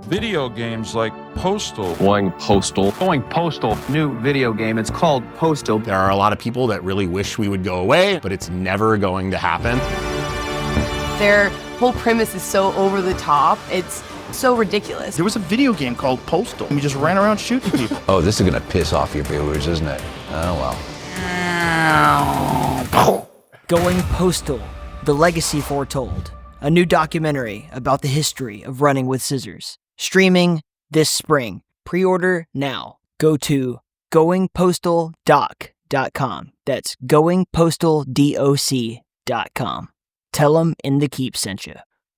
Video games like Postal. Going postal. Going postal. New video game. It's called Postal. There are a lot of people that really wish we would go away, but it's never going to happen. Their whole premise is so over the top. It's so ridiculous. There was a video game called Postal. We just ran around shooting people. Oh, this is going to piss off your viewers, isn't it? Oh, well. Going Postal, The Legacy Foretold. A new documentary about the history of running with scissors. Streaming this spring. Pre-order now. Go to goingpostaldoc.com. That's goingpostaldoc.com. Tell them In the Keep sent you.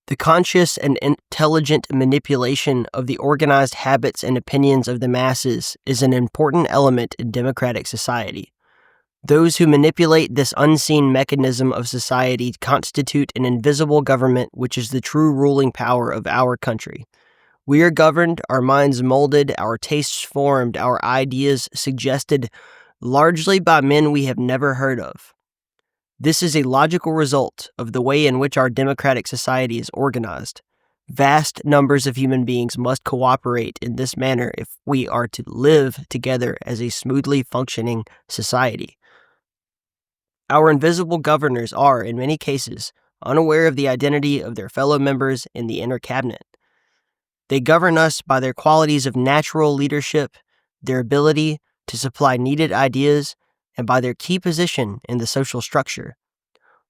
The conscious and intelligent manipulation of the organized habits and opinions of the masses is an important element in democratic society. Those who manipulate this unseen mechanism of society constitute an invisible government, which is the true ruling power of our country. We are governed, our minds molded, our tastes formed, our ideas suggested, largely by men we have never heard of. This is a logical result of the way in which our democratic society is organized. Vast numbers of human beings must cooperate in this manner if we are to live together as a smoothly functioning society. Our invisible governors are, in many cases, unaware of the identity of their fellow members in the inner cabinet. They govern us by their qualities of natural leadership, their ability to supply needed ideas, and by their key position in the social structure.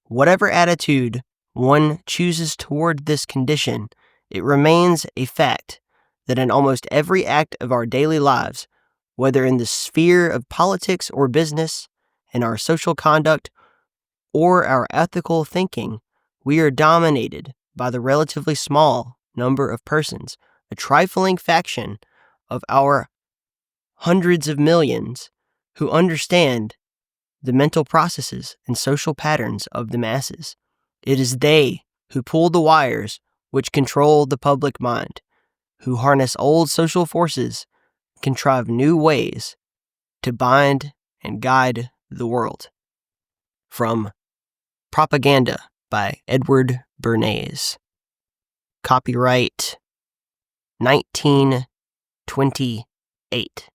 Whatever attitude one chooses toward this condition, it remains a fact that in almost every act of our daily lives, whether in the sphere of politics or business, in our social conduct, or our ethical thinking, we are dominated by the relatively small number of persons, a trifling faction of our hundreds of millions who understand the mental processes and social patterns of the masses. It is they who pull the wires which control the public mind, who harness old social forces, contrive new ways to bind and guide the world. From Propaganda by Edward Bernays. Copyright 1928.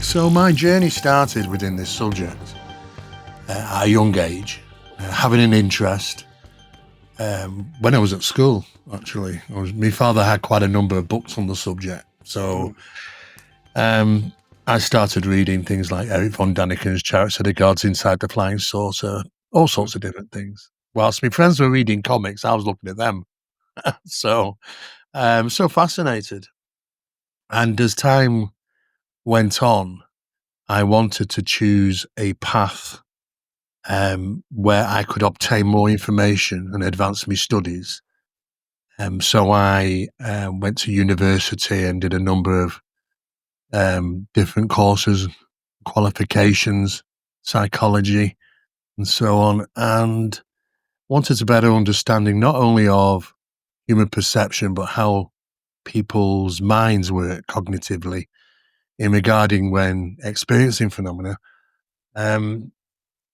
So my journey started within this subject at a young age, having an interest when I was at school, actually. My father had quite a number of books on the subject. So I started reading things like Eric von Daniken's Chariots of the Gods, Inside the Flying Saucer, all sorts of different things. Whilst my friends were reading comics, I was looking at them. So fascinated. And as time went on, I wanted to choose a path where I could obtain more information and advance my studies. So I went to university and did a number of different courses, qualifications, psychology, and so on, and wanted a better understanding not only of human perception, but how people's minds work cognitively in regarding when experiencing phenomena.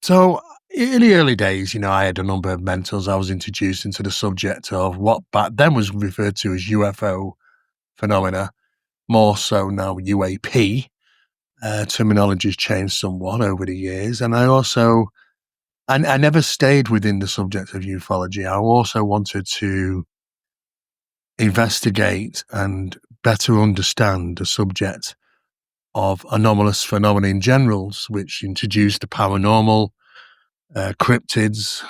So in the early days, I had a number of mentors. I was introduced into the subject of what back then was referred to as UFO phenomena, more so now UAP. Terminology's changed somewhat over the years. And I never stayed within the subject of ufology. I also wanted to investigate and better understand the subject of anomalous phenomena in general, which introduced the paranormal, cryptids,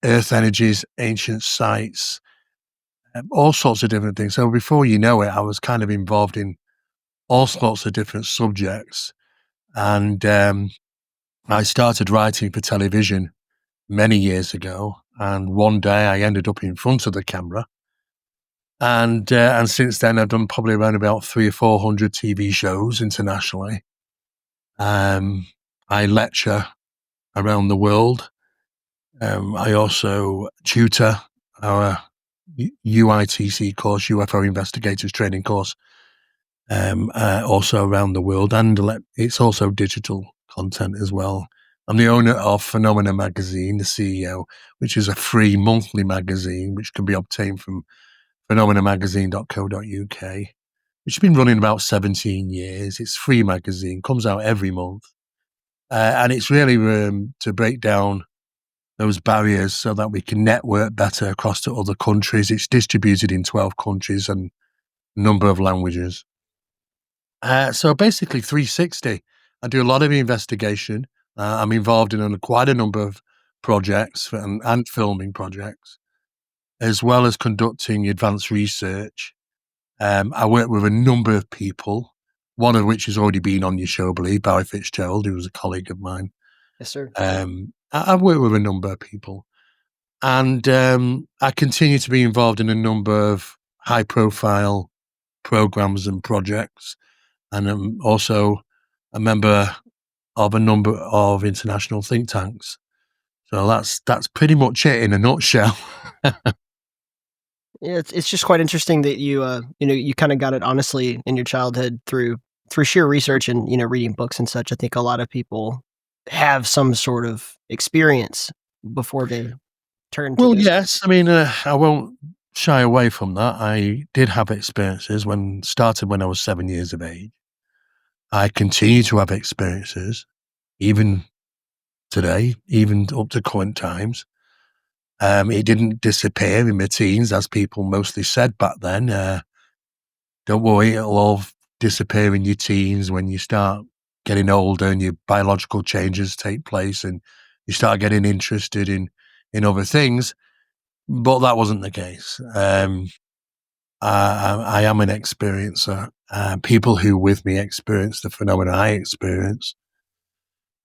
earth energies, ancient sites, all sorts of different things. So before you know it, I was kind of involved in all sorts of different subjects. And I started writing for television many years ago. And one day I ended up in front of the camera. And since then, I've done probably around about 300 or 400 TV shows internationally. I lecture around the world. I also tutor our UITC course, UFO Investigators Training course, also around the world, and it's also digital content as well. I'm the owner of Phenomena Magazine, the CEO, which is a free monthly magazine which can be obtained from phenomenamagazine.co.uk, which has been running about 17 years. It's a free magazine, comes out every month. And it's really to break down those barriers so that we can network better across to other countries. It's distributed in 12 countries and a number of languages. So basically 360. I do a lot of investigation. I'm involved in quite a number of projects and filming projects, as well as conducting advanced research. I work with a number of people, one of which has already been on your show, I believe, Barry Fitzgerald, who was a colleague of mine. Yes, sir. I've worked with a number of people. And I continue to be involved in a number of high-profile programs and projects. And I'm also a member of a number of international think tanks. So that's pretty much it in a nutshell. Yeah, it's just quite interesting that you kind of got it honestly in your childhood through sheer research and reading books and such. I think a lot of people have some sort of experience before they turn to Well, this. yes. I mean, I won't shy away from that. I did have experiences when I was 7 years of age. I continue to have experiences, even today, even up to current times. It didn't disappear in my teens, as people mostly said back then. Don't worry, it'll all disappear in your teens when you start getting older and your biological changes take place and you start getting interested in other things. But that wasn't the case. I am an experiencer. People who with me experience the phenomena I experience.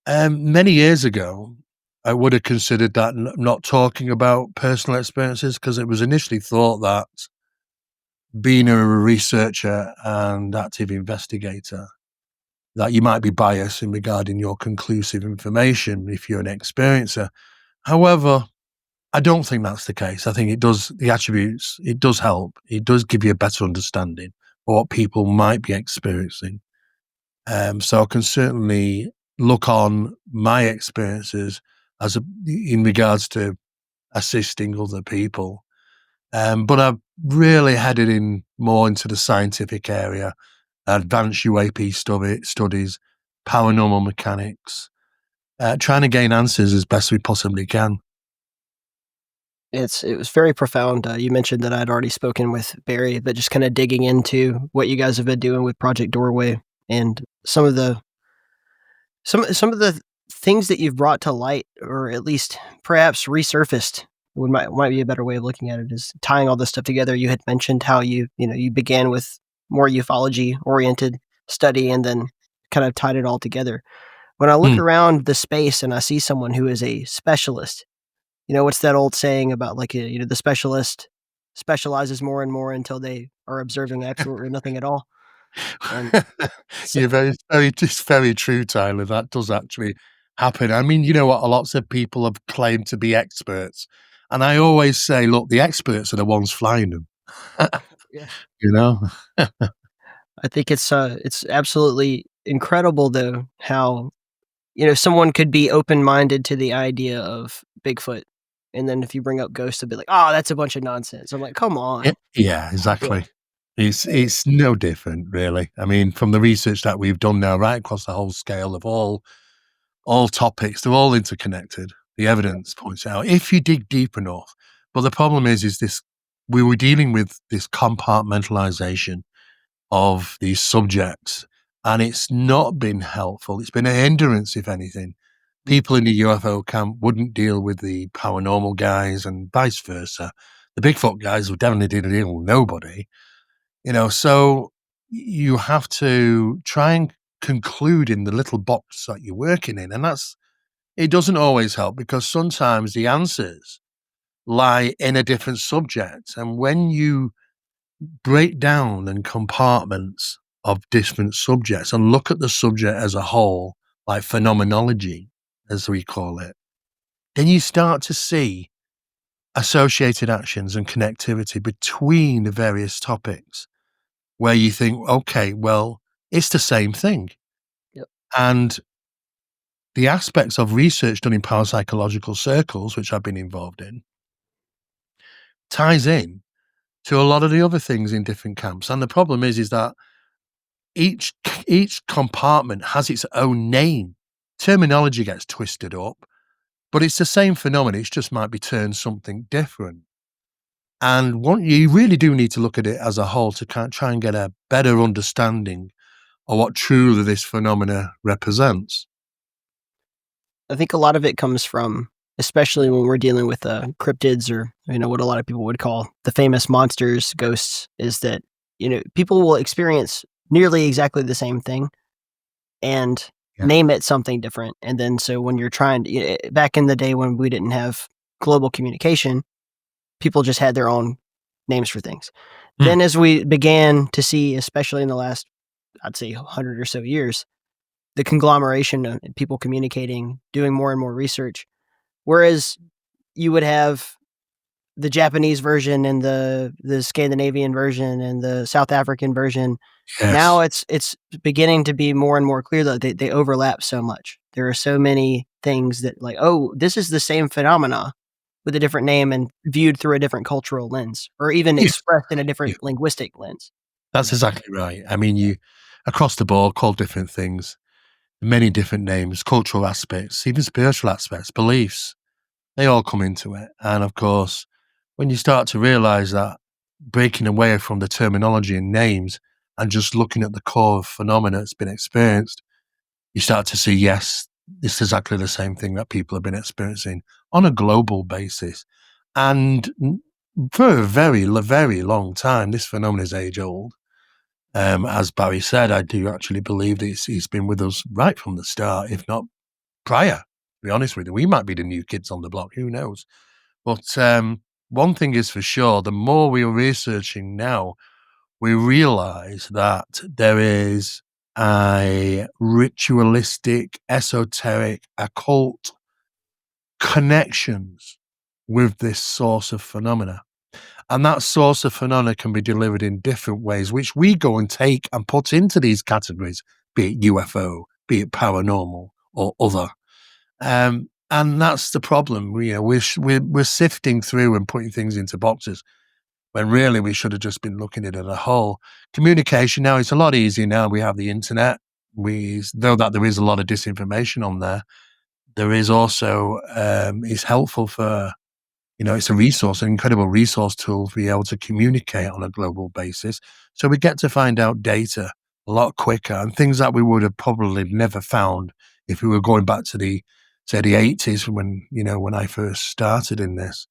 Many years ago, I would have considered that not talking about personal experiences, because it was initially thought that being a researcher and active investigator, that you might be biased in regarding your conclusive information if you're an experiencer. However, I don't think that's the case. I think it does help. It does give you a better understanding of what people might be experiencing. So I can certainly look on my experiences in regards to assisting other people. But I've really headed in more into the scientific area, advanced UAP studies, paranormal mechanics, trying to gain answers as best we possibly can. It was very profound. You mentioned that I'd already spoken with Barry, but just kind of digging into what you guys have been doing with Project Doorway and some of the things that you've brought to light, or at least perhaps resurfaced, might be a better way of looking at it, is tying all this stuff together. You had mentioned how you began with more ufology oriented study and then kind of tied it all together. When I look around the space and I see someone who is a specialist, what's that old saying about the specialist specializes more and more until they are observing absolutely nothing at all. And so, You're it's very true, Tyler. That does actually happen. I mean, you know what? Lots of people have claimed to be experts. And I always say, look, the experts are the ones flying them. yeah. You know? I think it's absolutely incredible though how someone could be open-minded to the idea of Bigfoot, and then if you bring up ghosts, they'll be like, "Oh, that's a bunch of nonsense." I'm like, "Come on." Yeah, exactly. It's no different, really. I mean, from the research that we've done now, right across the whole scale of all topics, they're all interconnected. The evidence points out if you dig deep enough. But the problem is this: we were dealing with this compartmentalization of these subjects, and it's not been helpful. It's been a hindrance, if anything. People in the UFO camp wouldn't deal with the paranormal guys, and vice versa. The Bigfoot guys would definitely deal with nobody. So you have to try and conclude in the little box that you're working in. And it doesn't always help, because sometimes the answers lie in a different subject. And when you break down and compartments of different subjects and look at the subject as a whole, like phenomenology, as we call it, then you start to see associated actions and connectivity between the various topics where you think, okay, well, it's the same thing. Yep. And the aspects of research done in parapsychological circles, which I've been involved in, ties in to a lot of the other things in different camps. And the problem is that each compartment has its own name. Terminology gets twisted up, but it's the same phenomenon. It just might be termed something different. And you really do need to look at it as a whole to try and get a better understanding of what truly this phenomena represents. I think a lot of it comes from, especially when we're dealing with cryptids, or what a lot of people would call the famous monsters, ghosts, is that people will experience nearly exactly the same thing and name it something different. And then so when you're trying to, back in the day when we didn't have global communication, people just had their own names for things. Then as we began to see, especially in the last, I'd say 100 or so years, the conglomeration of people communicating, doing more and more research, whereas you would have the Japanese version and the Scandinavian version and the South African version. Yes. Now it's beginning to be more and more clear that they overlap so much. There are so many things that this is the same phenomena with a different name and viewed through a different cultural lens, or even expressed in a different linguistic lens. That's exactly right. I mean, you across the board call different things, many different names, cultural aspects, even spiritual aspects, beliefs, they all come into it. And of course, when you start to realize that, breaking away from the terminology and names and just looking at the core of phenomena that's been experienced, you start to see, yes, it's exactly the same thing that people have been experiencing on a global basis. And for a very, very long time, this phenomenon is age old. As Barry said, I do actually believe that he's been with us right from the start, if not prior, to be honest with you. We might be the new kids on the block, who knows? But one thing is for sure, the more we are researching now, we realize that there is a ritualistic, esoteric, occult connections with this source of phenomena. And that source of phenomena can be delivered in different ways, which we go and take and put into these categories, be it UFO, be it paranormal or other. And that's the problem. We're sifting through and putting things into boxes when really we should have just been looking at it as a whole. Communication now, it's a lot easier now. We have the internet. Though that there is a lot of disinformation on there is also, it's helpful for, it's a resource, an incredible resource tool to be able to communicate on a global basis. So we get to find out data a lot quicker and things that we would have probably never found if we were going back to the 80s when I first started in this,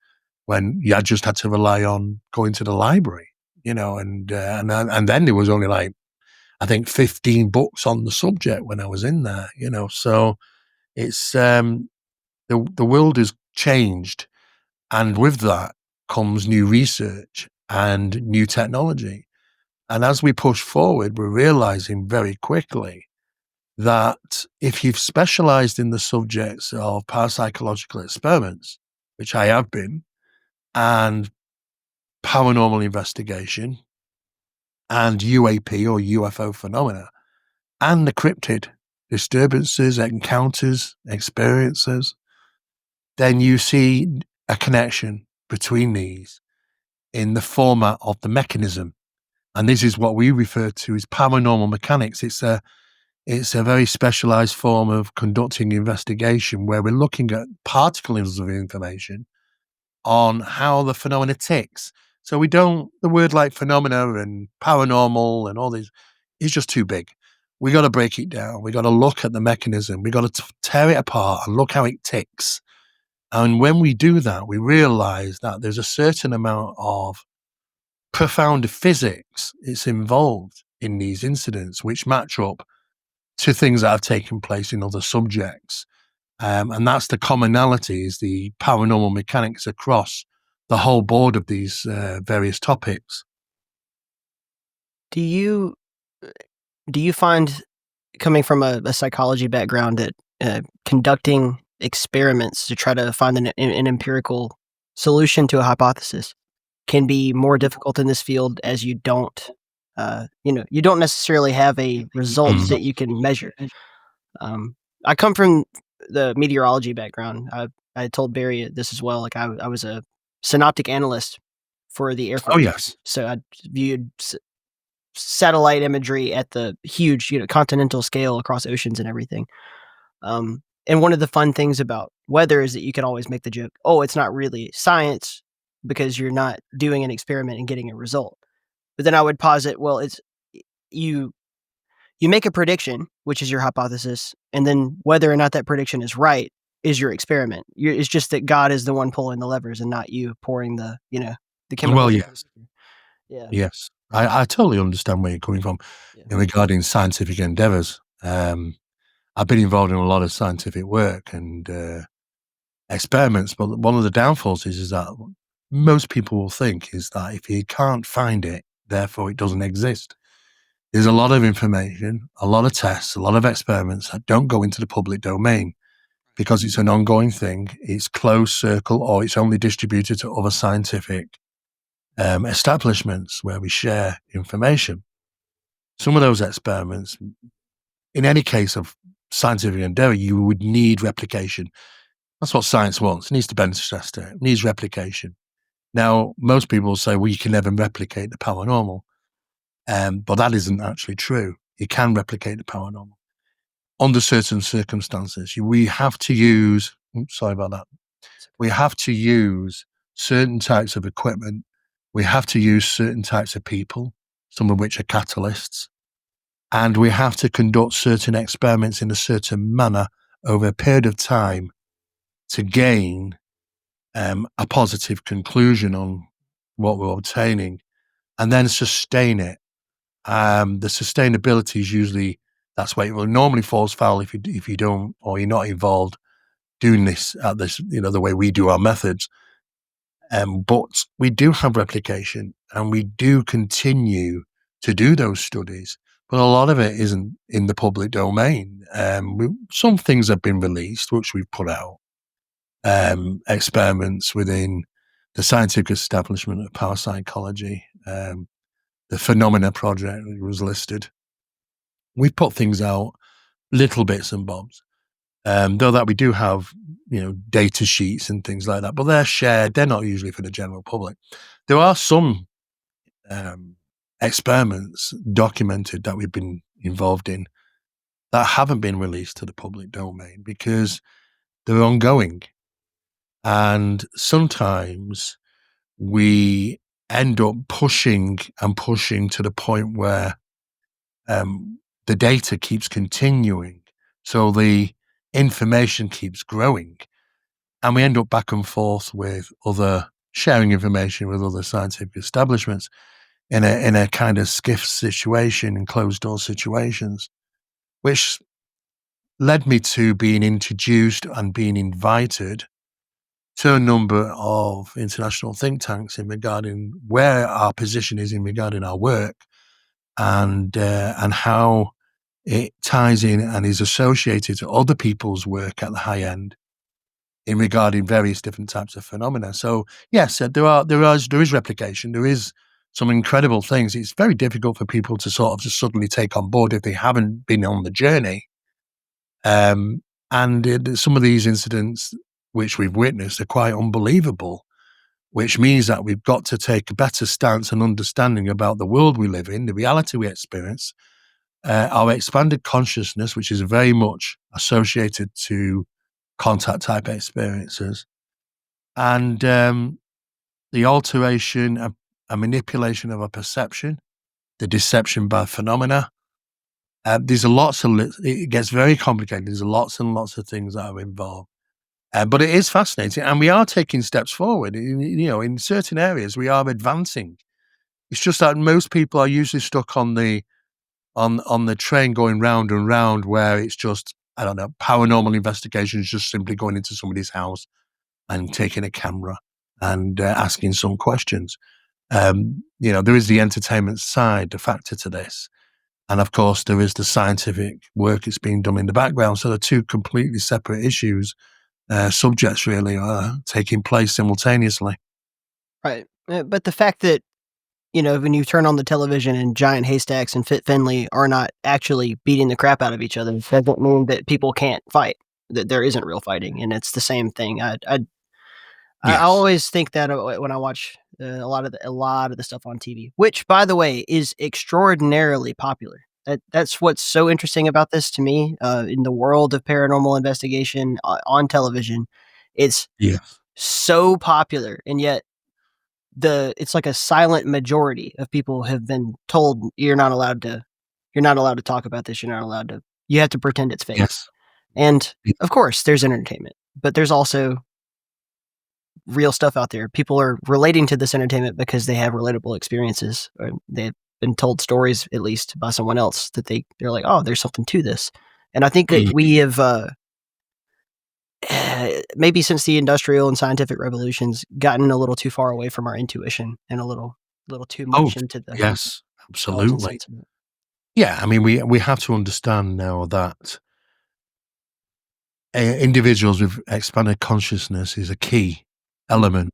when you just had to rely on going to the library, and then there was only I think 15 books on the subject when I was in there, so it's, the world has changed. And with that comes new research and new technology. And as we push forward, we're realizing very quickly that if you've specialized in the subjects of parapsychological experiments, which I have been, and paranormal investigation, and UAP or UFO phenomena, and the cryptid disturbances, encounters, experiences, then you see a connection between these in the format of the mechanism. And this is what we refer to as paranormal mechanics. It's a very specialized form of conducting investigation where we're looking at particles of information on how the phenomena ticks. So the word like phenomena and paranormal and all these is just too big. We got to break it down. We got to look at the mechanism. We got to tear it apart and look how it ticks. And when we do that, we realize that there's a certain amount of profound physics that's involved in these incidents, which match up to things that have taken place in other subjects. And that's the commonality, is the paranormal mechanics across the whole board of these various topics. Do you find coming from a psychology background, that conducting experiments to try to find an empirical solution to a hypothesis can be more difficult in this field, as you don't necessarily have a result that you can measure. I come from the meteorology background. I told Barry this as well. Like I was a synoptic analyst for the Air Force. Oh, yes. So I viewed satellite imagery at the huge, continental scale across oceans and everything. And one of the fun things about weather is that you can always make the joke, oh, it's not really science because you're not doing an experiment and getting a result. But then I would posit, well, it's you make a prediction, which is your hypothesis, and then whether or not that prediction is right is your experiment. It's just that God is the one pulling the levers and not you pouring the chemicals. Well, yes. Yeah. Yes. I totally understand where you're coming from regarding scientific endeavors. I've been involved in a lot of scientific work and experiments, but one of the downfalls is that most people will think is that if you can't find it, therefore it doesn't exist. There's a lot of information, a lot of tests, a lot of experiments that don't go into the public domain because it's an ongoing thing. It's closed circle, or it's only distributed to other scientific establishments where we share information. Some of those experiments, in any case of scientific endeavor, you would need replication. That's what science wants. It needs to bend stress to it. It needs replication. Now, most people will say, well, you can never replicate the paranormal. But that isn't actually true. You can replicate the paranormal under certain circumstances. We have to use, sorry about that. We have to use certain types of equipment. We have to use certain types of people, some of which are catalysts. And we have to conduct certain experiments in a certain manner over a period of time to gain a positive conclusion on what we're obtaining and then sustain it. The sustainability is usually, that's where it will normally falls foul if you don't, or you're not involved doing this at this, the way we do our methods. But we do have replication and we do continue to do those studies, but a lot of it isn't in the public domain. Some things have been released, which we've put out, experiments within the scientific establishment of parapsychology, the Phenomena project was listed. We put things out, little bits and bobs, though that we do have, data sheets and things like that, but they're shared. They're not usually for the general public. There are some experiments documented that we've been involved in that haven't been released to the public domain because they're ongoing. And sometimes we end up pushing to the point where the data keeps continuing. So the information keeps growing. And we end up back and forth with sharing information with other scientific establishments in a kind of skiff situation and closed door situations, which led me to being introduced and being invited to a number of international think tanks in regarding where our position is in regarding our work and how it ties in and is associated to other people's work at the high end in regarding various different types of phenomena. So yes, there is replication. There is some incredible things. It's very difficult for people to sort of just suddenly take on board if they haven't been on the journey. And some of these incidents which we've witnessed are quite unbelievable, which means that we've got to take a better stance and understanding about the world we live in, the reality we experience, our expanded consciousness, which is very much associated to contact type experiences, and the alteration, a manipulation of a perception, the deception by phenomena. There's it gets very complicated. There's lots and lots of things that are involved. But it is fascinating, and we are taking steps forward. In certain areas, we are advancing. It's just that most people are usually stuck on the train going round and round, where it's just, I don't know, paranormal investigation is just simply going into somebody's house and taking a camera and asking some questions. There is the entertainment side, the factor to this. And of course, there is the scientific work that's being done in the background. So they're two completely separate issues, subjects really are taking place simultaneously. Right. But the fact that, when you turn on the television and Giant Haystacks and Fit Finley are not actually beating the crap out of each other, doesn't mean that people can't fight, that there isn't real fighting. And it's the same thing. I Yes. always think that when I watch a lot of the stuff on TV, which, by the way, is extraordinarily popular. That's what's so interesting about this to me. In the world of paranormal investigation on television, it's Yes. so popular, and yet it's like a silent majority of people have been told you're not allowed to talk about this. You have to pretend it's fake. Yes. And of course, there's entertainment, but there's also real stuff out there. People are relating to this entertainment because they have relatable experiences, or they've been told stories, at least by someone else, that they're like, oh, there's something to this. And I think that we have, maybe since the industrial and scientific revolutions, gotten a little too far away from our intuition and a little too much into the yes, dollars and absolutely. cents of it. Yeah, I mean, we have to understand now that individuals with expanded consciousness is a key element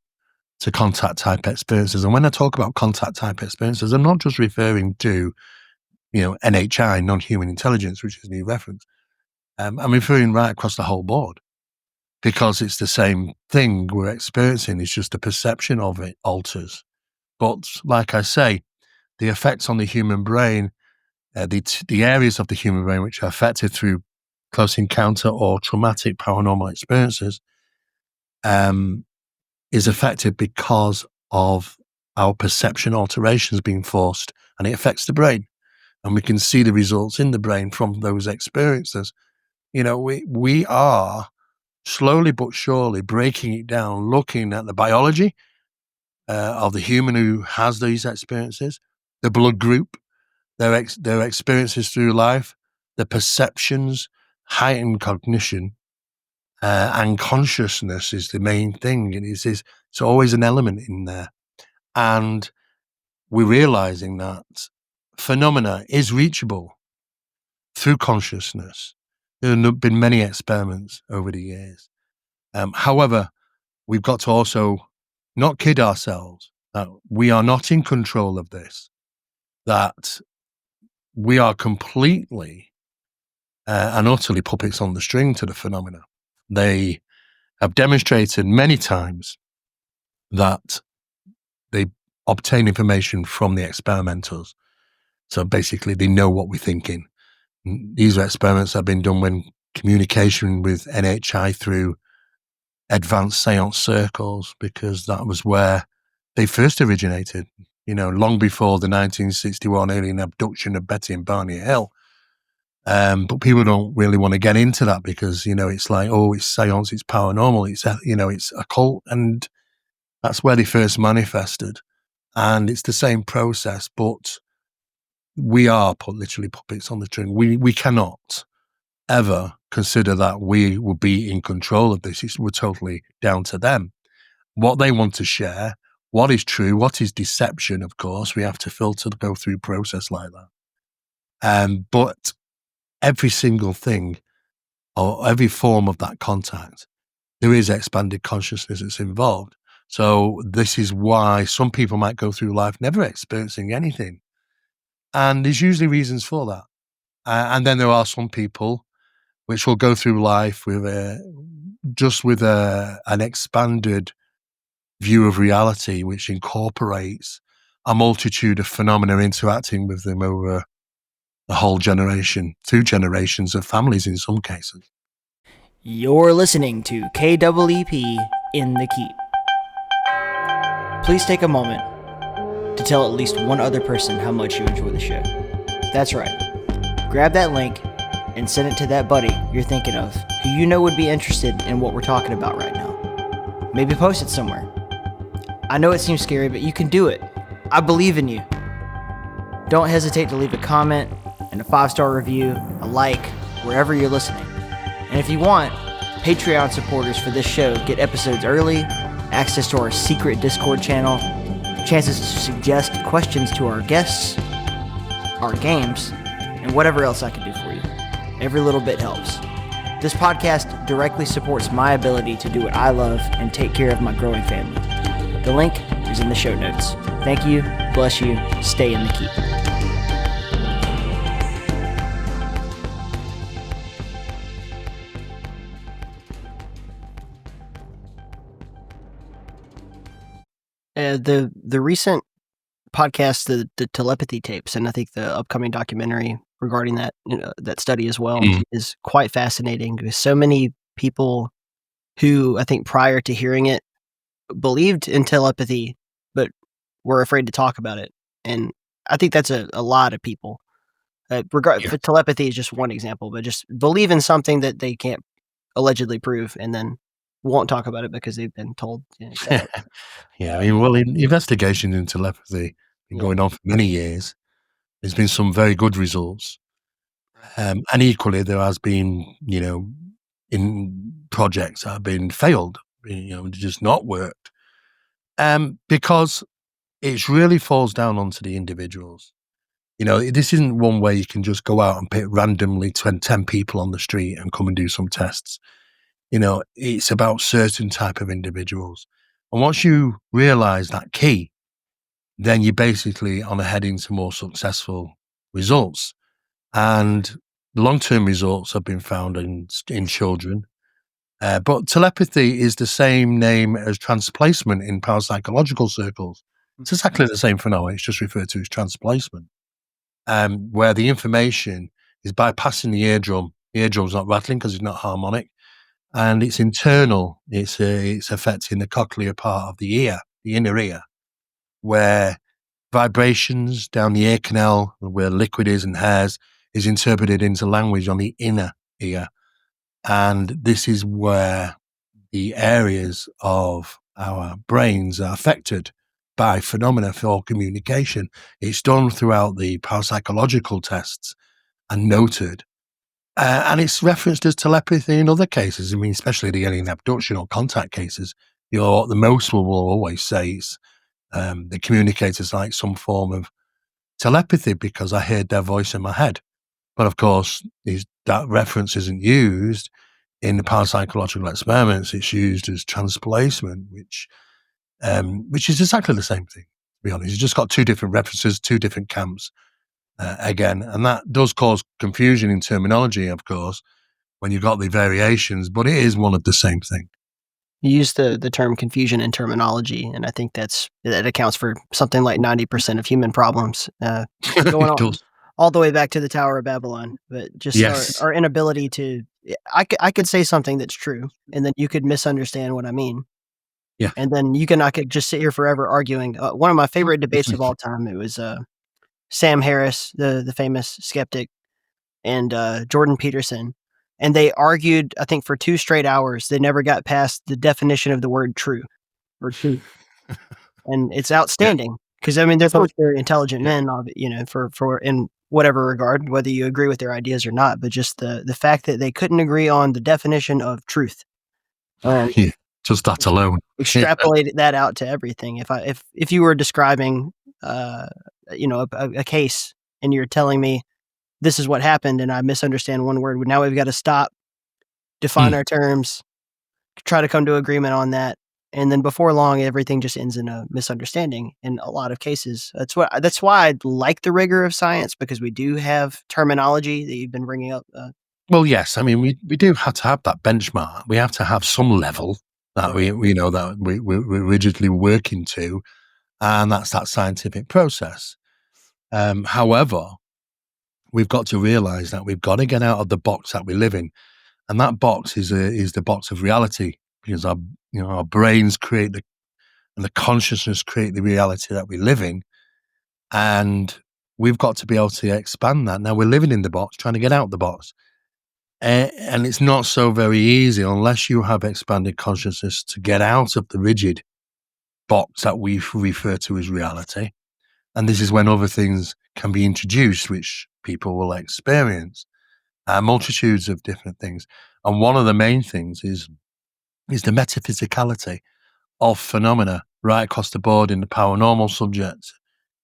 to contact type experiences. And when I talk about contact type experiences, I'm not just referring to, NHI, non-human intelligence, which is a new reference. I'm referring right across the whole board, because it's the same thing we're experiencing. It's just the perception of it alters. But like I say, the effects on the human brain, the areas of the human brain which are affected through close encounter or traumatic paranormal experiences, is affected because of our perception alterations being forced, and it affects the brain. And we can see the results in the brain from those experiences. We are slowly but surely breaking it down, looking at the biology of the human who has these experiences, the blood group, their experiences through life, the perceptions, heightened cognition, and consciousness is the main thing. It's always an element in there. And we're realizing that phenomena is reachable through consciousness. There have been many experiments over the years. However, we've got to also not kid ourselves that we are not in control of this, that we are completely and utterly puppets on the string to the phenomena. They have demonstrated many times that they obtain information from the experimenters. So basically, they know what we're thinking. These experiments have been done when communication with NHI through advanced seance circles, because that was where they first originated, long before the 1961 alien abduction of Betty and Barney Hill. But people don't really want to get into that because, it's like, oh, it's seance, it's paranormal, it's occult. And that's where they first manifested. And it's the same process, but we are literally puppets on the string. We cannot ever consider that we will be in control of this. We're totally down to them. What they want to share, what is true, what is deception, of course, we have to filter, go through process like that. But every single thing, or every form of that contact, there is expanded consciousness that's involved. So this is why some people might go through life never experiencing anything. And there's usually reasons for that. And then there are some people which will go through life with an expanded view of reality, which incorporates a multitude of phenomena interacting with them over a whole generation, 2 generations of families in some cases. You're listening to KEEP in the Keep. Please take a moment to tell at least one other person how much you enjoy the show. That's right. Grab that link and send it to that buddy you're thinking of who you know would be interested in what we're talking about right now. Maybe post it somewhere. I know it seems scary, but you can do it. I believe in you. Don't hesitate to leave a comment and a 5-star review, a like, wherever you're listening. And if you want, Patreon supporters for this show get episodes early, access to our secret Discord channel, chances to suggest questions to our guests, our games, and whatever else I can do for you. Every little bit helps. This podcast directly supports my ability to do what I love and take care of my growing family. The link is in the show notes. Thank you, bless you, stay in the keep. The recent podcast, the telepathy tapes, and I think the upcoming documentary regarding that that study as well is quite fascinating. Because so many people who I think prior to hearing it believed in telepathy, but were afraid to talk about it, and I think that's a lot of people. Telepathy is just one example, but just believe in something that they can't allegedly prove, and then won't talk about it because they've been told. Yeah, I mean, well, investigation into telepathy been going on for many years. There's been some very good results, and equally there has been, in projects that have been failed, just not worked, because it really falls down onto the individuals. This isn't one where you can just go out and pick randomly 10 people on the street and come and do some tests. It's about certain type of individuals. And once you realize that key, then you're basically on a heading to more successful results. And long-term results have been found in children. But telepathy is the same name as transplacement in parapsychological circles. It's exactly the same phenomenon. It's just referred to as transplacement, where the information is bypassing the eardrum. The eardrum's not rattling because it's not harmonic. And it's internal. It's affecting the cochlear part of the ear, the inner ear, where vibrations down the ear canal, where liquid is and hairs, is interpreted into language on the inner ear. And this is where the areas of our brains are affected by phenomena for communication. It's done throughout the parapsychological tests and noted. And it's referenced as telepathy in other cases. I mean, especially the alien abduction or contact cases. The most will always say it's the communicators like some form of telepathy because I heard their voice in my head. But of course, that reference isn't used in the parapsychological experiments. It's used as transplacement, which is exactly the same thing, to be honest. You've just got two different references, two different camps. Again, and that does cause confusion in terminology, of course, when you've got the variations, but it is one of the same thing. You use the term confusion in terminology, and I think that accounts for something like 90% of human problems going on all the way back to the Tower of Babylon. But just our inability to, I could say something that's true, and then you could misunderstand what I mean. Yeah. And then I could just sit here forever arguing. One of my favorite debates of all time, it was Sam Harris, the famous skeptic, and Jordan Peterson. And they argued, I think, for 2 straight hours. They never got past the definition of the word true or truth. And it's outstanding because, I mean, they're both very intelligent men, for in whatever regard, whether you agree with their ideas or not. But just the fact that they couldn't agree on the definition of truth. Just that alone. Extrapolate that out to everything. If you were describing, a case and you're telling me this is what happened and I misunderstand one word, now we've got to stop, define our terms, try to come to agreement on that. And then before long, everything just ends in a misunderstanding in a lot of cases. That's why I like the rigor of science, because we do have terminology that you've been bringing up. Well, yes. I mean, we do have to have that benchmark. We have to have some level that we're rigidly working to. And that's that scientific process. However, we've got to realize that we've got to get out of the box that we live in. And that box is the box of reality, because our brains create the consciousness create the reality that we live in. And we've got to be able to expand that. Now we're living in the box, trying to get out the box. And it's not so very easy unless you have expanded consciousness to get out of the rigid box that we refer to as reality. And this is when other things can be introduced, which people will experience, multitudes of different things. And one of the main things is the metaphysicality of phenomena right across the board in the paranormal subject,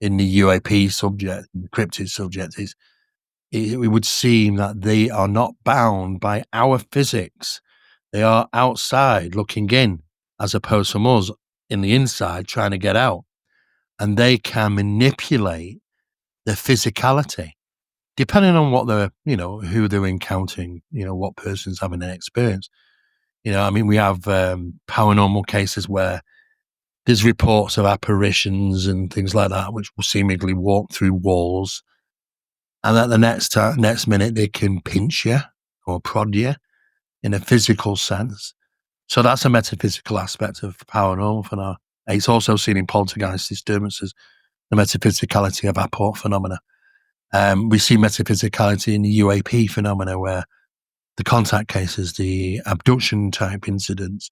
in the UAP subject, in the cryptid subject. it would seem that they are not bound by our physics. They are outside looking in, as opposed from us in the inside trying to get out. And they can manipulate the physicality, depending on what they're, who they're encountering, what person's having an experience. I mean, we have paranormal cases where there's reports of apparitions and things like that, which will seemingly walk through walls. And at the next minute, they can pinch you or prod you in a physical sense. So that's a metaphysical aspect of paranormal phenomena. It's also seen in poltergeist disturbances, the metaphysicality of apport phenomena. We see metaphysicality in the UAP phenomena, where the contact cases, the abduction type incidents,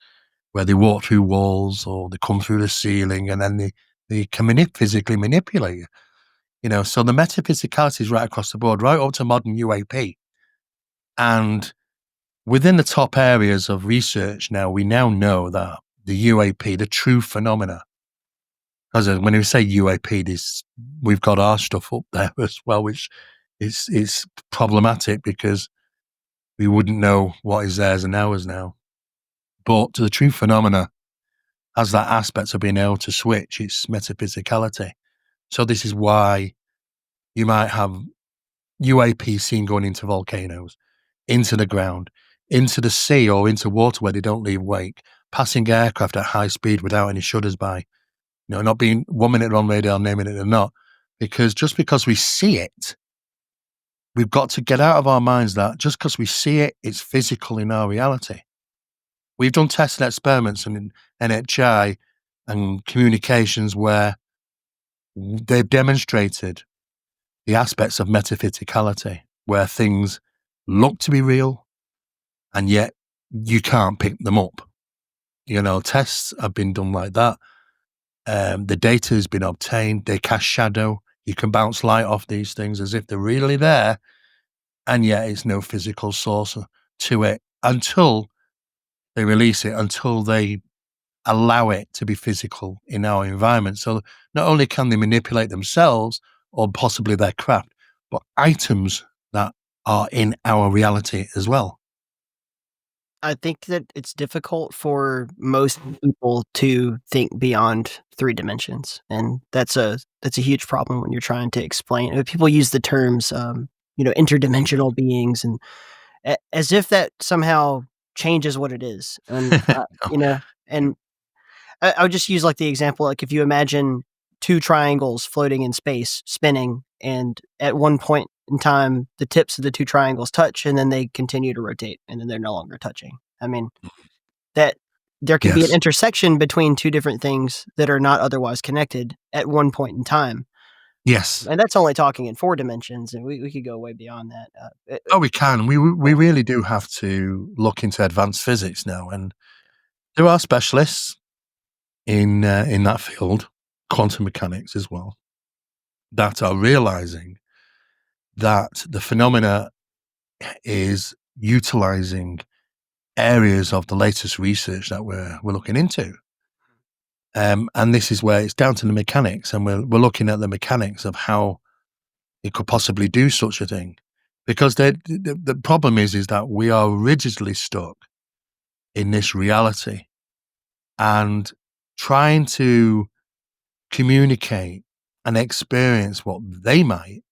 where they walk through walls or they come through the ceiling, and then they can physically manipulate you. So the metaphysicality is right across the board, right up to modern UAP. And within the top areas of research now, we now know that the UAP, the true phenomena, because when we say UAP, we've got our stuff up there as well, which is problematic because we wouldn't know what is theirs and ours now. But the true phenomena has that aspect of being able to switch its metaphysicality. So this is why you might have UAP seen going into volcanoes, into the ground, into the sea or into water where they don't leave wake, passing aircraft at high speed without any shudders by, not being 1 minute on radar, naming it or not. Because just because we see it, we've got to get out of our minds that just because we see it, it's physical in our reality. We've done tests and experiments in NHI and communications where they've demonstrated the aspects of metaphysicality, where things look to be real, and yet you can't pick them up. Tests have been done like that. The data has been obtained. They cast shadow. You can bounce light off these things as if they're really there, and yet it's no physical source to it until they release it, until they allow it to be physical in our environment. So not only can they manipulate themselves or possibly their craft, but items that are in our reality as well. I think that it's difficult for most people to think beyond 3 dimensions, and that's a huge problem when you're trying to explain. People use the terms, interdimensional beings, and as if that somehow changes what it is. And and I would just use like the example, like if you imagine 2 triangles floating in space, spinning, and at one point in time, the tips of the 2 triangles touch, and then they continue to rotate, and then they're no longer touching. I mean, that there could be an Yes. intersection between 2 different things that are not otherwise connected at one point in time. Yes. And that's only talking in 4 dimensions, and we could go way beyond that. Oh, we can. We really do have to look into advanced physics now, and there are specialists in that field, quantum mechanics as well, that are realizing that the phenomena is utilizing areas of the latest research that we're looking into. And this is where it's down to the mechanics, and we're looking at the mechanics of how it could possibly do such a thing. Because the problem is that we are rigidly stuck in this reality, and trying to communicate and experience what they might,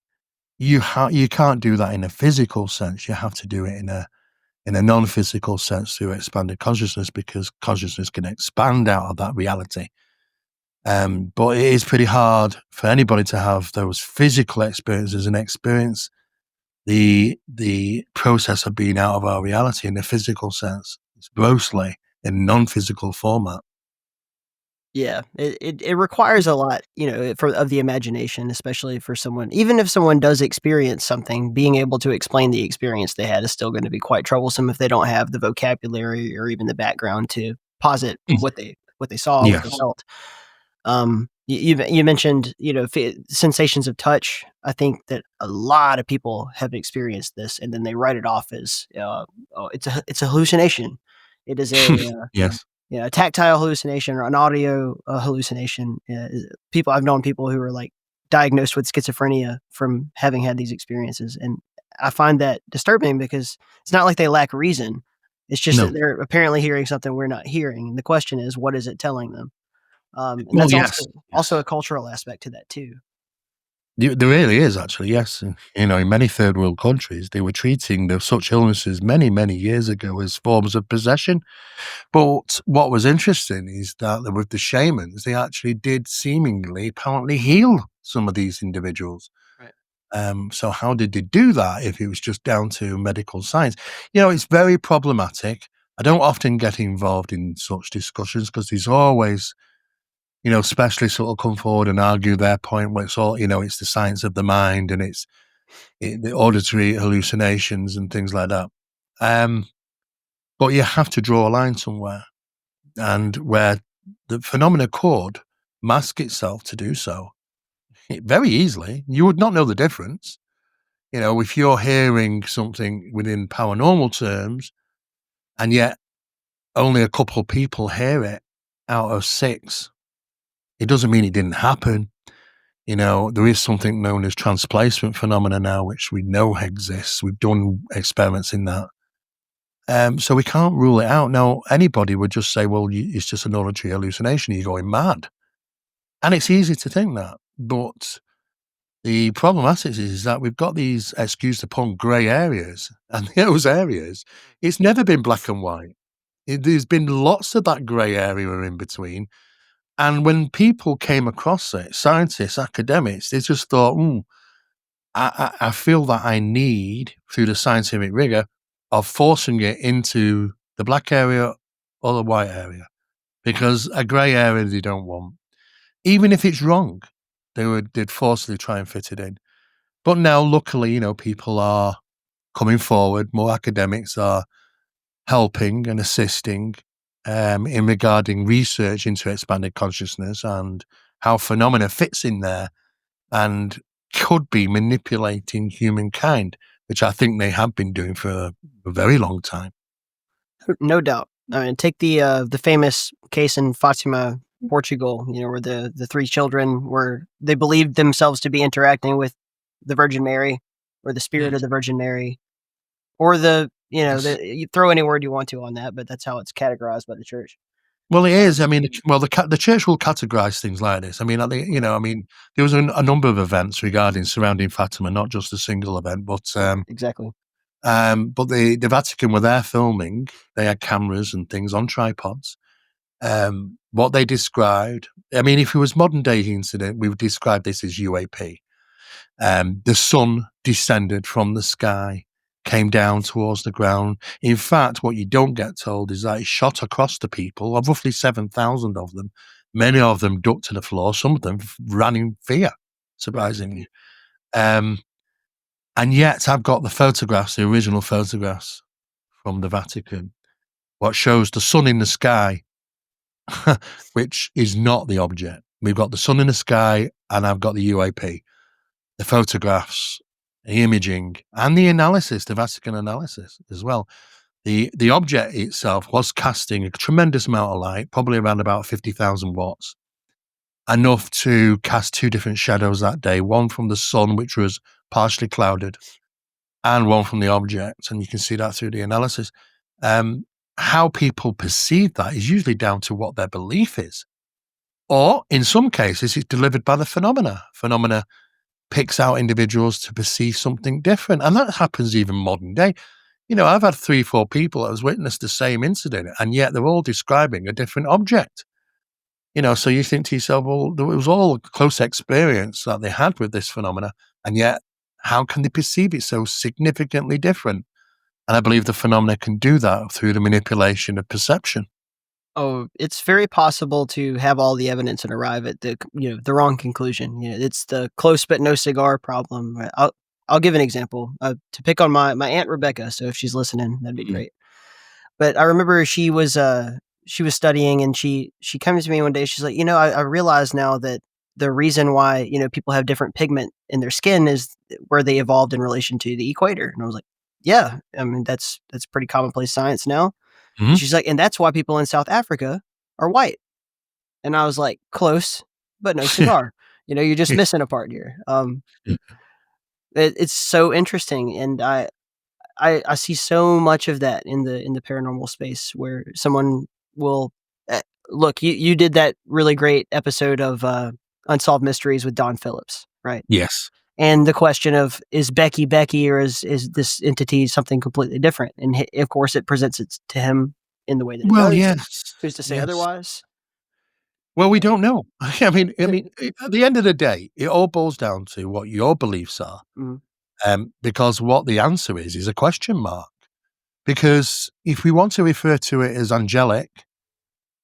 you can't do that in a physical sense. You have to do it in a non-physical sense through expanded consciousness, because consciousness can expand out of that reality. But it is pretty hard for anybody to have those physical experiences and experience the process of being out of our reality in a physical sense. It's grossly in non-physical format. Yeah, it requires a lot, of the imagination, especially for someone. Even if someone does experience something, being able to explain the experience they had is still going to be quite troublesome if they don't have the vocabulary or even the background to posit what they saw, what they Yes. felt. You mentioned, sensations of touch. I think that a lot of people have experienced this, and then they write it off as, oh, it's a hallucination. It is a Yes. a tactile hallucination or an audio hallucination. I've known people who are like diagnosed with schizophrenia from having had these experiences, and I find that disturbing because it's not like they lack reason. It's just No. that they're apparently hearing something we're not hearing. And the question is, what is it telling them? And Well, that's yes. also a cultural aspect to that too. There really is, actually, yes. And, in many third world countries, they were treating such illnesses many, many years ago as forms of possession. But what was interesting is that with the shamans, they actually did seemingly, apparently, heal some of these individuals. Right. So how did they do that if it was just down to medical science? It's very problematic. I don't often get involved in such discussions because there's always, specialists that will come forward and argue their point where it's all, it's the science of the mind and it's the auditory hallucinations and things like that. But you have to draw a line somewhere, and where the phenomena could mask itself to do so very easily. You would not know the difference. If you're hearing something within paranormal terms, and yet only a couple of people hear it out of 6, it doesn't mean it didn't happen. There is something known as transplacement phenomena now, which we know exists. We've done experiments in that. So we can't rule it out. Now, anybody would just say, well, it's just an auditory hallucination. You're going mad. And it's easy to think that. But the problematic is that we've got these excused upon grey areas. And those areas, it's never been black and white. There's been lots of that grey area in between. And when people came across it, scientists, academics, they just thought, I feel that I need, through the scientific rigor, of forcing it into the black area or the white area, because a grey area they don't want. Even if it's wrong, they'd forcibly try and fit it in. But now, luckily, people are coming forward. More academics are helping and assisting in regarding research into expanded consciousness and how phenomena fits in there and could be manipulating humankind, which I think they have been doing for a very long time. No doubt. I mean, take the famous case in Fatima, Portugal, where the 3 children were, they believed themselves to be interacting with the Virgin Mary or the spirit of the Virgin Mary, or you throw any word you want to on that, but that's how it's categorized by the church. Well, it is. I mean, the church will categorize things like this. I mean, there was a number of events surrounding Fatima, not just a single event, but Exactly. but the Vatican were there filming. They had cameras and things on tripods. What they described, I mean, if it was modern day incident, we would describe this as UAP. The sun descended from the sky, came down towards the ground. In fact, what you don't get told is that it shot across the people, of roughly 7,000 of them. Many of them ducked to the floor. Some of them ran in fear, surprisingly. And yet I've got the original photographs from the Vatican, what shows the sun in the sky, which is not the object. We've got the sun in the sky, and I've got the UAP, the photographs, the imaging, and the analysis, the Vatican analysis as well. The object itself was casting a tremendous amount of light, probably around about 50,000 watts, enough to cast 2 different shadows that day, one from the sun, which was partially clouded, and one from the object. And you can see that through the analysis. How people perceive that is usually down to what their belief is. Or in some cases, it's delivered by the phenomena. Phenomena picks out individuals to perceive something different. And that happens even modern day. I've had 3, 4 people that has witnessed the same incident, and yet they're all describing a different object. So you think to yourself, well, it was all a close experience that they had with this phenomena, and yet how can they perceive it so significantly different? And I believe the phenomena can do that through the manipulation of perception. Oh, it's very possible to have all the evidence and arrive at the wrong conclusion. It's the close but no cigar problem. Right? I'll give an example to pick on my aunt Rebecca. So if she's listening, that'd be great. But I remember she was studying, and she came to me one day. She's like, I realize now that the reason why people have different pigment in their skin is where they evolved in relation to the equator. And I was like, yeah, I mean that's pretty commonplace science now. Mhm. She's like, and that's why people in South Africa are white. And I was like, close, but no cigar. You're just missing a part here. It's so interesting, and I see so much of that in the paranormal space where someone will look. You did that really great episode of Unsolved Mysteries with Don Phillips, right? Yes. And the question of, is Becky Becky, or is this entity something completely different? And of course, it presents it to him in the way that it Well, does. yes. Who's to say Yes. otherwise? Well, we don't know. At the end of the day, it all boils down to what your beliefs are, Mhm. because what the answer is a question mark. Because if we want to refer to it as angelic,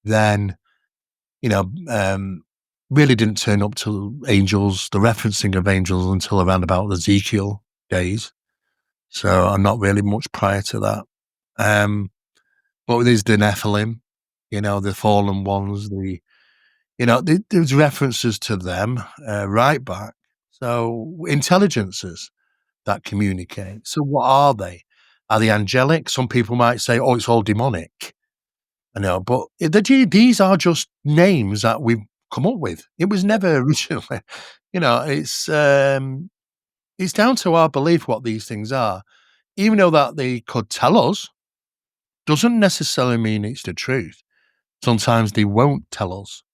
then really didn't turn up to angels, the referencing of angels until around about Ezekiel days. So I'm not really much prior to that. But there's the Nephilim, the fallen ones, there's references to them right back. So intelligences that communicate. So what are they? Are they angelic? Some people might say, oh, it's all demonic. I know, but these are just names that we've come up with. It was never originally, it's down to our belief what these things are. Even though that they could tell us, doesn't necessarily mean it's the truth. Sometimes they won't tell us.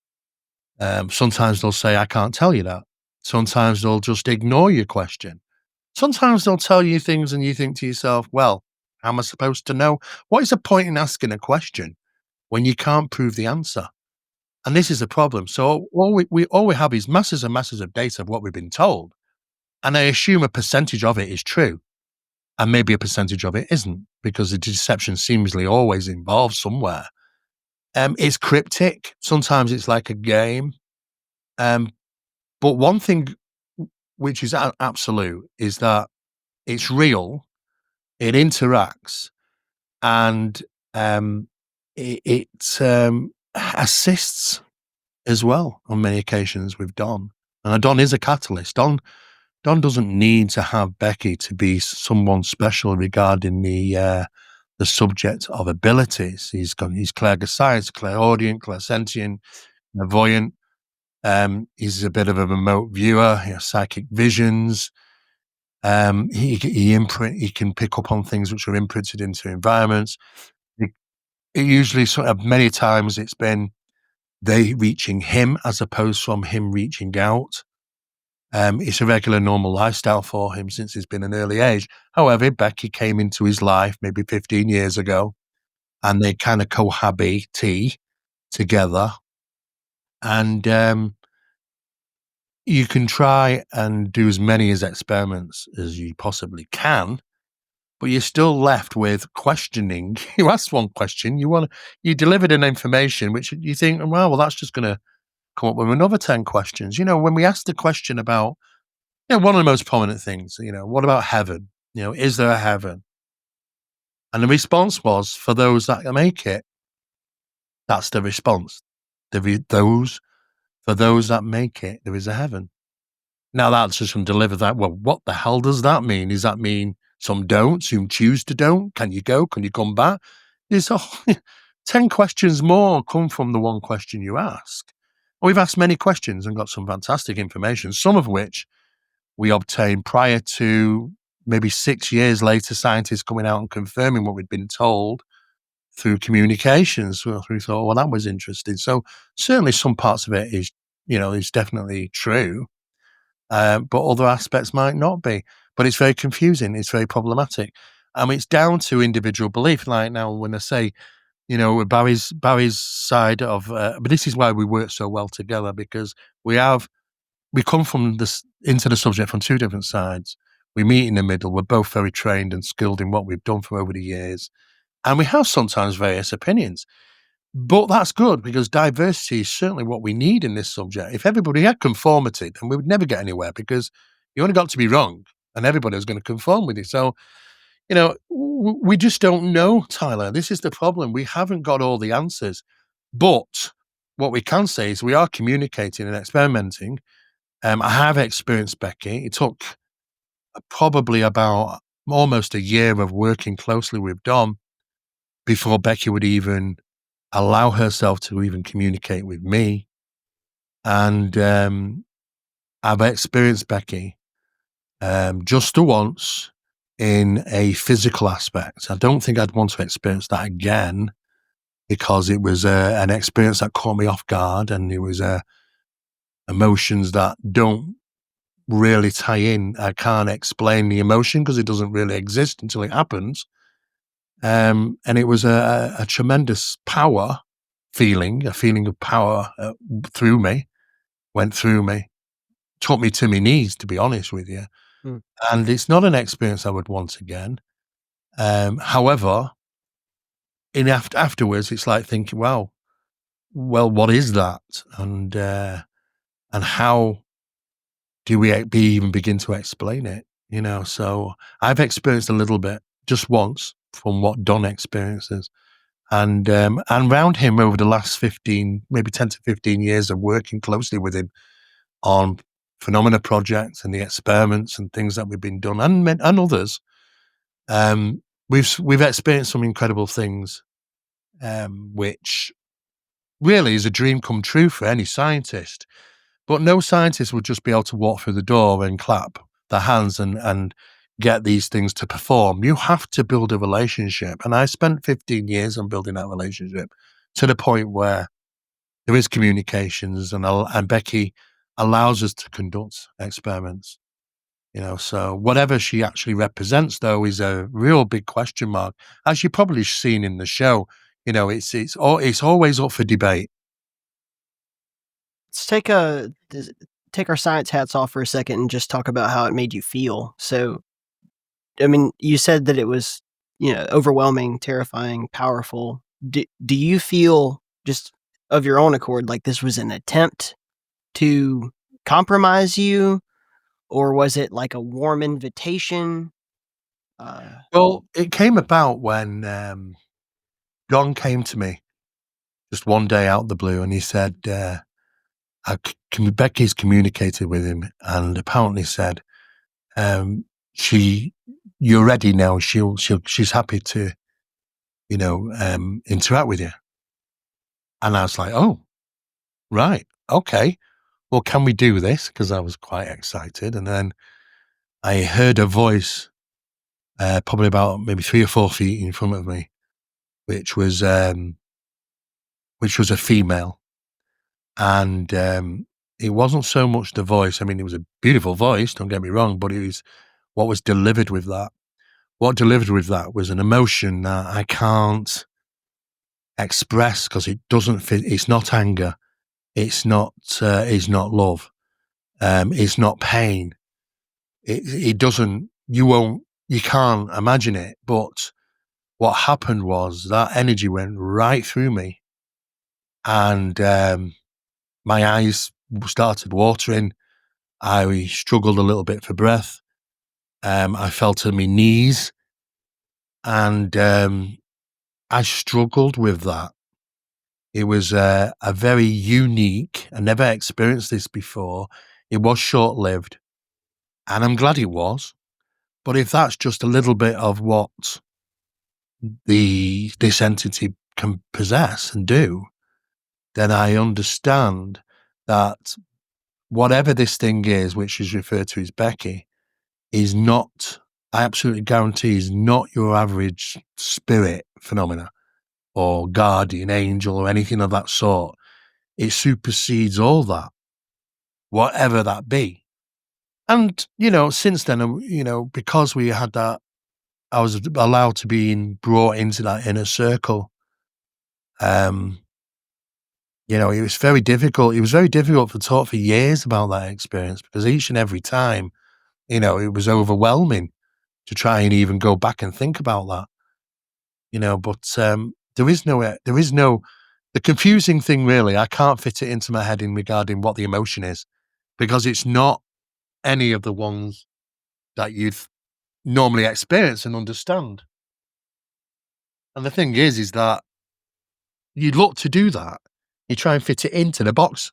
Sometimes they'll say, I can't tell you that. Sometimes they'll just ignore your question. Sometimes they'll tell you things and you think to yourself, well, how am I supposed to know? What is the point in asking a question when you can't prove the answer? And this is the problem. So all we have is masses and masses of data of what we've been told. And I assume a percentage of it is true. And maybe a percentage of it isn't, because the deception seemingly always involves somewhere. It's cryptic. Sometimes it's like a game. But one thing which is absolute is that it's real, it interacts, and it assists as well on many occasions with Don. And Don is a catalyst. Don doesn't need to have Becky to be someone special regarding the subject of abilities. He's clairgoscience, clairaudient, clairsentient, clairvoyant. He's a bit of a remote viewer. He has psychic visions. He can pick up on things which are imprinted into environments. It usually many times it's been they reaching him as opposed from him reaching out. It's a regular normal lifestyle for him since he's been an early age. However, Becky came into his life maybe 15 years ago, and they kind of cohabit together. And you can try and do as many as experiments as you possibly can, but you're still left with questioning. You asked one question, you delivered an information which you think, well, that's just going to come up with another 10 questions. When we asked the question about, one of the most prominent things, what about heaven? Is there a heaven? And the response was, for those that make it. That's the response. For those that make it, there is a heaven. Now that's just going to deliver that. Well, what the hell does that mean? Does that mean some don't, some choose to don't? Can you go? Can you come back? There's 10 questions more come from the one question you ask. We've asked many questions and got some fantastic information, some of which we obtained prior to maybe 6 years later, scientists coming out and confirming what we'd been told through communications. Well, we thought, well, that was interesting. So certainly some parts of it is definitely true, but other aspects might not be. But it's very confusing. It's very problematic. It's down to individual belief. Like now, when I say, Barry's side of, but this is why we work so well together, because we come from this into the subject from two different sides. We meet in the middle. We're both very trained and skilled in what we've done for over the years. And we have sometimes various opinions. But that's good, because diversity is certainly what we need in this subject. If everybody had conformity, then we would never get anywhere, because you only got to be wrong and everybody was going to conform with you. So, we just don't know, Tyler. This is the problem. We haven't got all the answers. But what we can say is we are communicating and experimenting. I have experienced Becky. It took probably about almost a year of working closely with Dom before Becky would even allow herself to even communicate with me. And I've experienced Becky. just the once in a physical aspect. I don't think I'd want to experience that again because it was an experience that caught me off guard, and it was emotions that don't really tie in. I can't explain the emotion because it doesn't really exist until it happens. And it was a tremendous power feeling, a feeling of power went through me, took me to my knees, to be honest with you. Hmm. And it's not an experience I would want again. However, afterwards, it's like thinking, well, what is that? And how do we even begin to explain it? So I've experienced a little bit just once from what Don experiences. And around him over the last 15, maybe 10 to 15 years of working closely with him on phenomena projects and the experiments and things that we've been done and others, we've experienced some incredible things, which really is a dream come true for any scientist. But no scientist would just be able to walk through the door and clap their hands and get these things to perform. You have to build a relationship. And I spent 15 years on building that relationship to the point where there is communications and Becky allows us to conduct experiments. So whatever she actually represents, though, is a real big question mark. As you've probably seen in the show, it's always up for debate. Let's take our science hats off for a second and just talk about how it made you feel. So, I mean, you said that it was, overwhelming, terrifying, powerful. Do you feel just of your own accord like this was an attempt to compromise you, or was it like a warm invitation? Well, it came about when John came to me just one day out of the blue, and he said, Becky's communicated with him and apparently said, you're ready now. She's happy to, interact with you. And I was like, oh, right. Okay. Well, can we do this? Because I was quite excited. And then I heard a voice, probably about maybe 3 or 4 feet in front of me, which was a female. And it wasn't so much the voice. I mean, it was a beautiful voice, don't get me wrong, but it was what was delivered with that. What delivered with that was an emotion that I can't express because it doesn't fit. It's not anger. It's not love. It's not pain. It doesn't, you can't imagine it. But what happened was that energy went right through me, and my eyes started watering. I struggled a little bit for breath. I fell to my knees, and I struggled with that. It was a very unique, I never experienced this before. It was short-lived, and I'm glad it was. But if that's just a little bit of what this entity can possess and do, then I understand that whatever this thing is, which is referred to as Becky, is not, I absolutely guarantee, is not your average spirit phenomena or guardian angel or anything of that sort. It supersedes all that, whatever that be. And, since then, because we had that, I was allowed to be brought into that inner circle. It was very difficult. It was very difficult to talk for years about that experience because each and every time, it was overwhelming to try and even go back and think about that. But the confusing thing really, I can't fit it into my head in regarding what the emotion is, because it's not any of the ones that you'd normally experience and understand. And the thing is that you look to do that. You try and fit it into the box.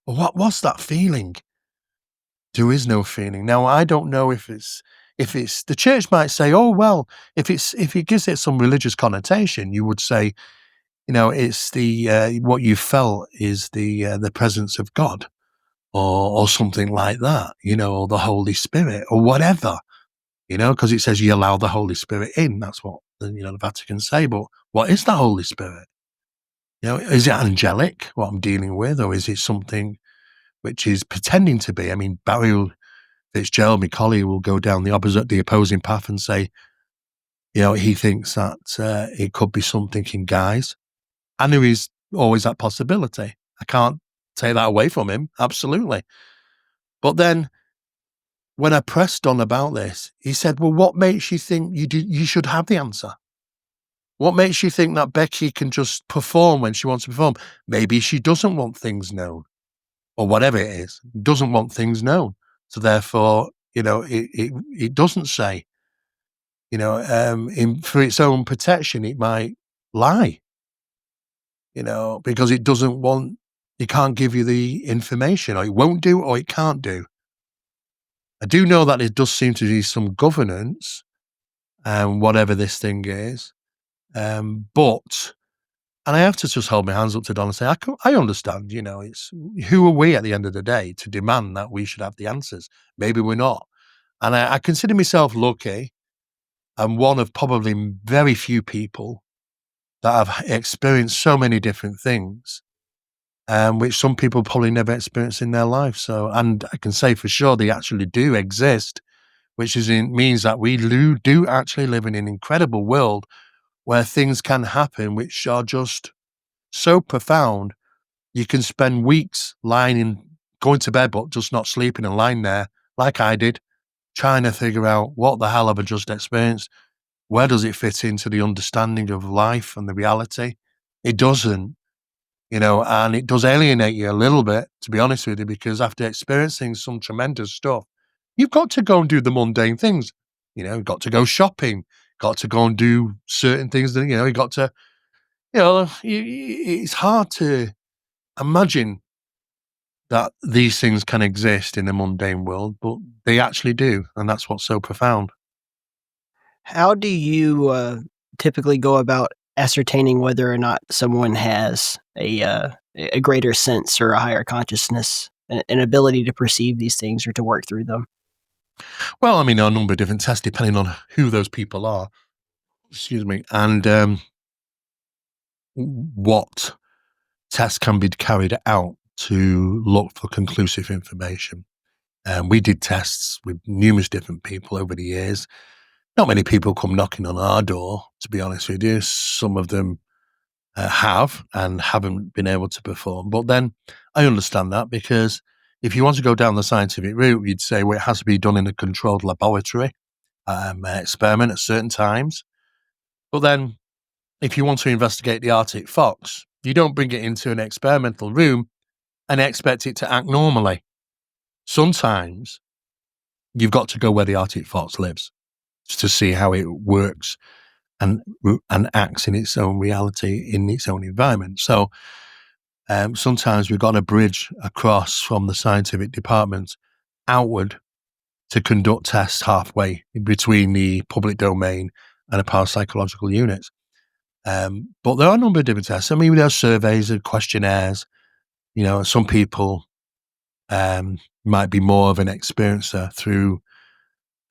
Well, what's that feeling? There is no feeling. Now, I don't know if it's the church might say, oh, well, if it gives it some religious connotation, you would say, it's the what you felt is the presence of God. or something like that, or the Holy Spirit or whatever, because it says you allow the Holy Spirit in. That's what the Vatican say. But what is the Holy Spirit? Is it angelic, what I'm dealing with, or is it something which is pretending to be? I mean, Barry Fitzgerald, my colleague, will go down the opposing path and say, he thinks that it could be something in guise. And there is always that possibility. I can't take that away from him, absolutely. But then when I pressed on about this, he said, well, what makes you think you should have the answer? What makes you think that Becky can just perform when she wants to perform? Maybe she doesn't want things known, or whatever it is, doesn't want things known. So therefore, it doesn't say, for its own protection, it might lie, because it can't give you the information, or it won't do, or it can't do. I do know that it does seem to be some governance, whatever this thing is. But I have to just hold my hands up to Don and say, I understand, it's who are we at the end of the day to demand that we should have the answers? Maybe we're not. And I consider myself lucky and one of probably very few people that have experienced so many different things, which some people probably never experienced in their life. So, and I can say for sure they actually do exist, which means that we do actually live in an incredible world where things can happen which are just so profound. You can spend weeks going to bed, but just not sleeping and lying there like I did, trying to figure out what the hell have I just experienced? Where does it fit into the understanding of life and the reality? It doesn't, and it does alienate you a little bit, to be honest with you, because after experiencing some tremendous stuff, you've got to go and do the mundane things. You've got to go shopping, got to go and do certain things that, you got to, it's hard to imagine that these things can exist in a mundane world, but they actually do. And that's what's so profound. How do you typically go about ascertaining whether or not someone has a greater sense or a higher consciousness, an ability to perceive these things or to work through them? Well, I mean, there are a number of different tests depending on who those people are. Excuse me. And what tests can be carried out to look for conclusive information. We did tests with numerous different people over the years. Not many people come knocking on our door, to be honest with you. Some of them have and haven't been able to perform. But then I understand that, because if you want to go down the scientific route, you'd say, well, it has to be done in a controlled laboratory experiment at certain times. But then if you want to investigate the Arctic fox, you don't bring it into an experimental room and expect it to act normally. Sometimes you've got to go where the Arctic fox lives to see how it works and acts in its own reality, in its own environment. So sometimes we've got to bridge across from the scientific department outward to conduct tests halfway in between the public domain and the parapsychological units. But there are a number of different tests. I mean, there are surveys and questionnaires. Some people might be more of an experiencer through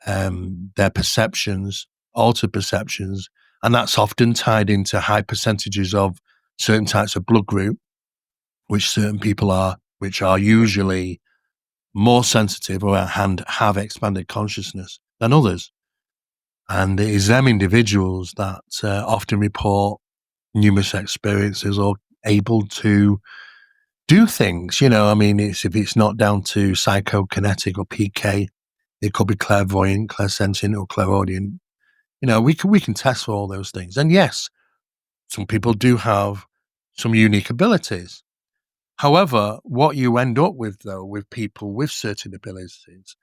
their perceptions, altered perceptions, and that's often tied into high percentages of certain types of blood group, which certain people are, which are usually more sensitive or have expanded consciousness than others. And it is them individuals that often report numerous experiences or able to do things. I mean, if it's not down to psychokinetic or PK, it could be clairvoyant, clairsentient, or clairaudient. We can test for all those things. And yes, some people do have some unique abilities. However, what you end up with, though, with people with certain abilities,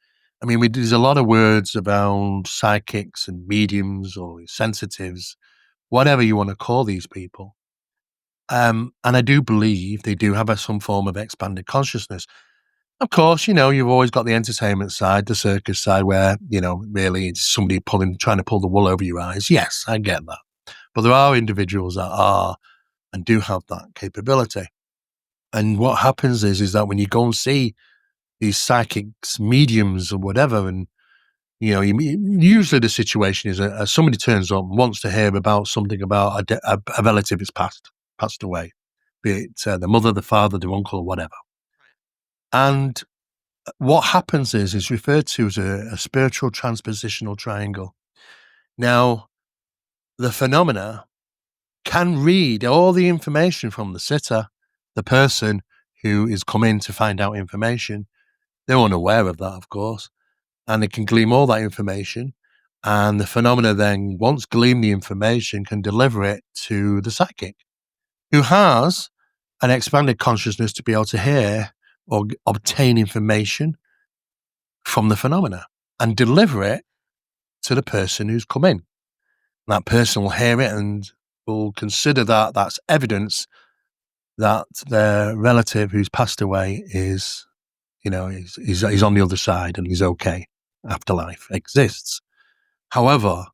I mean, there's a lot of words around psychics and mediums or sensitives, whatever you want to call these people. And I do believe they do have some form of expanded consciousness. Of course, you've always got the entertainment side, the circus side, where, really it's somebody trying to pull the wool over your eyes. Yes, I get that. But there are individuals that are and do have that capability. And what happens is that when you go and see these psychics, mediums, or whatever, and usually the situation is somebody turns up and wants to hear about something about a relative who's passed away, be it the mother, the father, the uncle, or whatever. And what happens is referred to as a spiritual transpositional triangle. Now, the phenomena can read all the information from the sitter, the person who is coming to find out information. They're unaware of that, of course, and they can glean all that information. And the phenomena then, once glean the information, can deliver it to the psychic, who has an expanded consciousness to be able to hear or obtain information from the phenomena and deliver it to the person who's come in. That person will hear it and will consider that that's evidence that their relative who's passed away is on the other side and he's okay. Afterlife exists. However,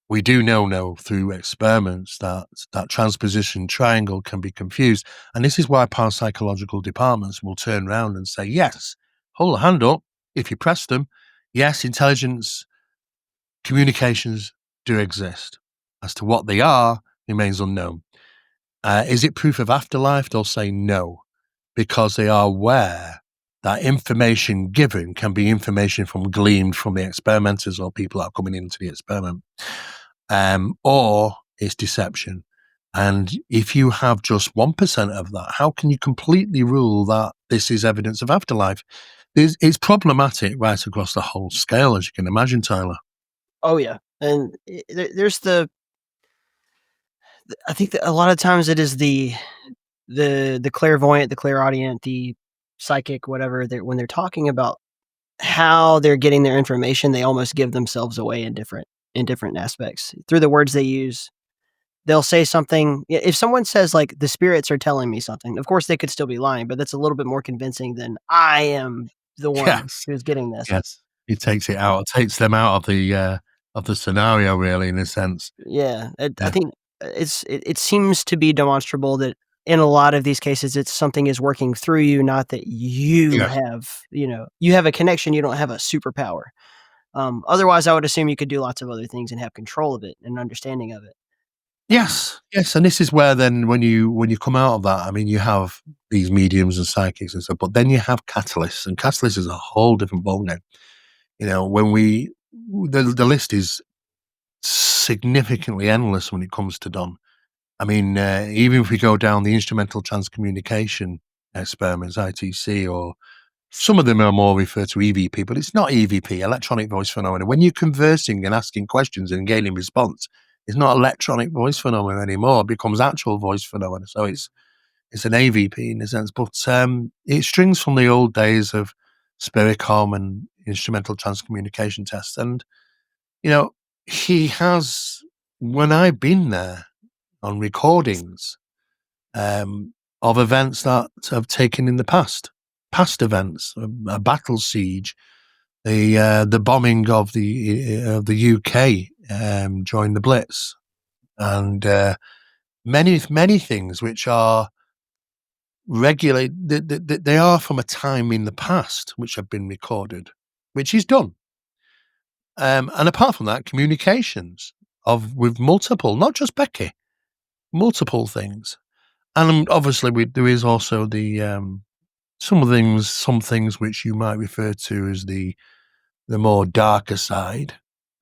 we do know through experiments that transposition triangle can be confused. And this is why parapsychological departments will turn around and say, yes, hold a hand up if you press them. Yes, intelligence communications do exist. As to what they are remains unknown. Is it proof of afterlife? They'll say no, because they are aware that information given can be information gleaned from the experimenters or people that are coming into the experiment, or it's deception. And if you have just 1% of that, how can you completely rule that this is evidence of afterlife? It's problematic right across the whole scale, as you can imagine, Tyler. Oh yeah, and there's I think that a lot of times it is the clairvoyant, the clairaudient, the psychic, whatever. When they're talking about how they're getting their information, they almost give themselves away in different aspects through the words they use. They'll say something. If someone says like the spirits are telling me something, of course they could still be lying, but that's a little bit more convincing than I am the one who's getting this. Yes, it takes them out of the scenario, really, in a sense. Yeah, I think it seems to be demonstrable that in a lot of these cases, it's something is working through you, not that you have you have a connection. You don't have a superpower. Otherwise, I would assume you could do lots of other things and have control of it and understanding of it. Yes, and this is where then when you come out of that, I mean, you have these mediums and psychics and stuff, but then you have catalysts, and catalysts is a whole different ballgame. When the list is significantly endless when it comes to Don. I mean, even if we go down the instrumental transcommunication experiments, ITC, or some of them are more referred to EVP, but it's not EVP, electronic voice phenomena. When you're conversing and asking questions and gaining response, it's not electronic voice phenomena anymore. It becomes actual voice phenomena. So it's an AVP in a sense, but it strings from the old days of Spiricom and instrumental transcommunication tests. And, he has, when I've been there on recordings of events that have taken in the past events, a battle siege, the bombing of the UK during the Blitz, and many things which are they are from a time in the past which have been recorded, which is done. And apart from that, communications with multiple, not just Becky, multiple things. And obviously there is also the some things which you might refer to as the more darker side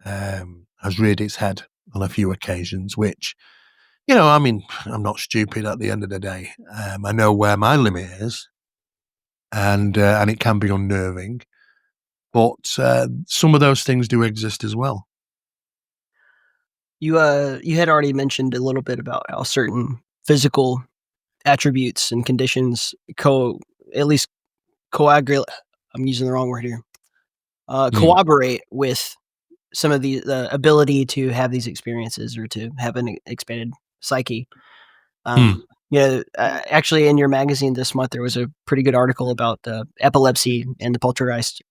has reared its head on a few occasions, which, I mean, I'm not stupid at the end of the day. I know where my limit is, and it can be unnerving, but some of those things do exist as well. You had already mentioned a little bit about how certain physical attributes and conditions at least coagulate. I'm using the wrong word here. Cooperate with some of the ability to have these experiences or to have an expanded psyche. Actually, in your magazine this month, there was a pretty good article about epilepsy and the poltergeist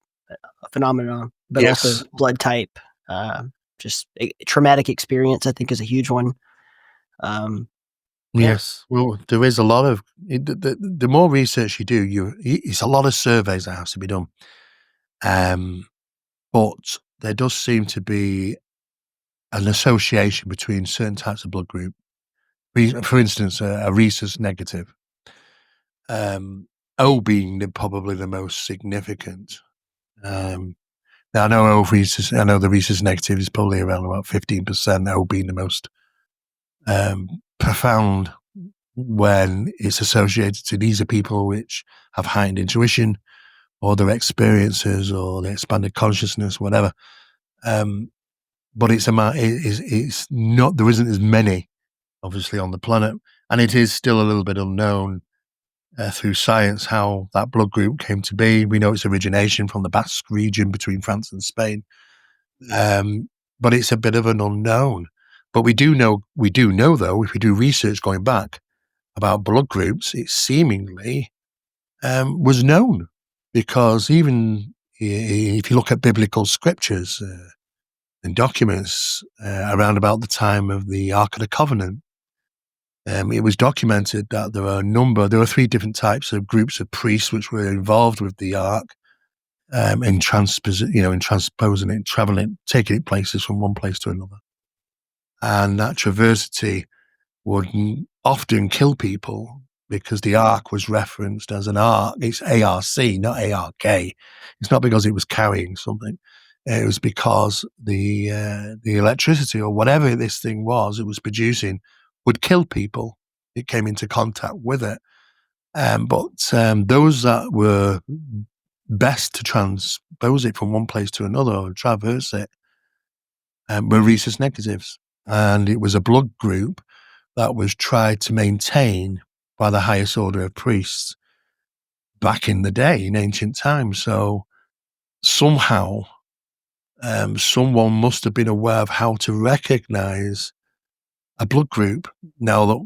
phenomenon, but also blood type. Just a traumatic experience, I think, is a huge one. Yes. Well, there is a lot of the more research you do, it's a lot of surveys that has to be done. But there does seem to be an association between certain types of blood group. For instance, a rhesus negative, O being probably the most significant. Now I know the rhesus negative is probably around about 15%. O being the most profound, when it's associated to these are people which have heightened intuition, or their experiences, or their expanded consciousness, whatever. But it's not. There isn't as many, obviously, on the planet, and it is still a little bit unknown through science how that blood group came to be. We know its origination from the Basque region between France and Spain, but it's a bit of an unknown. But we do know though, if we do research going back about blood groups, it seemingly was known, because even if you look at biblical scriptures and documents around about the time of the Ark of the Covenant, it was documented that there were 3 different types of groups of priests which were involved with the Ark in transposing it, traveling, taking it places from one place to another. And that traversity would often kill people, because the Ark was referenced as an Ark. It's ARC, not ARK. It's not because it was carrying something. It was because the electricity or whatever this thing was it was producing would kill people. It came into contact with it. But those that were best to transpose it from one place to another or traverse it were rhesus negatives. And it was a blood group that was tried to maintain by the highest order of priests back in the day, in ancient times. So somehow someone must have been aware of how to recognize a blood group. Now, that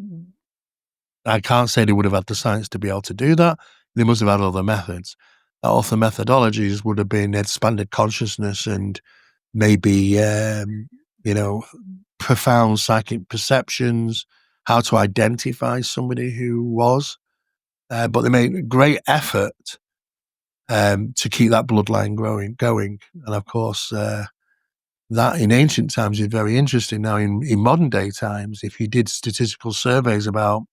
I can't say they would have had the science to be able to do that. They must have had other methods. Other methodologies would have been expanded consciousness and maybe, profound psychic perceptions, how to identify somebody who was. But they made a great effort to keep that bloodline going. And of course, that in ancient times is very interesting. Now, in modern day times, if you did statistical surveys about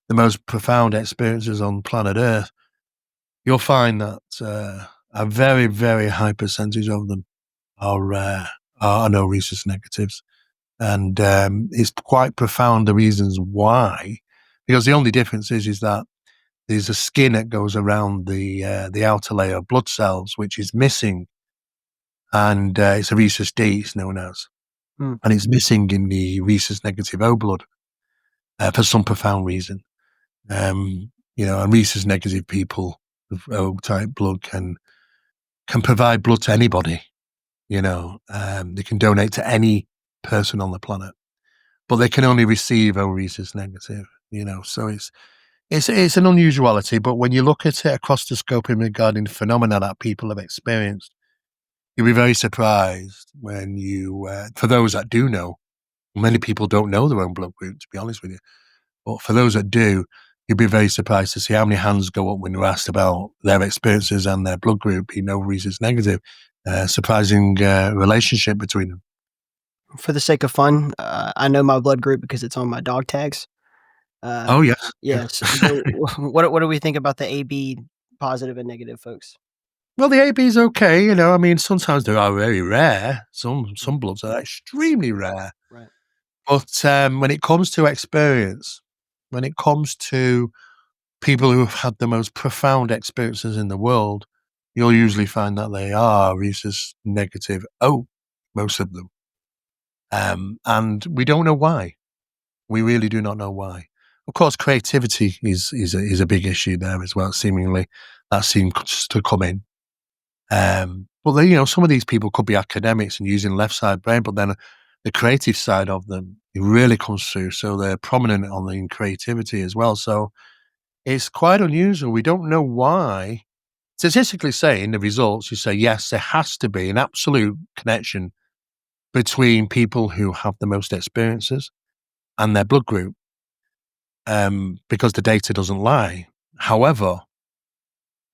the most profound experiences on planet Earth, you'll find that a very, very high percentage of them are no rhesus negatives. And it's quite profound, the reasons why, because the only difference is that there's a skin that goes around the outer layer of blood cells, which is missing. And it's a rhesus D, it's known as. And it's missing in the rhesus negative O blood for some profound reason. And rhesus negative people with O type blood can provide blood to anybody. They can donate to any person on the planet, but they can only receive O rhesus negative. So it's an unusuality. But when you look at it across the scope in regarding the phenomena that people have experienced, you'll be very surprised when you, for those that do know, many people don't know their own blood group, to be honest with you. But for those that do, you'll be very surprised to see how many hands go up when you're asked about their experiences and their blood group being O rhesus negative. Surprising relationship between them. For the sake of fun, I know my blood group because it's on my dog tags. Oh, yes. Yes. So what do we think about the AB positive and negative folks? Well, the AB is okay. Sometimes they are very rare. Some bloods are extremely rare. Right. But when it comes to experience, when it comes to people who have had the most profound experiences in the world, you'll usually find that they are rhesus negative O, most of them. And we don't know why. We really do not know why. Of course, creativity is a big issue there as well. Seemingly, that seems to come in. But then, some of these people could be academics and using left side brain, but then the creative side of them, it really comes through. So they're prominent in creativity as well. So it's quite unusual. We don't know why. Statistically saying the results, you say, yes, there has to be an absolute connection between people who have the most experiences and their blood group. because the data doesn't lie. However,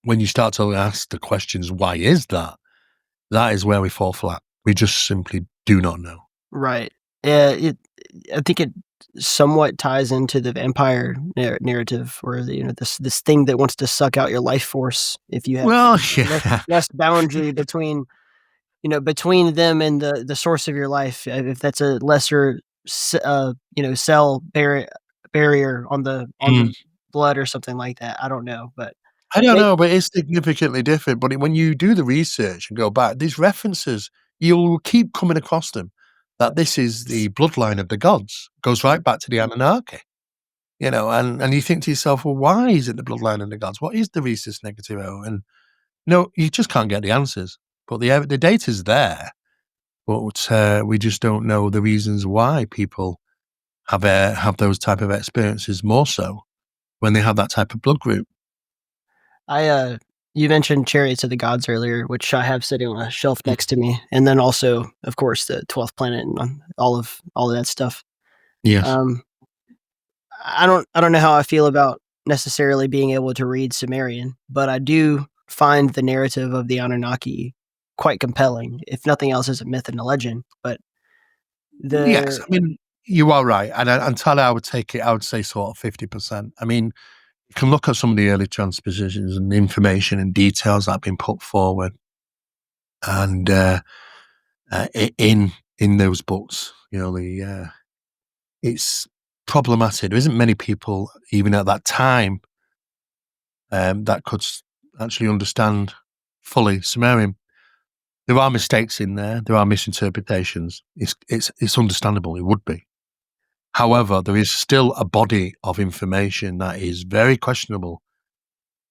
when you start to ask the questions, why is that? That is where we fall flat. We just simply do not know. Right. Yeah, I think it somewhat ties into the vampire narrative, where this thing that wants to suck out your life force if you have Well, less boundary between between them and the source of your life. If that's a lesser cell barrier on the blood or something like that, I don't know, but I don't know, but it's significantly different. But when you do the research and go back, these references, you'll keep coming across them. That this is the bloodline of the gods, goes right back to the Anunnaki. And you think to yourself, well, why is it the bloodline of the gods? What is the rhesus negativo? And no, you just can't get the answers. But the data's there, but we just don't know the reasons why people have those type of experiences more so when they have that type of blood group. You mentioned Chariots of the Gods earlier, which I have sitting on a shelf next to me, and then also, of course, the 12th planet and all of that stuff. Yes. I don't know how I feel about necessarily being able to read Sumerian, but I do find the narrative of the Anunnaki quite compelling, if nothing else as a myth and a legend. But Yes, I mean, you are right. And until I would take it, I would say sort of 50%. I mean, you can look at some of the early transpositions and the information and details that have been put forward, and in those books, it's problematic. There isn't many people, even at that time, that could actually understand fully Sumerian. There are mistakes in there. There are misinterpretations. It's understandable. It would be. However, there is still a body of information that is very questionable.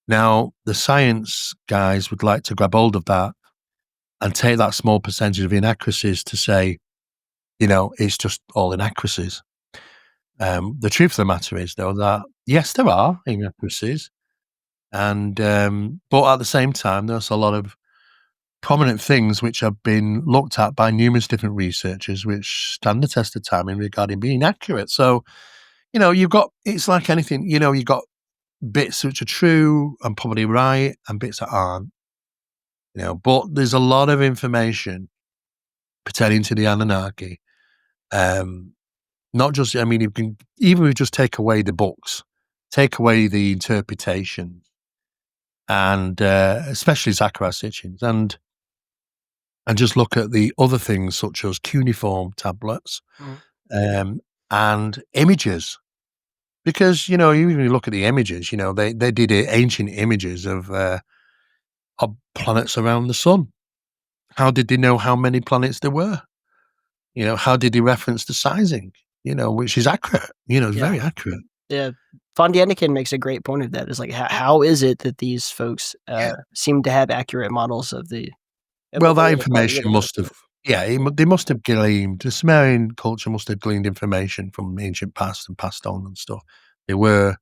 Now, the science guys would like to grab hold of that and take that small percentage of inaccuracies to say, it's just all inaccuracies. The truth of the matter is, though, that yes, there are inaccuracies, and but at the same time, there's a lot of prominent things which have been looked at by numerous different researchers, which stand the test of time in regarding being accurate. So, it's like anything, you've got bits which are true and probably right and bits that aren't, but there's a lot of information pertaining to the Anunnaki. Not just, I mean, you can, even if you just take away the books, take away the interpretation, and especially Zacharias Sitchin's, and just look at the other things such as cuneiform tablets, and images. Because, you even look at the images, they did ancient images of planets around the sun. How did they know how many planets there were? How did they reference the sizing? Which is accurate. It's very accurate. Yeah, Von Däniken makes a great point of that. It's like, how is it that these folks seem to have accurate models of the? Well, that information must have, they must have gleaned, the Sumerian culture must have gleaned information from the ancient past and passed on and stuff. There were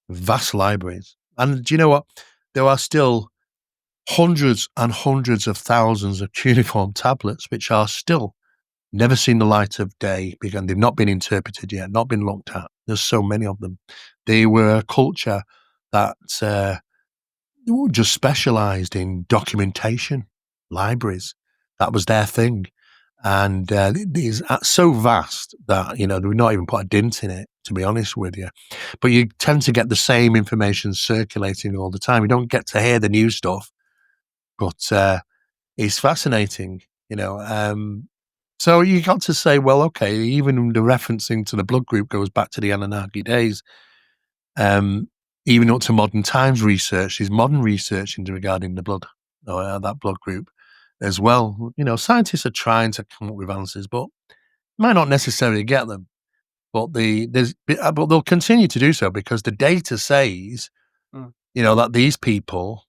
vast libraries. And do you know what? There are still hundreds and hundreds of thousands of cuneiform tablets, which are still never seen the light of day because they've not been interpreted yet, not been looked at. There's so many of them. They were a culture that just specialized in documentation, libraries. That was their thing. And these are so vast that, they would not even put a dent in it, to be honest with you. But you tend to get the same information circulating all the time. You don't get to hear the new stuff, but it's fascinating, So you got to say, well, okay, even the referencing to the blood group goes back to the Anunnaki days. Even up to modern times research, is modern research into regarding the blood, or that blood group as well. Scientists are trying to come up with answers, but might not necessarily get them. But but they'll continue to do so because the data says, that these people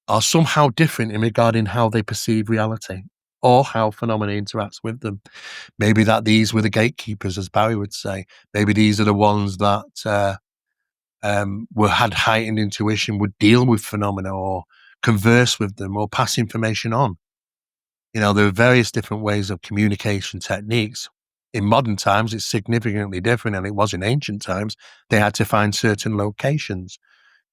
are somehow different in regarding how they perceive reality or how phenomena interacts with them. Maybe that these were the gatekeepers, as Barry would say. Maybe these are the ones that had heightened intuition, would deal with phenomena or converse with them or pass information on. There are various different ways of communication techniques In modern times, it's significantly different than it was in ancient times. They had to find certain locations,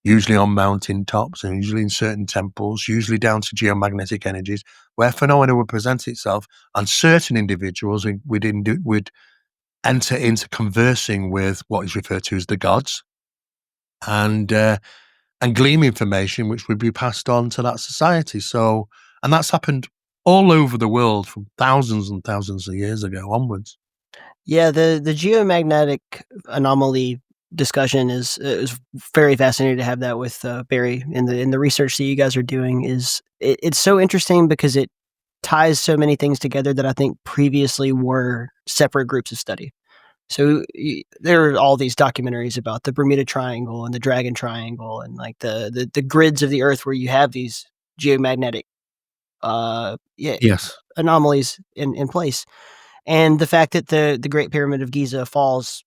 usually on mountain tops and usually in certain temples, usually down to geomagnetic energies, where phenomena would present itself, and certain individuals would enter into conversing with what is referred to as the gods, and glean information which would be passed on to that society. So, and that's happened all over the world from thousands and thousands of years ago onwards. Yeah, the geomagnetic anomaly discussion is very fascinating to have that with Barry in the research that you guys are doing. It's so interesting because it ties so many things together that I think previously were separate groups of study. So there are all these documentaries about the Bermuda Triangle and the Dragon Triangle and like the grids of the Earth where you have these geomagnetic Yes. anomalies in place. And the fact that the Great Pyramid of Giza falls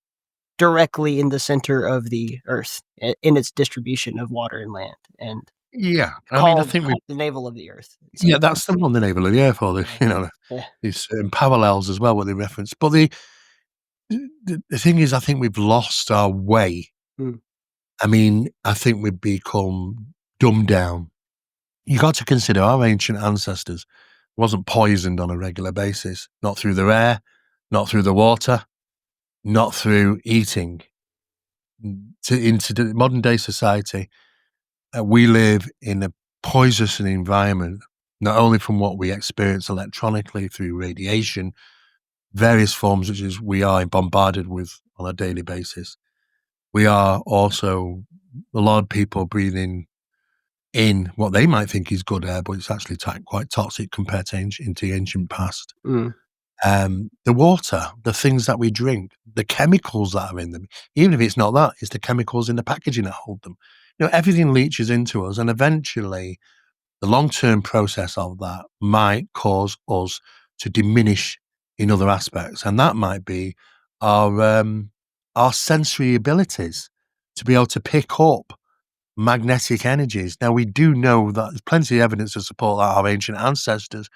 directly in the center of the Earth in its distribution of water and land, and Yeah. I called think we the navel of the Earth. So, yeah, that's the one, the navel of the earth, or yeah. these parallels as well, what they reference. But the thing is, I think we've lost our way. Mm. I mean, I think we've become dumbed down. You got to consider our ancient ancestors wasn't poisoned on a regular basis, not through the air, not through the water, not through eating. Into the modern day society, we live in a poisonous environment, not only from what we experience electronically through radiation, various forms which is we are bombarded with on a daily basis. We are also, a lot of people breathing in what they might think is good air, but it's actually quite toxic compared to the ancient past. Mm. The water, the things that we drink, the chemicals that are in them, even if it's not that, it's the chemicals in the packaging that hold them. Everything leaches into us, and eventually the long-term process of that might cause us to diminish in other aspects, and that might be our sensory abilities to be able to pick up magnetic energies. Now, we do know that there's plenty of evidence to support that our ancient ancestors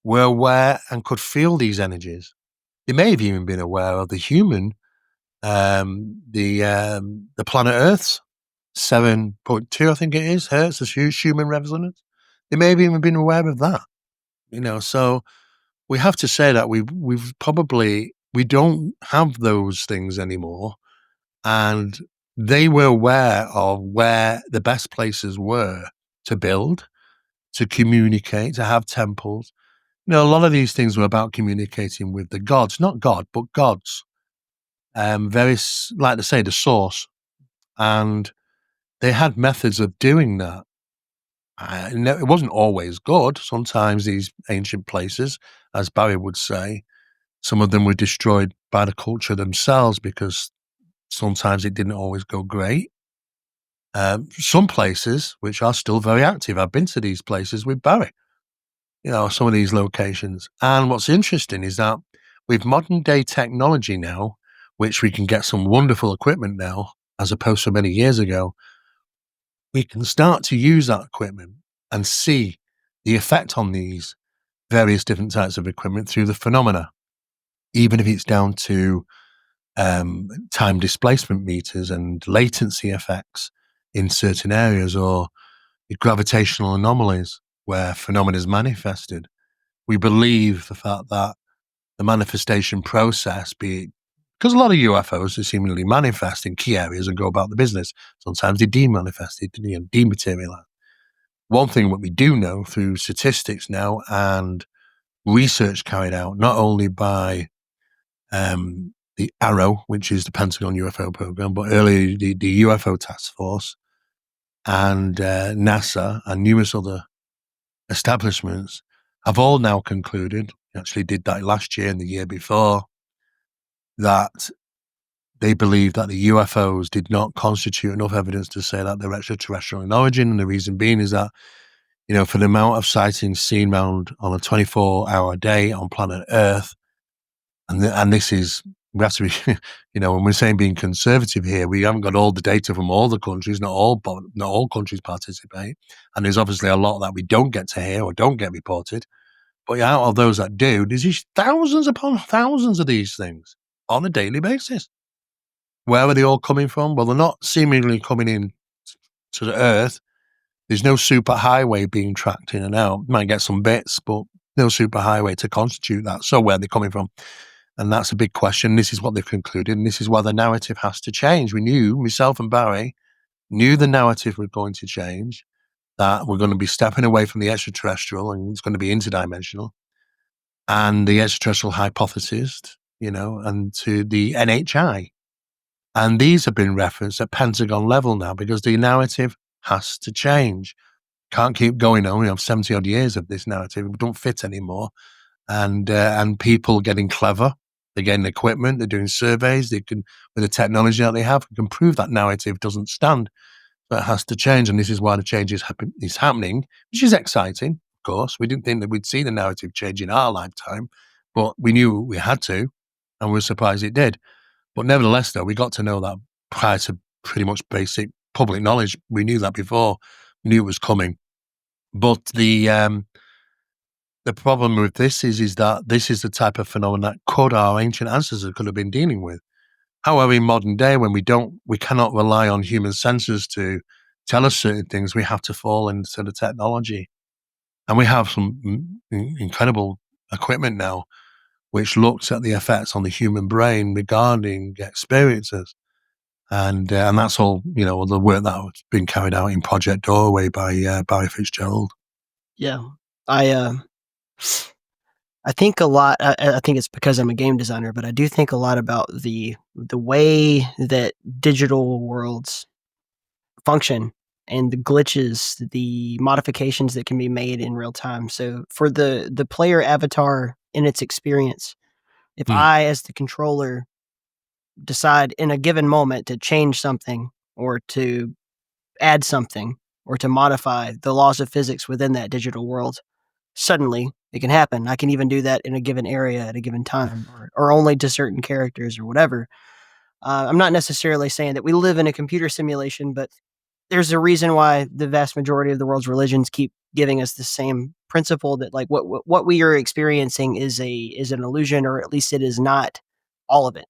were aware and could feel these energies. They may have even been aware of the human, the planet Earth's 7.2, I think it is, hertz, is human resonance. They may have even been aware of that. So we have to say that we don't have those things anymore, and they were aware of where the best places were to build, to communicate, to have temples. A lot of these things were about communicating with the gods, not God, but gods. Like to say, the source. And they had methods of doing that. It wasn't always good. Sometimes these ancient places, as Barry would say, some of them were destroyed by the culture themselves because sometimes it didn't always go great. Some places, which are still very active, I've been to these places with Barry, some of these locations. And what's interesting is that with modern day technology now, which we can get some wonderful equipment now, as opposed to many years ago, we can start to use that equipment and see the effect on these various different types of equipment through the phenomena, even if it's down to time displacement meters and latency effects in certain areas, or gravitational anomalies where phenomena is manifested. We believe the fact that the manifestation process, because a lot of UFOs are seemingly manifest in key areas and go about the business. Sometimes they demanifest, dematerialize. One thing what we do know through statistics now and research carried out not only by the Arrow, which is the Pentagon UFO program, but earlier the UFO Task Force and NASA and numerous other establishments have all now concluded, actually did that last year and the year before, that they believe that the UFOs did not constitute enough evidence to say that they're extraterrestrial in origin. And the reason being is that, for the amount of sightings seen around on a 24-hour day on planet Earth, and this is, we have to be, when we're saying being conservative here, we haven't got all the data from all the countries, not all countries participate. And there's obviously a lot that we don't get to hear or don't get reported. But out of those that do, there's these thousands upon thousands of these things on a daily basis. Where are they all coming from? Well, they're not seemingly coming in to the Earth. There's no superhighway being tracked in and out. You might get some bits, but no superhighway to constitute that. So where are they coming from? And that's a big question. This is what they've concluded, and this is why the narrative has to change. We knew, myself and Barry, knew the narrative was going to change, that we're going to be stepping away from the extraterrestrial and it's going to be interdimensional, and the extraterrestrial hypothesis, and to the NHI. And these have been referenced at Pentagon level now because the narrative has to change. Can't keep going on. We have 70 odd years of this narrative. It don't fit anymore. And people getting clever. They're getting equipment. They're doing surveys. They can, with the technology that they have, can prove that narrative doesn't stand. So it has to change. And this is why the change is happening, which is exciting, of course. We didn't think that we'd see the narrative change in our lifetime, but we knew we had to, and we were surprised it did. But nevertheless, though, we got to know that prior to pretty much basic public knowledge. We knew that before. We knew it was coming. But the problem with this is that this is the type of phenomenon that our ancient ancestors could have been dealing with. However, in modern day, when we cannot rely on human senses to tell us certain things, we have to fall into the technology. And we have some incredible equipment now which looks at the effects on the human brain regarding experiences. And that's all, the work that's been carried out in Project Doorway by Barry Fitzgerald. Yeah. I think a lot. I think it's because I'm a game designer, but I do think a lot about the way that digital worlds function and the glitches, the modifications that can be made in real time. So for the player avatar in its experience, if I, as the controller, decide in a given moment to change something or to add something or to modify the laws of physics within that digital world, suddenly it can happen. I can even do that in a given area at a given time or only to certain characters or whatever. I'm not necessarily saying that we live in a computer simulation, but there's a reason why the vast majority of the world's religions keep giving us the same principle that like what we are experiencing is an illusion, or at least it is not all of it.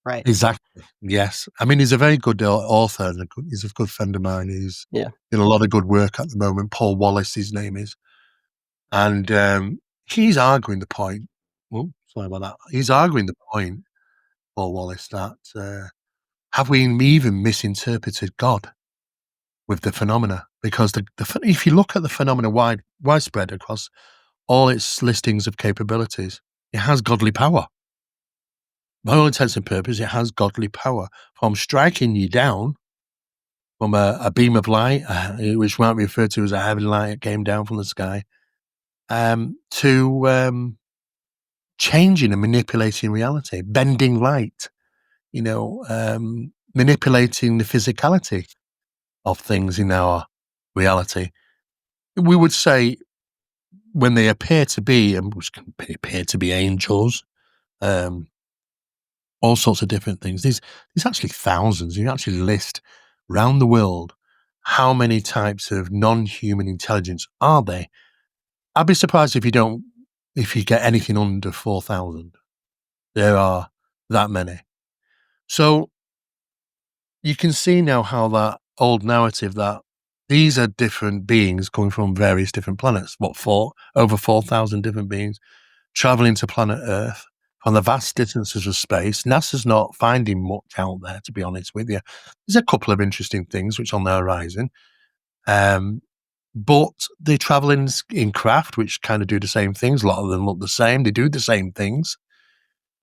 Right. Exactly. Yes. I mean, he's a very good author. And he's a good friend of mine. He's Yeah. doing a lot of good work at the moment. Paul Wallace, his name is. And he's arguing the point. Oh, sorry about that. He's arguing the point, Paul Wallace, that have we even misinterpreted God with the phenomena? Because if you look at the phenomena widespread across all its listings of capabilities, it has godly power. By all intents and purposes, it has godly power, from striking you down from a beam of light, which might be referred to as a heavenly light that came down from the sky, to changing and manipulating reality, bending light, manipulating the physicality of things in our reality. We would say when they appear to be, which can appear to be angels, all sorts of different things. There's actually thousands. You actually list around the world how many types of non-human intelligence are there. I'd be surprised if you get anything under 4,000. There are that many. So you can see now how that old narrative that these are different beings coming from various different planets, over 4,000 different beings traveling to planet Earth on the vast distances of space. NASA's not finding much out there, to be honest with you. There's a couple of interesting things which are on the horizon. But they travel in craft, which kind of do the same things. A lot of them look the same. They do the same things.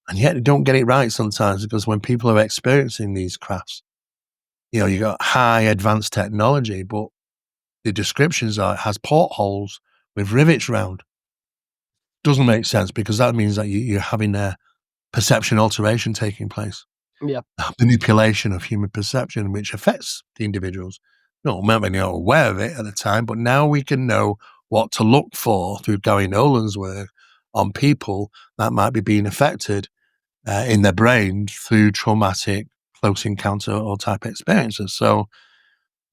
And yet they don't get it right sometimes, because when people are experiencing these crafts, you got high advanced technology, but the descriptions are it has portholes with rivets round. Doesn't make sense, because that means that you're having a perception alteration taking place. Yeah. Manipulation of human perception, which affects the individuals. Maybe not aware of it at the time, but now we can know what to look for through Gary Nolan's work on people that might be being affected in their brain through traumatic close encounter or type experiences. So,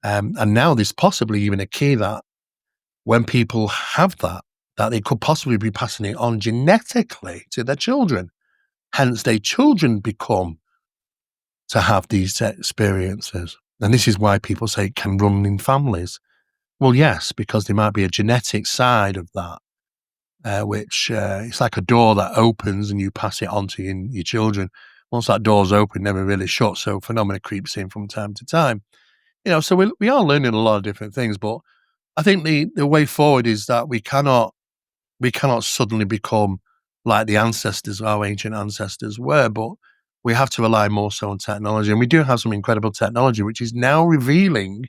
and now there's possibly even a key that when people have that that they could possibly be passing it on genetically to their children. Hence, their children become to have these experiences. And this is why people say it can run in families. Well, yes, because there might be a genetic side of that, which it's like a door that opens and you pass it on to your children. Once that door's open, never really shut, so phenomena creeps in from time to time. So we are learning a lot of different things, but I think the way forward is that we cannot suddenly become like the ancestors, our ancient ancestors were, but we have to rely more so on technology. And we do have some incredible technology, which is now revealing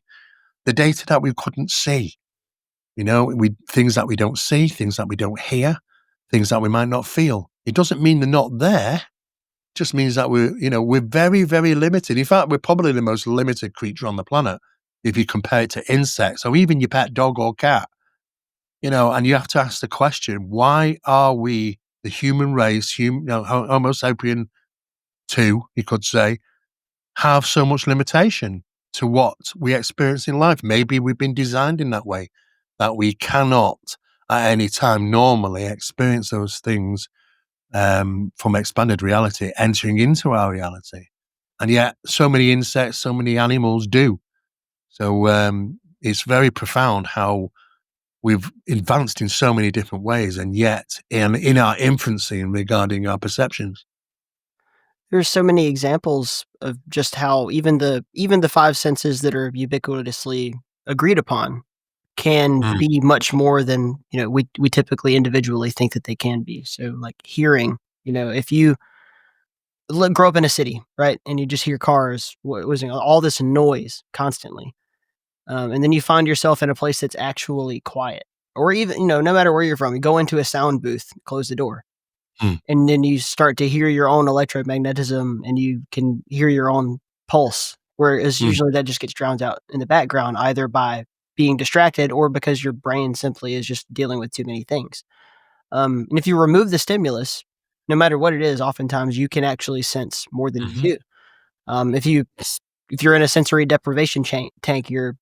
the data that we couldn't see. Things that we don't see, things that we don't hear, things that we might not feel. It doesn't mean they're not there. It just means that we're very, very limited. In fact, we're probably the most limited creature on the planet if you compare it to insects or even your pet dog or cat. And you have to ask the question, why are we, the human race, Homo sapien 2, you could say, have so much limitation to what we experience in life? Maybe we've been designed in that way, that we cannot at any time normally experience those things from expanded reality entering into our reality. And yet so many insects, so many animals do. So it's very profound how we've advanced in so many different ways, and yet in our infancy in regarding our perceptions. There's so many examples of just how even the five senses that are ubiquitously agreed upon can Mm. be much more than we typically individually think that they can be. So like hearing, if you grow up in a city, right, and you just hear cars, what was all this noise constantly, and then you find yourself in a place that's actually quiet, or even no matter where you're from, you go into a sound booth, close the door, Mm. and then you start to hear your own electromagnetism, and you can hear your own pulse. Whereas Mm. usually that just gets drowned out in the background, either by being distracted or because your brain simply is just dealing with too many things. And if you remove the stimulus, no matter what it is, oftentimes you can actually sense more than Mhm. you do. If you're in a sensory deprivation tank, your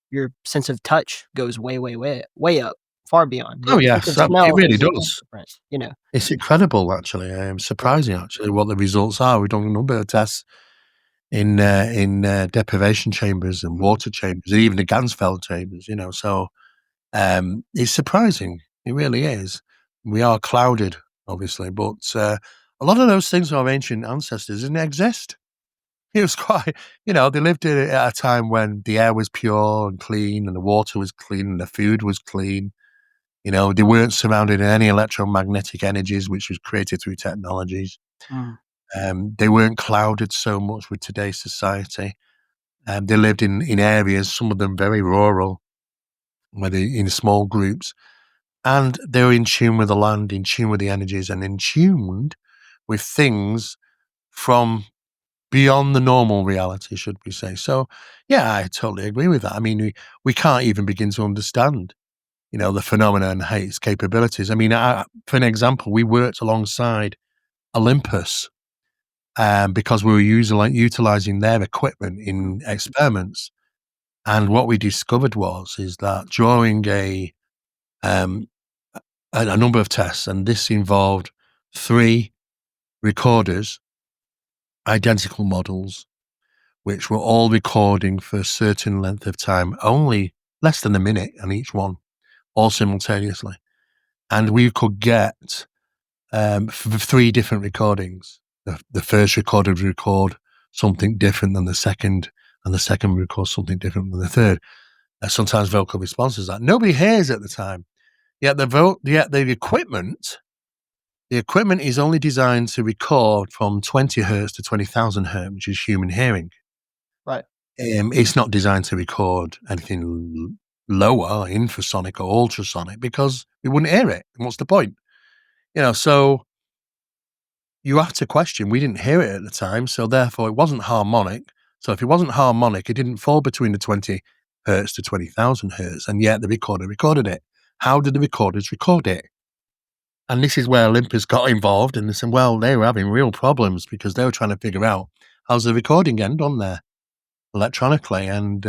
sense of touch goes way, way, way, way up, far beyond. Oh, Your sense yes, of it smell really is does. different. It's incredible, actually. Surprising, actually, what the results are. We've done a number of tests in deprivation chambers and water chambers, and even the Gansfeld chambers. So it's surprising. It really is. We are clouded, obviously, but a lot of those things our ancient ancestors didn't exist. It was quite, they lived at a time when the air was pure and clean, and the water was clean, and the food was clean. They weren't surrounded in any electromagnetic energies, which was created through technologies. Mm. They weren't clouded so much with today's society. They lived in areas, some of them very rural, where they in small groups, and they were in tune with the land, in tune with the energies, and in tune with things from beyond the normal reality, should we say. So, yeah, I totally agree with that. I mean, we can't even begin to understand, the phenomena and its capabilities. I mean, for an example, we worked alongside Olympus because we were utilizing their equipment in experiments. And what we discovered is that during um, a number of tests, and this involved 3 recorders, identical models, which were all recording for a certain length of time, only less than a minute on each one, all simultaneously. And we could get 3 different recordings. The first recorder would record something different than the second, and the second would record something different than the third. Sometimes vocal responses that nobody hears at the time. Yet the equipment is only designed to record from 20 hertz to 20,000 hertz, which is human hearing. Right. It's not designed to record anything lower, infrasonic or ultrasonic, because we wouldn't hear it. And what's the point? So you have to question, we didn't hear it at the time, so therefore it wasn't harmonic. So if it wasn't harmonic, it didn't fall between the 20 hertz to 20,000 hertz, and yet the recorder recorded it. How did the recorders record it? And this is where Olympus got involved, and they said, well, they were having real problems because they were trying to figure out how's the recording end on there electronically. And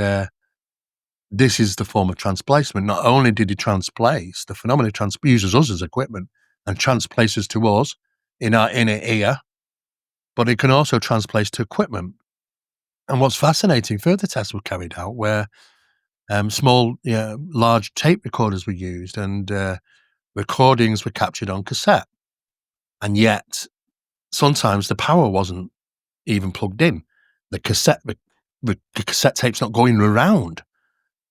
this is the form of transplacement. Not only did he transplace, the phenomena uses us as equipment and transplaces to us in our inner ear, but it can also transplace to equipment. And what's fascinating, further tests were carried out where large tape recorders were used and recordings were captured on cassette. And yet, sometimes the power wasn't even plugged in. The cassette tape's not going around.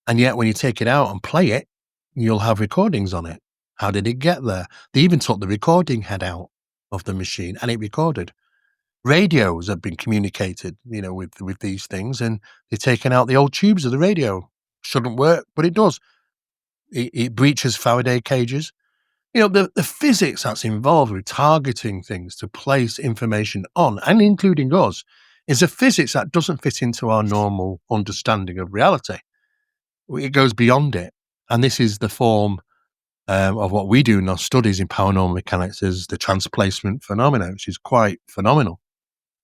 And yet, when you take it out and play it, you'll have recordings on it. How did it get there? They even took the recording head out of the machine and it recorded. Radios have been communicated, with these things, and they've taken out the old tubes of the radio. Shouldn't work, but it does. It breaches Faraday cages. The physics that's involved with targeting things to place information on, and including us, is a physics that doesn't fit into our normal understanding of reality. It goes beyond it. And this is the form of what we do in our studies in paranormal mechanics is the transplacement phenomena, which is quite phenomenal.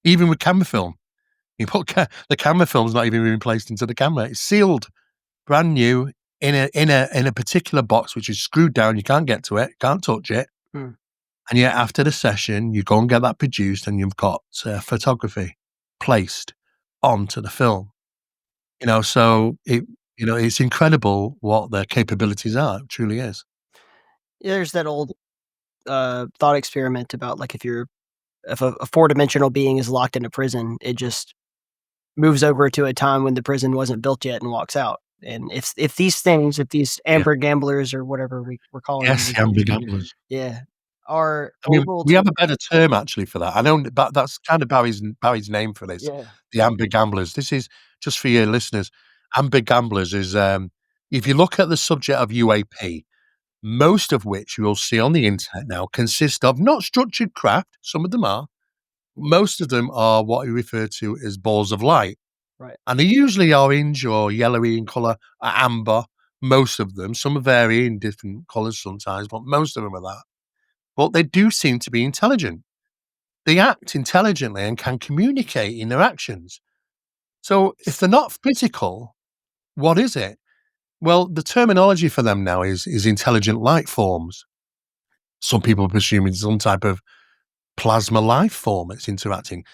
Even with camera film, the camera film's not even been placed into the camera. It's sealed, brand new, in a particular box which is screwed down. You can't get to it, can't touch it. And yet after the session, you go and get that produced, and you've got photography placed onto the film. So it's incredible what their capabilities are. It truly is. There's that old thought experiment about like if a four-dimensional being is locked in a prison, it just moves over to a time when the prison wasn't built yet and walks out. And if these amber gamblers or whatever we're calling Yes, them, amber gamblers. are I mean, able we to, have a better term actually for that. I know, but that's kind of Barry's name for this. yeah, The amber gamblers. This is just for your listeners. Amber gamblers is if you look at the subject of UAP, most of which you will see on the internet now consist of not structured craft. Some of them are. Most of them are what we refer to as balls of light. right. And they're usually orange or yellowy in colour, or amber, most of them. Some vary in different colours sometimes, but most of them are that. But they do seem to be intelligent. They act intelligently and can communicate in their actions. So if they're not physical, what is it? Well, the terminology for them now is intelligent light forms. Some people presume it's some type of plasma life form that's interacting.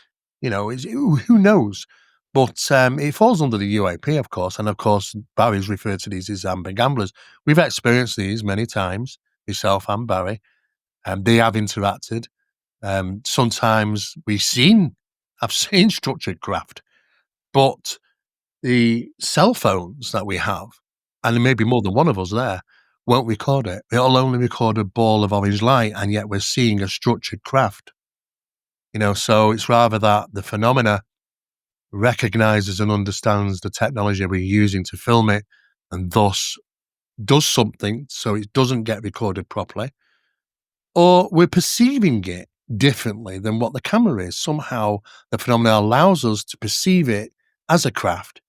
Who knows? But it falls under the UAP, of course. And of course, Barry's referred to these as amber gamblers. We've experienced these many times, myself and Barry. They have interacted. Sometimes I've seen structured craft, but the cell phones that we have, and there may be more than one of us there, won't record it. It'll only record a ball of orange light, and yet we're seeing a structured craft. So it's rather that the phenomena recognizes and understands the technology we're using to film it, and thus does something so it doesn't get recorded properly, or we're perceiving it differently than what the camera is. Somehow the phenomena allows us to perceive it as a craft,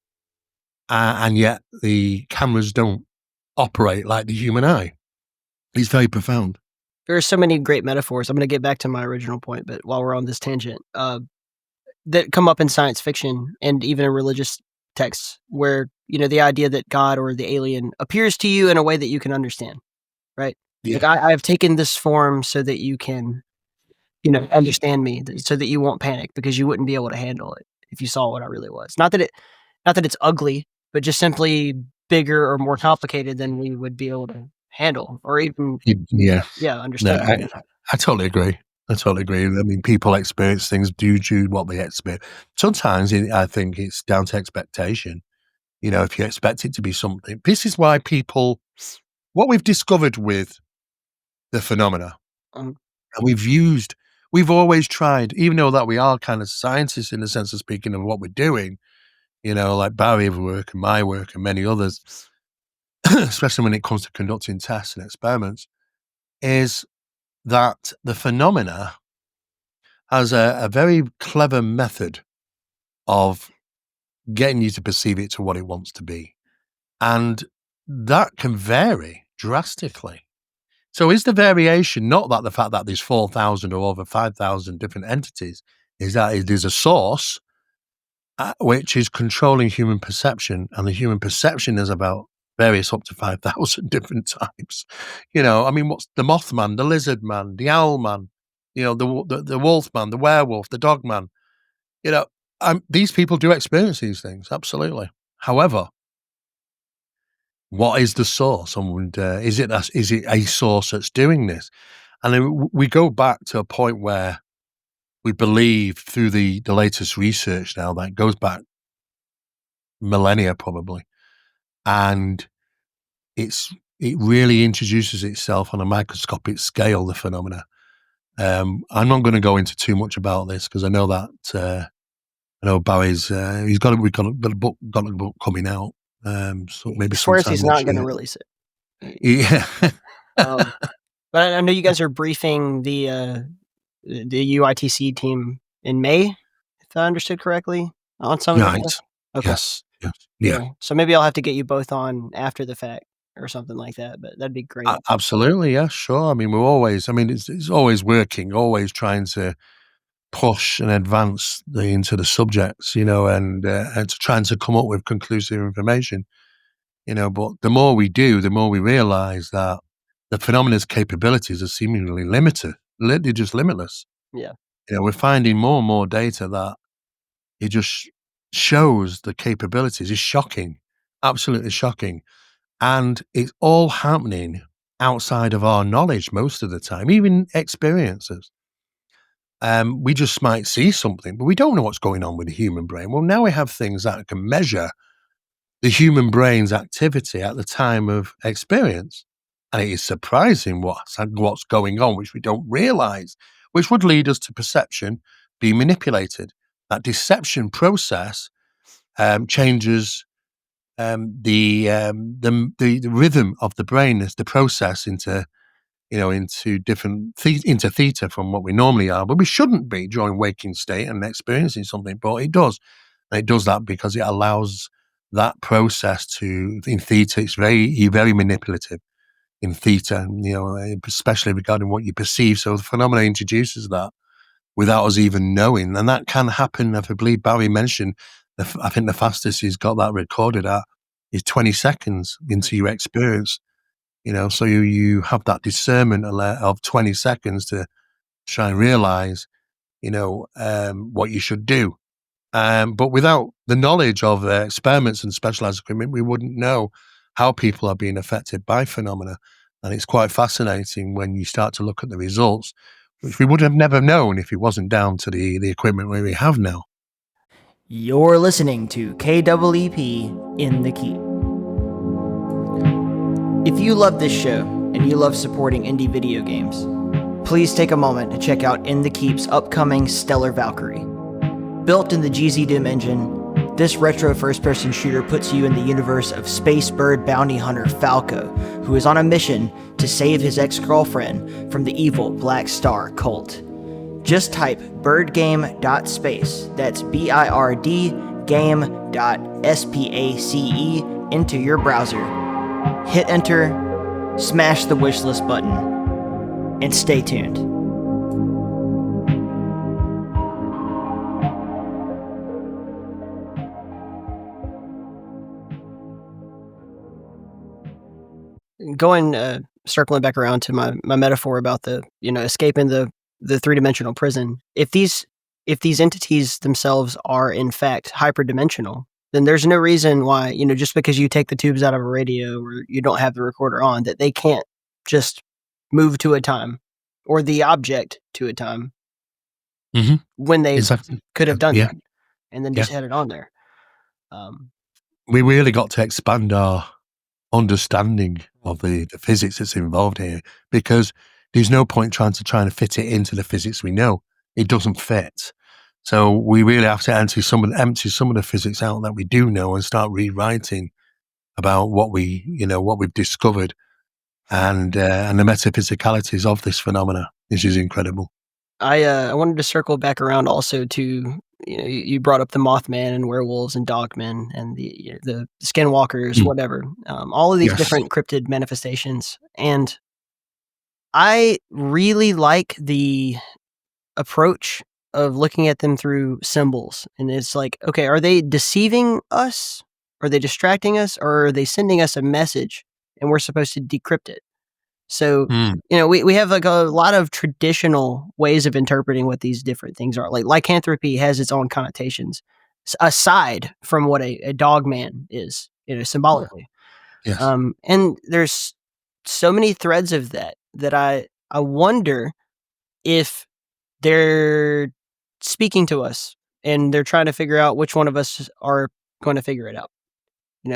and yet the cameras don't operate like the human eye. It's very profound. There are so many great metaphors. I'm going to get back to my original point, but while we're on this tangent, that come up in science fiction and even in religious texts where, the idea that God or the alien appears to you in a way that you can understand, right? Yeah. Like I have taken this form so that you can, understand me, so that you won't panic because you wouldn't be able to handle it if you saw what I really was. Not that it's ugly, but just simply bigger or more complicated than we would be able to handle or even, understand. No, I totally agree. I mean, people experience things due to what they expect. Sometimes I think it's down to expectation. If you expect it to be something, this is why what we've discovered with the phenomena, Um, and we've always tried, even though that we are kind of scientists in the sense of speaking of what we're doing, like Barry's work and my work and many others, especially when it comes to conducting tests and experiments, is that the phenomena has a very clever method of getting you to perceive it to what it wants to be. And that can vary drastically. So is the variation not that the fact that there's 4,000 or over 5,000 different entities, is that there's a source which is controlling human perception. And the human perception is about various up to 5,000 different types. I mean, what's the Mothman, the Lizard Man, the Owl Man, the Wolf Man, the Werewolf, the Dog Man. These people do experience these things, absolutely. However, what is the source? And is it a source that's doing this? And then we go back to a point where we believe through the latest research now that goes back millennia probably, and it really introduces itself on a microscopic scale, the phenomena. I'm not going to go into too much about this because I know that I know Barry's we've got a book coming out. So maybe swears sometime he's next not going to year. release it. Yeah. But I know you guys are briefing the UITC team in May, if I understood correctly, on some of Right. the stuff. Okay. Yes. Yeah. So maybe I'll have to get you both on after the fact or something like that, but that'd be great. Absolutely. Yeah. Sure. I mean, it's always working, always trying to push and advance into the subjects, and to trying to come up with conclusive information, but the more we do, the more we realize that the phenomena's capabilities are seemingly limited. They're just limitless. Yeah. We're finding more and more data that it just shows the capabilities. It's shocking, absolutely shocking. And it's all happening outside of our knowledge most of the time, even experiences. We just might see something, but we don't know what's going on with the human brain. Well, now we have things that can measure the human brain's activity at the time of experience. And it is surprising what's going on, which we don't realize, which would lead us to perception being manipulated. That deception process changes the rhythm of the brain as the process into different into theta from what we normally are, but we shouldn't be during waking state and experiencing something, but it does. And it does that because it allows that process in theta. It's very, very manipulative in theta, especially regarding what you perceive. So the phenomena introduces that without us even knowing. And that can happen, if I believe Barry mentioned, I think the fastest he's got that recorded at is 20 seconds into your experience. So you have that discernment of 20 seconds to try and realize, what you should do. But without the knowledge of experiments and specialized equipment, we wouldn't know how people are being affected by phenomena. And it's quite fascinating when you start to look at the results, which we would have never known if it wasn't down to the equipment we have now. You're listening to KEEP in the Keep. If you love this show and you love supporting indie video games, please take a moment to check out In the Keep's upcoming Stellar Valkyrie. Built in the GZDoom engine, this retro first-person shooter puts you in the universe of space bird bounty hunter Falco, who is on a mission to save his ex-girlfriend from the evil Black Star cult. Just type birdgame.space, that's BIRD game.space into your browser. Hit enter, smash the wishlist button, and stay tuned. Circling back around to my metaphor about the escaping the three-dimensional prison. If these entities themselves are in fact hyperdimensional, then there's no reason why, just because you take the tubes out of a radio or you don't have the recorder on, that they can't just move to a time or the object to a time when they could have done that and then just had it on there. We really got to expand our understanding of the physics that's involved here, because there's no point trying to fit it into the physics we know. It doesn't fit. So we really have to empty some of the physics out that we do know and start rewriting about what we've discovered and the metaphysicalities of this phenomena, which is incredible. I wanted to circle back around also to, you brought up the Mothman and werewolves and dogmen and the skinwalkers, whatever, all of these different cryptid manifestations. And I really like the approach of looking at them through symbols. And it's like, okay, are they deceiving us? Are they distracting us? Or are they sending us a message and we're supposed to decrypt it? So, Mm. we have like a lot of traditional ways of interpreting what these different things are. Like lycanthropy has its own connotations, aside from what a dog man is, symbolically. Yes. And there's so many threads of that I wonder if they're speaking to us and they're trying to figure out which one of us are going to figure it out.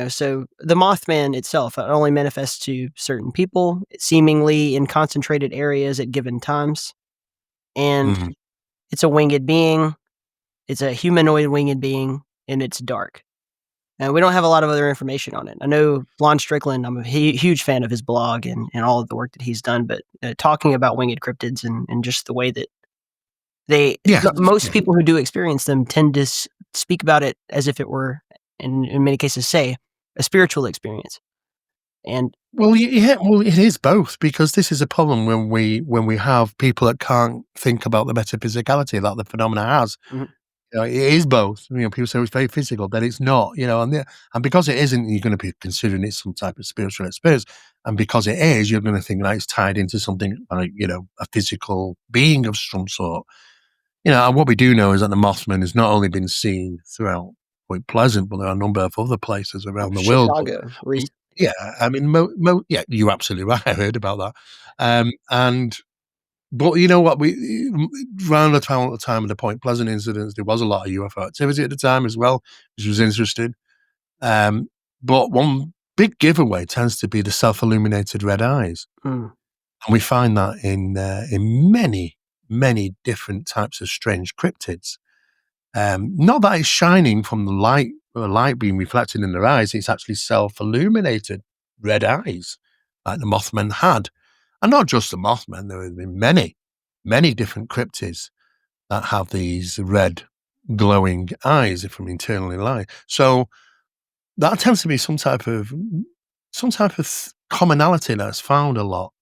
So the Mothman itself only manifests to certain people, seemingly in concentrated areas at given times. And Mhm. it's a winged being. It's a humanoid winged being, and it's dark. And we don't have a lot of other information on it. I know Lon Strickland, I'm a huge fan of his blog and all of the work that he's done, but talking about winged cryptids and just the way that Yeah. most people who do experience them tend to speak about it as if it were, in many cases, say, a spiritual experience. And Well, well, it is both, because this is a problem when we have people that can't think about the metaphysicality that the phenomena has. Mhm. It is both. People say it's very physical, but it's not. And because it isn't, you're going to be considering it some type of spiritual experience. And because it is, you're going to think that it's tied into something like a physical being of some sort. And what we do know is that the Mothman has not only been seen throughout Point Pleasant, but there are a number of other places around the world. Chicago, recently. Yeah, I mean, yeah, you're absolutely right. I heard about that. But you know what? Around the time of the Point Pleasant incidents, there was a lot of UFO activity at the time as well, which was interesting. But one big giveaway tends to be the self-illuminated red eyes, Mm. and we find that in many different types of strange cryptids. Not that it's shining from the light, or light being reflected in their eyes. It's actually self-illuminated red eyes, like the Mothman had. And not just the Mothman, there have been many different cryptids that have these red glowing eyes from internally light. So that tends to be some type of commonality that's found a lot.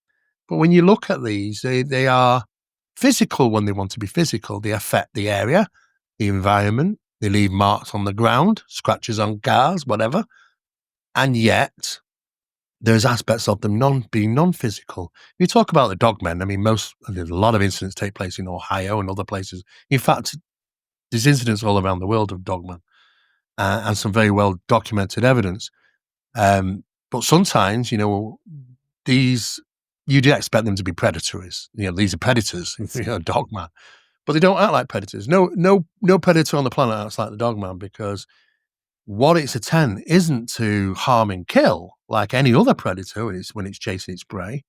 But when you look at these, they are physical when they want to be physical. They affect the area, the environment. They leave marks on the ground, scratches on cars, whatever. And yet, there's aspects of them being non-physical. You talk about the dogmen. I mean, there's a lot of incidents take place in Ohio and other places. In fact, there's incidents all around the world of dogmen and some very well documented evidence. But sometimes, these, you do expect them to be predators. These are predators, dogman, but they don't act like predators. No predator on the planet acts like the dogman, because what its intent isn't to harm and kill like any other predator when it's chasing its prey,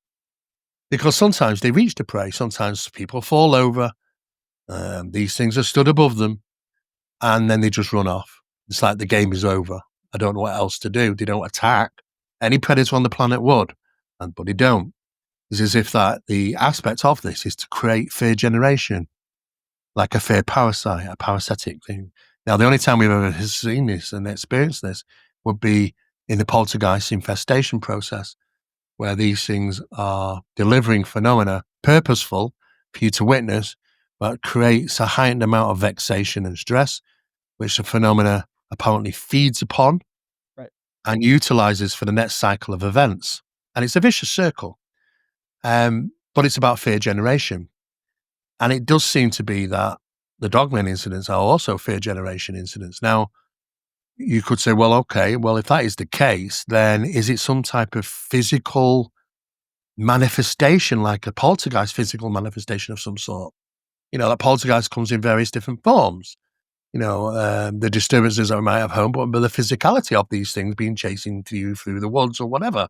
because sometimes they reach the prey, sometimes people fall over, these things are stood above them, and then they just run off. It's like the game is over. I don't know what else to do. They don't attack. Any predator on the planet would, but they don't. It's as if that the aspect of this is to create fear generation, like a fear parasite, a parasitic thing. Now, the only time we've ever seen this and experienced this would be in the poltergeist infestation process, where these things are delivering phenomena purposeful for you to witness, but creates a heightened amount of vexation and stress, which the phenomena apparently feeds upon, Right, and utilizes for the next cycle of events. And it's a vicious circle. But it's about fear generation. And it does seem to be that the dogman incidents are also fear generation incidents. Now, you could say, well, okay, well, if that is the case, then is it some type of physical manifestation, like a poltergeist physical manifestation of some sort? That poltergeist comes in various different forms. The disturbances that we might have home, but the physicality of these things being chasing you through the woods or whatever.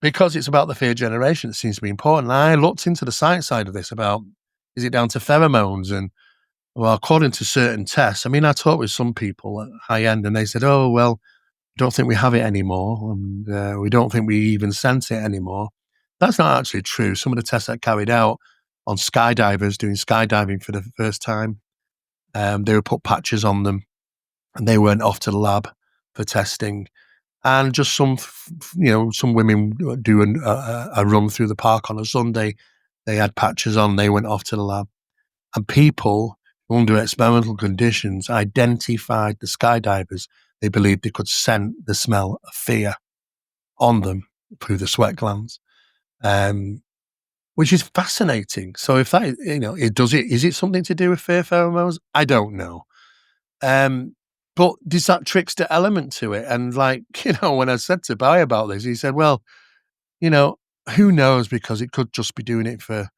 Because it's about the fear generation, it seems to be important. And I looked into the science side of this about, is it down to pheromones? And well, according to certain tests, I mean, I talked with some people at high end and they said, oh, well, I don't think we have it anymore. And we don't think we even sense it anymore. That's not actually true. Some of the tests that carried out on skydivers doing skydiving for the first time, they were put patches on them and they went off to the lab for testing. And just some women do a run through the park on a Sunday. They had patches on, they went off to the lab. And people under experimental conditions, identified the skydivers. They believed they could scent the smell of fear on them through the sweat glands, which is fascinating. So if that, is it something to do with fear pheromones? I don't know. But there's that trickster element to it. And when I said to Bai about this, he said, well, who knows? Because it could just be doing it for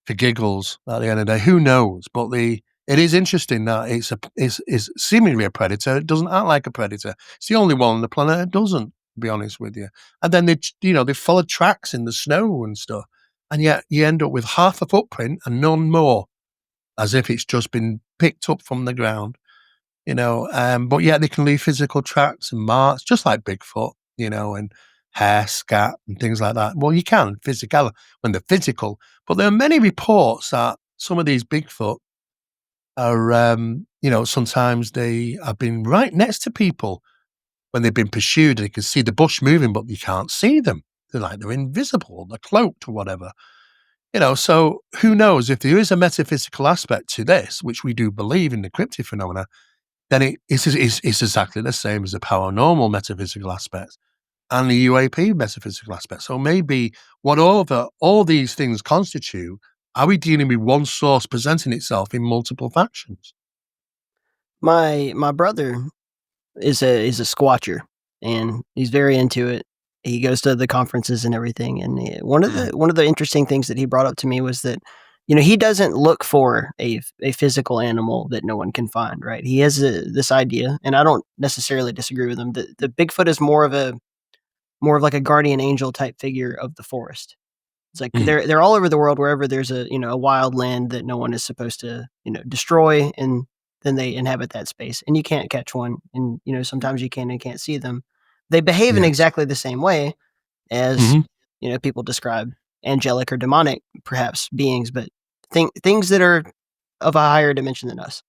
giggles at the end of the day. Who knows? But it is interesting that it's seemingly a predator. It doesn't act like a predator. It's the only one on the planet that doesn't, to be honest with you. And then they follow tracks in the snow and stuff. And yet you end up with half a footprint and none more, as if it's just been picked up from the ground, but yet they can leave physical tracks and marks, just like Bigfoot, and hair, scat, and things like that. Well, you can when they're physical, but there are many reports that some of these Bigfoot are, sometimes they have been right next to people when they've been pursued, and you can see the bush moving, but you can't see them. They're invisible, they're cloaked or whatever. So who knows if there is a metaphysical aspect to this, which we do believe in the cryptid phenomena, then it's exactly the same as the paranormal metaphysical aspect and the UAP metaphysical aspect. So maybe whatever all these things constitute, are we dealing with one source presenting itself in multiple factions? My brother is a squatcher, and he's very into it. He goes to the conferences and everything. And one of the interesting things that he brought up to me was that, he doesn't look for a physical animal that no one can find, right? He has this idea, and I don't necessarily disagree with him. The Bigfoot is more of like a guardian angel type figure of the forest. It's like they're all over the world, wherever there's a wild land that no one is supposed to destroy, and then they inhabit that space, and you can't catch one, and sometimes you can and can't see them. They behave in exactly the same way as people describe angelic or demonic, perhaps, beings, but things that are of a higher dimension than us.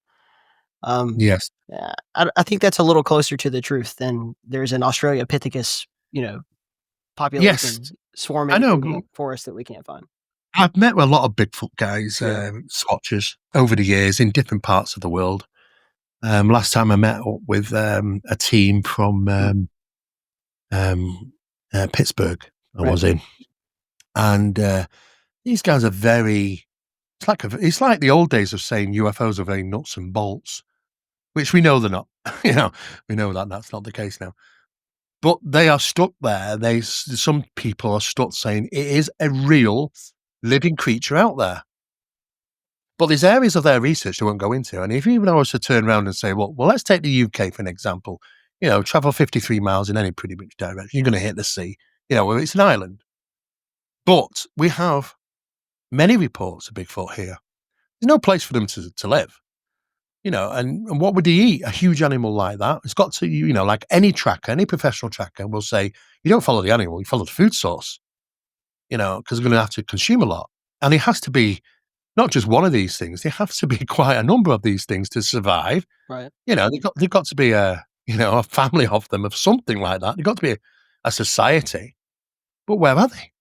Yes. I think that's a little closer to the truth than there's an Australopithecus, population swarming in the forest that we can't find. I've met with a lot of Bigfoot guys, swatchers, over the years in different parts of the world. Last time I met up with a team from Pittsburgh, I was in, and these guys are very. It's like the old days of saying UFOs are very nuts and bolts, which we know they're not. We know that that's not the case now. But they are stuck there. Some people are stuck saying it is a real living creature out there. But there's areas of their research they won't go into. And if even I was to turn around and say, well, let's take the UK for an example. Travel 53 miles in any pretty much direction, you're going to hit the sea. It's an island. But we have many reports of Bigfoot here. There's no place for them to live. And what would he eat? A huge animal like that? It's got to, like any tracker, any professional tracker will say, you don't follow the animal, you follow the food source, because we're going to have to consume a lot. And it has to be not just one of these things, there have to be quite a number of these things to survive. Right. They've got to be a family of them, of something like that. They've got to be a society. But where are they?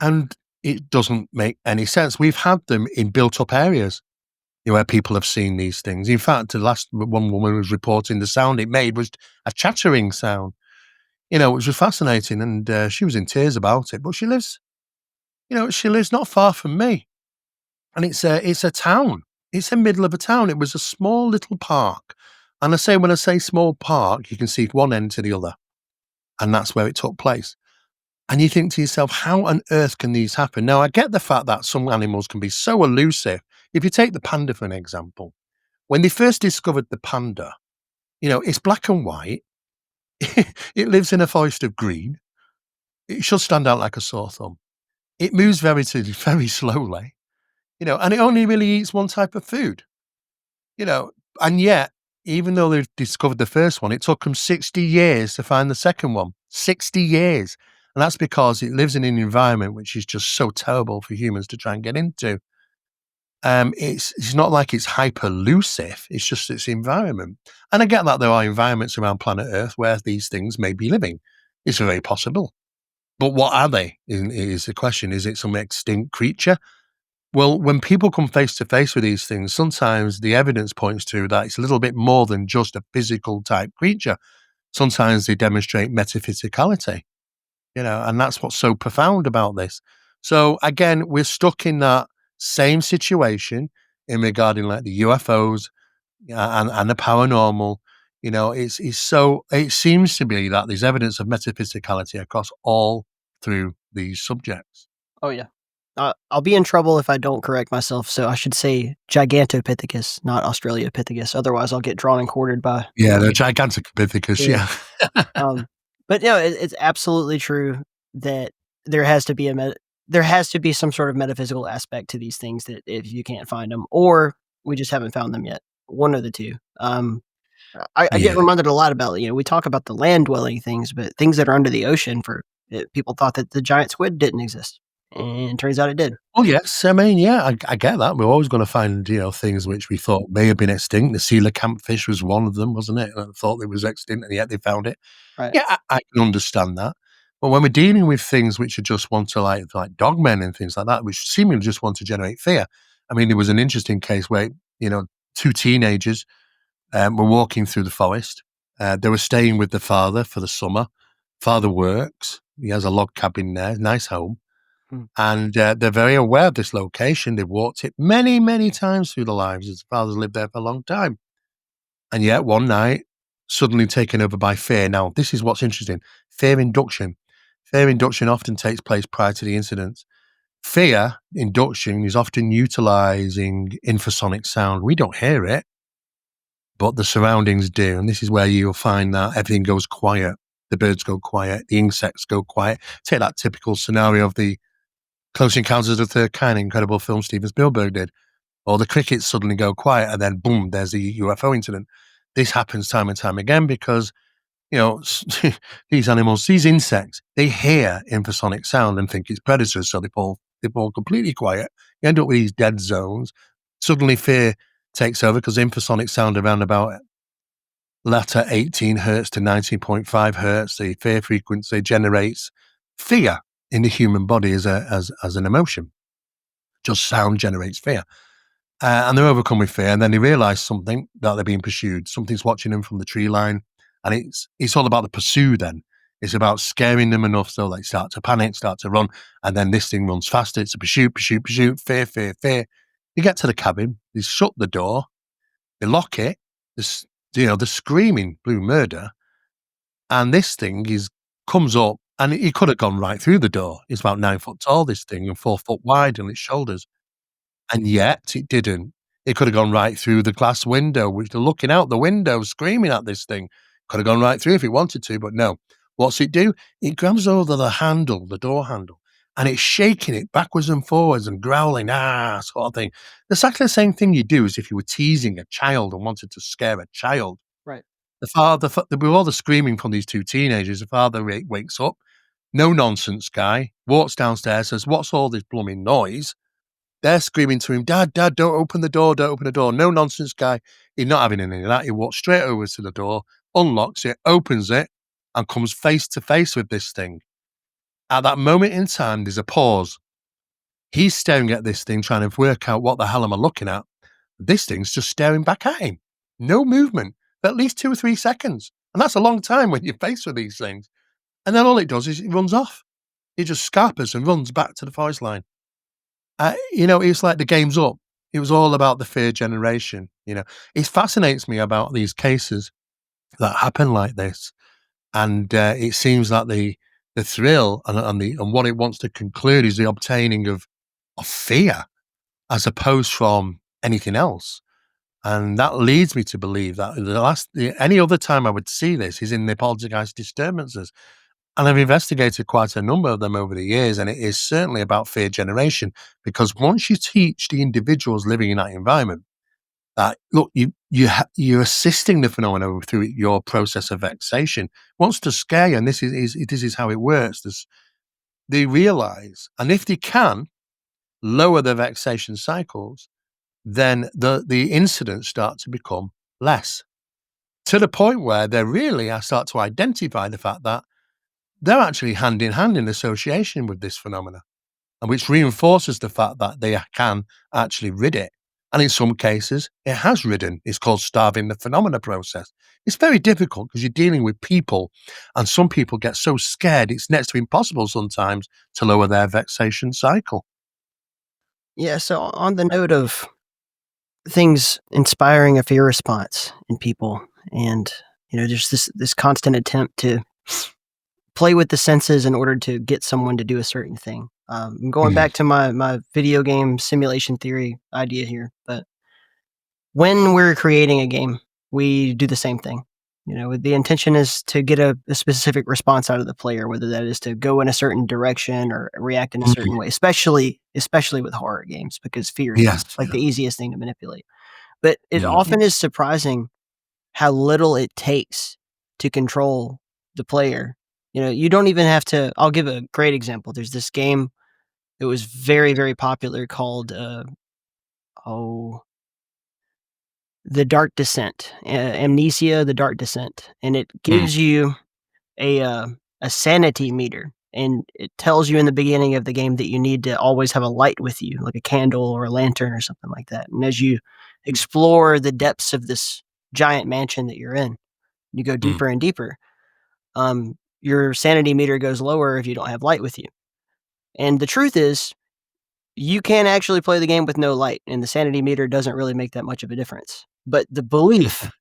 And it doesn't make any sense. We've had them in built up areas where people have seen these things. In fact, the last one woman was reporting the sound it made was a chattering sound, which was fascinating. And she was in tears about it. But she lives not far from me. And it's a town. It's the middle of a town. It was a small little park. And when I say small park, you can see one end to the other. And that's where it took place. And you think to yourself, how on earth can these happen? Now, I get the fact that some animals can be so elusive. If you take the panda for an example, when they first discovered the panda, it's black and white. It lives in a forest of green. It should stand out like a sore thumb. It moves very slowly, and it only really eats one type of food, and yet, even though they've discovered the first one, it took them 60 years to find the second one. 60 years. And that's because it lives in an environment which is just so terrible for humans to try and get into. It's not like it's hyper-elusive, it's just its environment. And I get that there are environments around planet Earth where these things may be living. It's very possible. But what are they, is the question. Is it some extinct creature? Well, when people come face to face with these things, sometimes the evidence points to that it's a little bit more than just a physical type creature. Sometimes they demonstrate metaphysicality, and that's what's so profound about this. So again, we're stuck in that same situation in regarding like the UFOs and the paranormal. It seems to be that there's evidence of metaphysicality across all through these subjects. Oh, yeah. I'll be in trouble if I don't correct myself, so I should say Gigantopithecus, not Australopithecus. Otherwise, I'll get drawn and quartered by. Yeah, the Gigantopithecus, Yeah. yeah. But no, it's absolutely true that there has to be there has to be some sort of metaphysical aspect to these things that if you can't find them, or we just haven't found them yet. One of the two. I get Yeah. reminded a lot about, we talk about the land dwelling things, but things that are under the ocean people thought that the giant squid didn't exist. And it turns out it did. Oh, yes. I mean, yeah, I get that. We're always going to find, things which we thought may have been extinct. The coelacanth fish was one of them, wasn't it? And I thought it was extinct, and yet they found it. Right. Yeah, I can understand that. But when we're dealing with things which are just want to like dogmen and things like that, which seemingly just want to generate fear. I mean, there was an interesting case where, two teenagers were walking through the forest. They were staying with the father for the summer. Father works. He has a log cabin there, nice home. And they're very aware of this location. They've walked it many, many times through their lives. His father's lived there for a long time. And yet one night, suddenly taken over by fear. Now, this is what's interesting. Fear induction. Fear induction often takes place prior to the incident. Fear induction is often utilizing infrasonic sound. We don't hear it, but the surroundings do. And this is where you'll find that everything goes quiet. The birds go quiet. The insects go quiet. Take that typical scenario of the Close Encounters of the Third Kind, incredible film Steven Spielberg did. Or the crickets suddenly go quiet and then boom, there's a UFO incident. This happens time and time again because, these animals, these insects, they hear infrasonic sound and think it's predators, so they fall completely quiet. You end up with these dead zones. Suddenly fear takes over because infrasonic sound around about latter 18 hertz to 19.5 hertz, the fear frequency generates fear in the human body as an emotion. Just sound generates fear. And they're overcome with fear, and then they realize something, that they're being pursued. Something's watching them from the tree line. And it's all about the pursue then. It's about scaring them enough so they start to panic, start to run, and then this thing runs faster. It's a pursuit, fear, fear, fear. You get to the cabin, they shut the door, they lock it, they're screaming blue murder, and this thing comes up, and it could have gone right through the door. It's about 9 foot tall, this thing, and 4 foot wide on its shoulders. And yet it didn't. It could have gone right through the glass window, which they're looking out the window, screaming at this thing. Could have gone right through if it wanted to, but no. What's it do? It grabs over the handle, the door handle, and it's shaking it backwards and forwards and growling, sort of thing. Exactly the same thing you do as if you were teasing a child and wanted to scare a child. Right. The father, with all the screaming from these two teenagers, the father wakes up, no nonsense guy, walks downstairs, says, "What's all this blooming noise?" They're screaming to him, Dad, don't open the door, don't open the door. No nonsense guy. He's not having any of that. He walks straight over to the door, unlocks it, opens it, and comes face to face with this thing. At that moment in time, there's a pause. He's staring at this thing, trying to work out what the hell am I looking at. This thing's just staring back at him. No movement for at least 2 or 3 seconds. And that's a long time when you're faced with these things. And then all it does is it runs off. It just scarpers and runs back to the forest line. It's like the game's up. It was all about the fear generation. It fascinates me about these cases that happen like this, and it seems that the thrill and what it wants to conclude is the obtaining of fear, as opposed from anything else. And that leads me to believe that any other time I would see this is in the poltergeist disturbances. And I've investigated quite a number of them over the years, and it is certainly about fear generation, because once you teach the individuals living in that environment that, look, you're assisting the phenomenon through your process of vexation, wants to scare you, and this is how it works. They realize, and if they can lower the vexation cycles, then the incidents start to become less, to the point where I start to identify the fact that they're actually hand in hand in association with this phenomena. and which reinforces the fact that they can actually rid it. And in some cases, it has ridden. It's called starving the phenomena process. It's very difficult because you're dealing with people, and some people get so scared it's next to impossible sometimes to lower their vexation cycle. Yeah, so on the note of things inspiring a fear response in people, and there's this constant attempt to play with the senses in order to get someone to do a certain thing. I'm going back to my video game simulation theory idea here, but when we're creating a game, we do the same thing. The intention is to get a specific response out of the player, whether that is to go in a certain direction or react in a certain way, especially with horror games, because fear is Yes. like the easiest thing to manipulate. But it often is surprising how little it takes to control the player. You don't even have to. I'll give a great example. There's this game that was very, very popular called The Dark Descent, Amnesia: The Dark Descent, and it gives you a sanity meter, and it tells you in the beginning of the game that you need to always have a light with you, like a candle or a lantern or something like that. And as you explore the depths of this giant mansion that you're in, you go deeper and deeper. Your sanity meter goes lower if you don't have light with you. And the truth is, you can actually play the game with no light, and the sanity meter doesn't really make that much of a difference. But the belief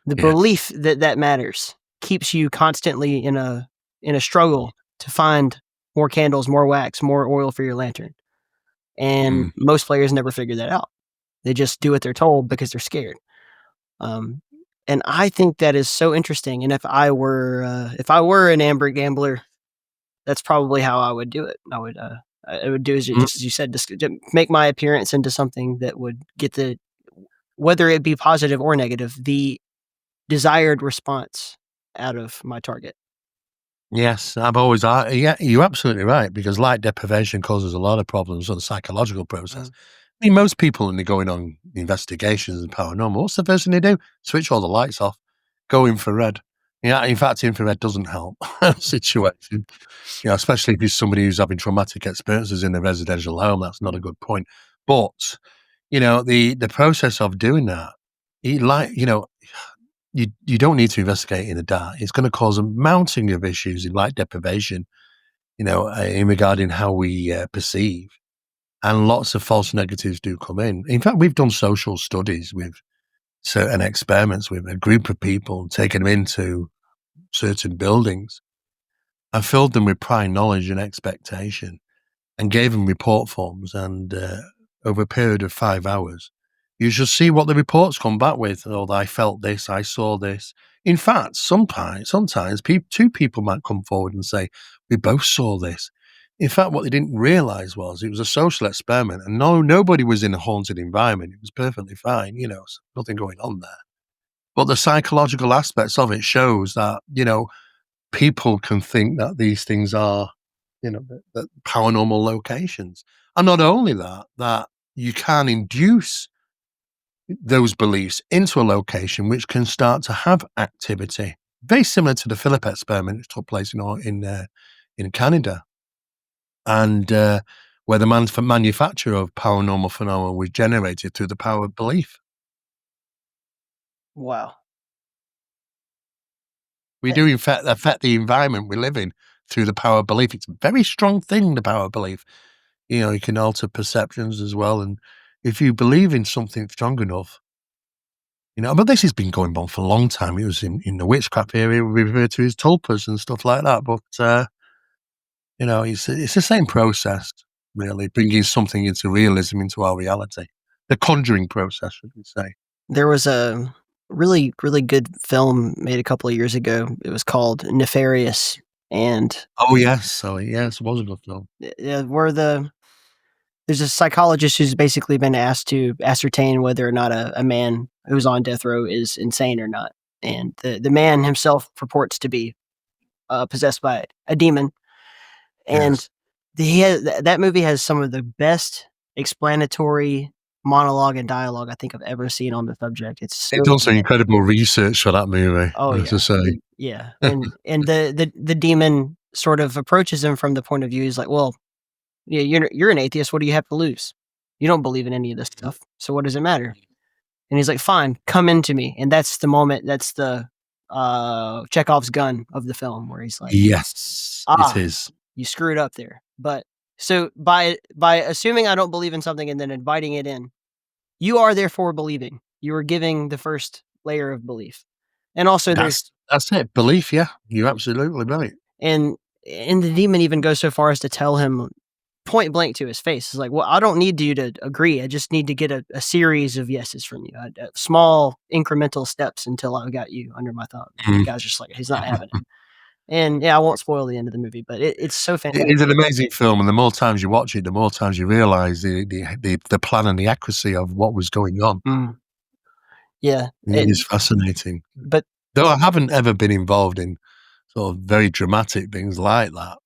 that matters keeps you constantly in a struggle to find more candles, more wax, more oil for your lantern. And most players never figure that out. They just do what they're told because they're scared. And I think that is so interesting. And if I were an amber gambler, that's probably how I would do it. I would do just as you said, just make my appearance into something that would get whether it be positive or negative, the desired response out of my target. Yes, I've always, yeah, you're absolutely right, because light deprivation causes a lot of problems on the psychological process. I mean, most people, when they're going on investigations and paranormal, what's the first thing they do? Switch all the lights off, go infrared. Yeah, in fact, infrared doesn't help situation. Especially if you're somebody who's having traumatic experiences in a residential home, that's not a good point. But, the process of doing that, you don't need to investigate in the dark. It's going to cause a mounting of issues in light deprivation, in regarding how we perceive. And lots of false negatives do come in. In fact, we've done social studies with certain experiments with a group of people, taken them into certain buildings and filled them with prior knowledge and expectation and gave them report forms. And over a period of 5 hours, you should see what the reports come back with. Oh, I felt this, I saw this. In fact, sometimes two people might come forward and say, we both saw this. In fact, what they didn't realize was it was a social experiment, and nobody was in a haunted environment. It was perfectly fine, so nothing going on there. But the psychological aspects of it shows that, people can think that these things are, the paranormal locations. And not only that you can induce those beliefs into a location which can start to have activity. Very similar to the Philip experiment which took place in Canada, and where the manufacture of paranormal phenomena was generated through the power of belief. Wow. We do, in fact, affect the environment we live in through the power of belief. It's a very strong thing, the power of belief. You can alter perceptions as well. And if you believe in something strong enough, but this has been going on for a long time. It was in the witchcraft area, we refer to as tulpas and stuff like that. But, it's the same process, really, bringing something into realism, into our reality. The conjuring process, should we say. There was a really, really good film made a couple of years ago. It was called Nefarious. And oh, yes. It was a good film. There's a psychologist who's basically been asked to ascertain whether or not a man who's on death row is insane or not. And the man himself purports to be possessed by a demon. And that movie has some of the best explanatory monologue and dialogue I think I've ever seen on the subject. It's done some incredible research for that movie. Oh, yeah. To say. Yeah. And the demon sort of approaches him from the point of view, he's like, well, Yeah, you're an atheist. What do you have to lose? You don't believe in any of this stuff. So what does it matter? And he's like, fine, come into me. And that's the moment. That's the Chekhov's gun of the film, where he's like, Yes, it is. you screwed up there. But so by assuming I don't believe in something and then inviting it in, you are therefore believing. You are giving the first layer of belief. And also there's That's it. Belief, yeah. You're absolutely right. and the demon even goes so far as to tell him point blank to his face. It's like, well, I don't need you to agree. I just need to get a series of yeses from you, small incremental steps until I got you under my thumb. The guy's just like, he's not having it. And yeah, I won't spoil the end of the movie, but it's so fantastic. It is an amazing film, and the more times you watch it, the more times you realize the plan and the accuracy of what was going on. Yeah, It is fascinating. But though I haven't ever been involved in sort of very dramatic things like that,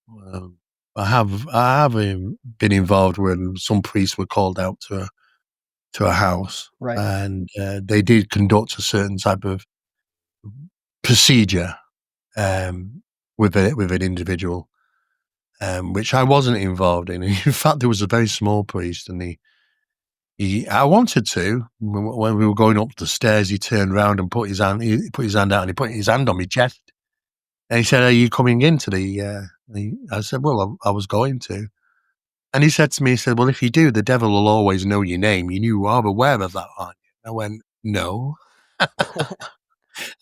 I have been involved when some priests were called out to a house, right, and they did conduct a certain type of procedure with an individual, which I wasn't involved in. In fact, there was a very small priest, and I wanted to. When we were going up the stairs, he turned around and put his hand out, and he put his hand on my chest, and he said, "Are you coming into the?" I said, "Well, I was going to." And he said to me, he said, "Well, if you do, the devil will always know your name. You are aware of that, aren't you?" I went, "No."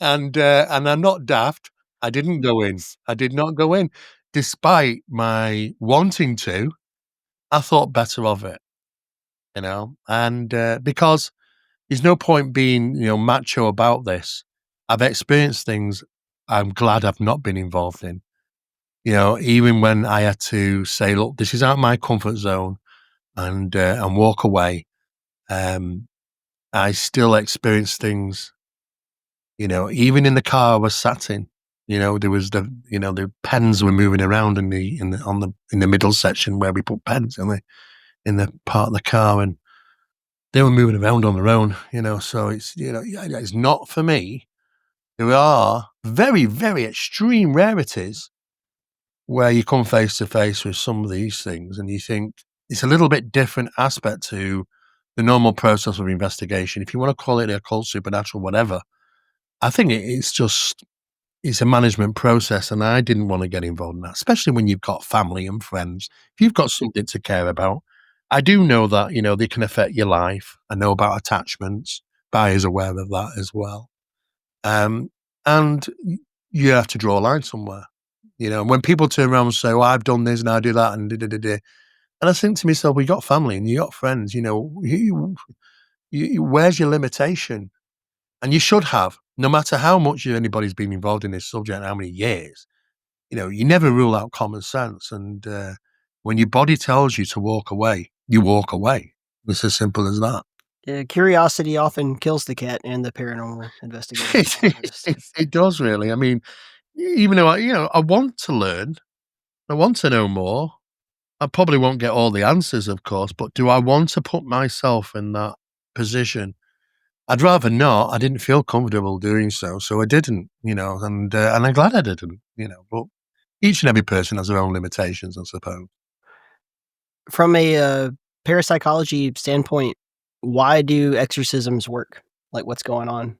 And I'm not daft. I didn't go in. I did not go in. Despite my wanting to, I thought better of it, and because there's no point being, macho about this. I've experienced things I'm glad I've not been involved in. Even when I had to say, look, this is out of my comfort zone, and walk away, I still experienced things. Even in the car I was sat in, there was the pens were moving around in the middle section where we put pens in the part of the car, and they were moving around on their own. So it's not for me. There are very, very extreme rarities where you come face to face with some of these things, and you think it's a little bit different aspect to the normal process of investigation. If you want to call it occult, supernatural, whatever, I think it's a management process, and I didn't want to get involved in that, especially when you've got family and friends. If you've got something to care about, I do know that, they can affect your life. I know about attachments. Bai is aware of that as well. And you have to draw a line somewhere. When people turn around and say, "Well, I've done this and I do that," and and I think to myself, we got family and you got friends, where's your limitation? And you should have, no matter how much anybody's been involved in this subject, how many years, you never rule out common sense. And when your body tells you to walk away, you walk away. It's as simple as that. Yeah, curiosity often kills the cat in the paranormal investigation. It does, really. I mean, even though I want to learn, I want to know more. I probably won't get all the answers, of course, but do I want to put myself in that position? I'd rather not. I didn't feel comfortable doing so I didn't, and I'm glad I didn't, but each and every person has their own limitations, I suppose. From a parapsychology standpoint, why do exorcisms work? Like, what's going on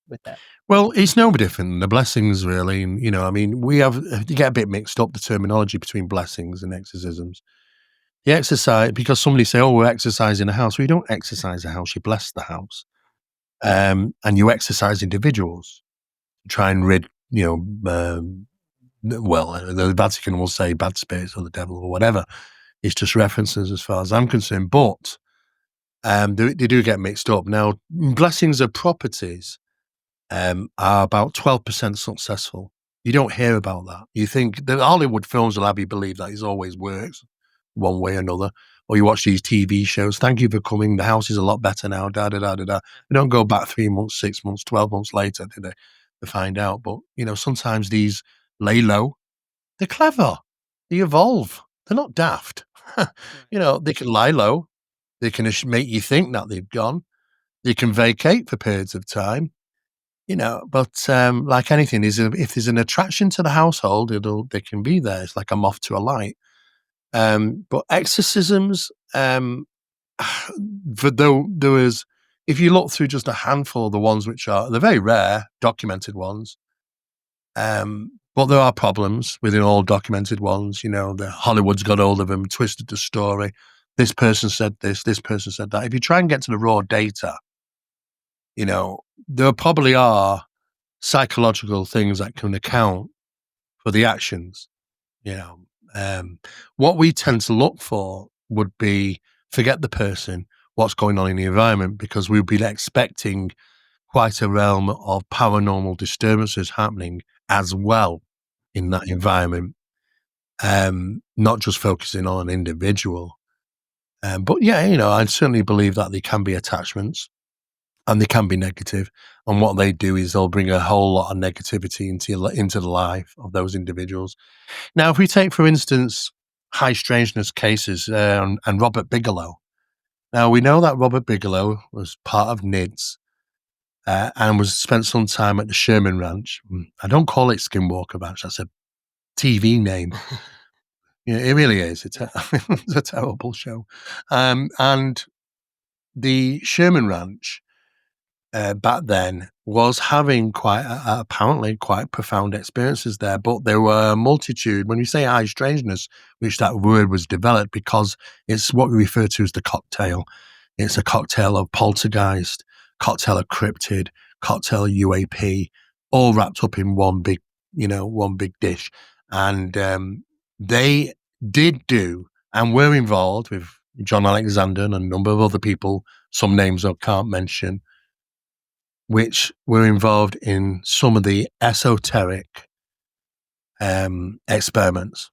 with that? Well, it's no different than the blessings, really. And, you get a bit mixed up, the terminology between blessings and exorcisms. The exercise, because somebody say, "Oh, we're exercising a house." Well, you don't exercise a house, you bless the house. And you exercise individuals to try and rid, the Vatican will say bad spirits or the devil or whatever. It's just references as far as I'm concerned. But they do get mixed up. Now, blessings of properties are about 12% successful. You don't hear about that. You think the Hollywood films will have you believe that it always works one way or another. Or you watch these TV shows. "Thank you for coming. The house is a lot better now." Da da da da da. They don't go back 3 months, 6 months, 12 months later to find out. But sometimes these lay low. They're clever. They evolve. They're not daft. They can lie low. They can make you think that they've gone. They can vacate for periods of time. But like anything, if there's an attraction to the household, they can be there. It's like a moth to a light. But exorcisms, for though there is, if you look through just a handful of the ones which are, they're very rare, documented ones. But there are problems within all documented ones. The Hollywood's got hold of them, twisted the story. This person said this person said that. If you try and get to the raw data, there probably are psychological things that can account for the actions. What we tend to look for would be forget the person, what's going on in the environment, because we'll be expecting quite a realm of paranormal disturbances happening as well in that environment, not just focusing on an individual. But yeah, I certainly believe that there can be attachments and they can be negative. And what they do is they'll bring a whole lot of negativity into the life of those individuals. Now, if we take, for instance, high strangeness cases and Robert Bigelow. Now, we know that Robert Bigelow was part of NIDS and spent some time at the Sherman Ranch. I don't call it Skinwalker Ranch. That's a TV name. It really is. It's a terrible show. And the Sherman Ranch back then was having apparently quite profound experiences there, but there were a multitude. When we say high strangeness, which that word was developed because it's what we refer to as the cocktail. It's a cocktail of poltergeist, cocktail of cryptid, cocktail of UAP, all wrapped up in one big dish. And they did do and were involved with John Alexander and a number of other people, some names I can't mention, which were involved in some of the esoteric experiments.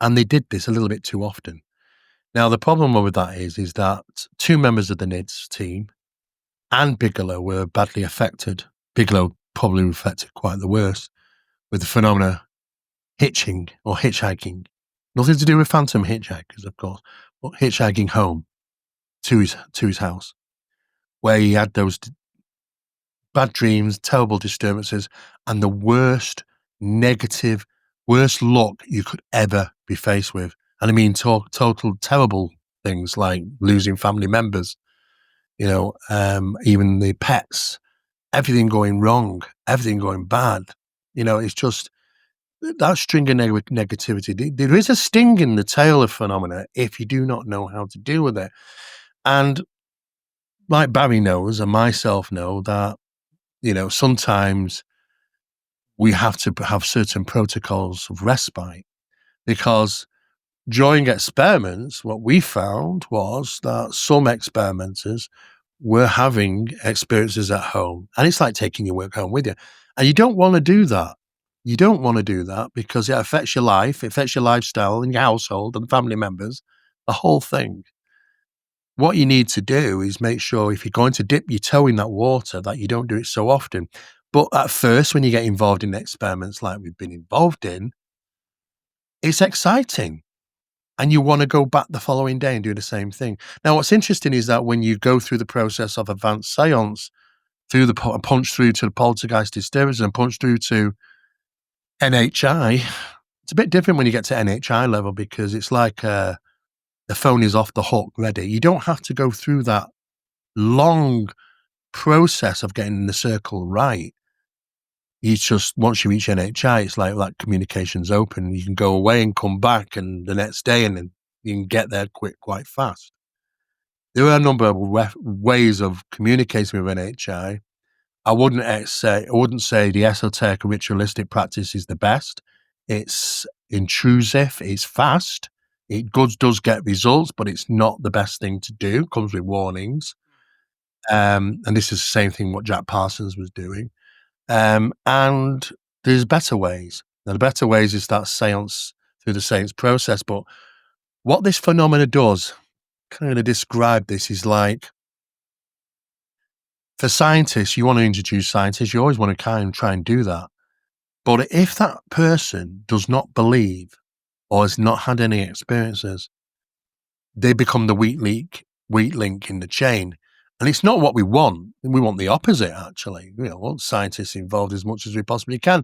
And they did this a little bit too often. Now, the problem with that is that two members of the NIDS team and Bigelow were badly affected. Bigelow probably affected quite the worst with the phenomena hitchhiking. Nothing to do with phantom hitchhikers, of course, but hitchhiking home to his house, where he had those bad dreams, terrible disturbances, and the worst luck you could ever be faced with. And I mean total terrible things like losing family members, even the pets, everything going wrong, everything going bad. It's just that string of negativity. There is a sting in the tail of phenomena if you do not know how to deal with it. And like Barry knows and myself know that, sometimes we have to have certain protocols of respite, because during experiments, what we found was that some experimenters were having experiences at home, and it's like taking your work home with you. And you don't want to do that. You don't want to do that because it affects your life, it affects your lifestyle and your household and family members, the whole thing. What you need to do is make sure if you're going to dip your toe in that water that you don't do it so often. But at first, when you get involved in experiments like we've been involved in, it's exciting. And you want to go back the following day and do the same thing. Now, what's interesting is that when you go through the process of advanced seance, punch through to the poltergeist disturbance and punch through to NHI, it's a bit different when you get to NHI level, because it's like the phone is off the hook ready. You don't have to go through that long process of getting the circle right. It's just, once you reach NHI, it's like that communication's open. You can go away and come back and the next day, and then you can get there quite fast. There are a number of ways of communicating with NHI. I wouldn't say the esoteric ritualistic practice is the best. It's intrusive, it's fast, it does get results, but it's not the best thing to do. It comes with warnings. And this is the same thing what Jack Parsons was doing. And there's better ways. Now, the better ways is that seance through the seance process. But what this phenomena does, kind of describe this, is like, for scientists, you want to introduce scientists, you always want to kind of try and do that. But if that person does not believe or has not had any experiences, they become the weak link in the chain. And it's not what we want. We want the opposite, actually. We want scientists involved as much as we possibly can.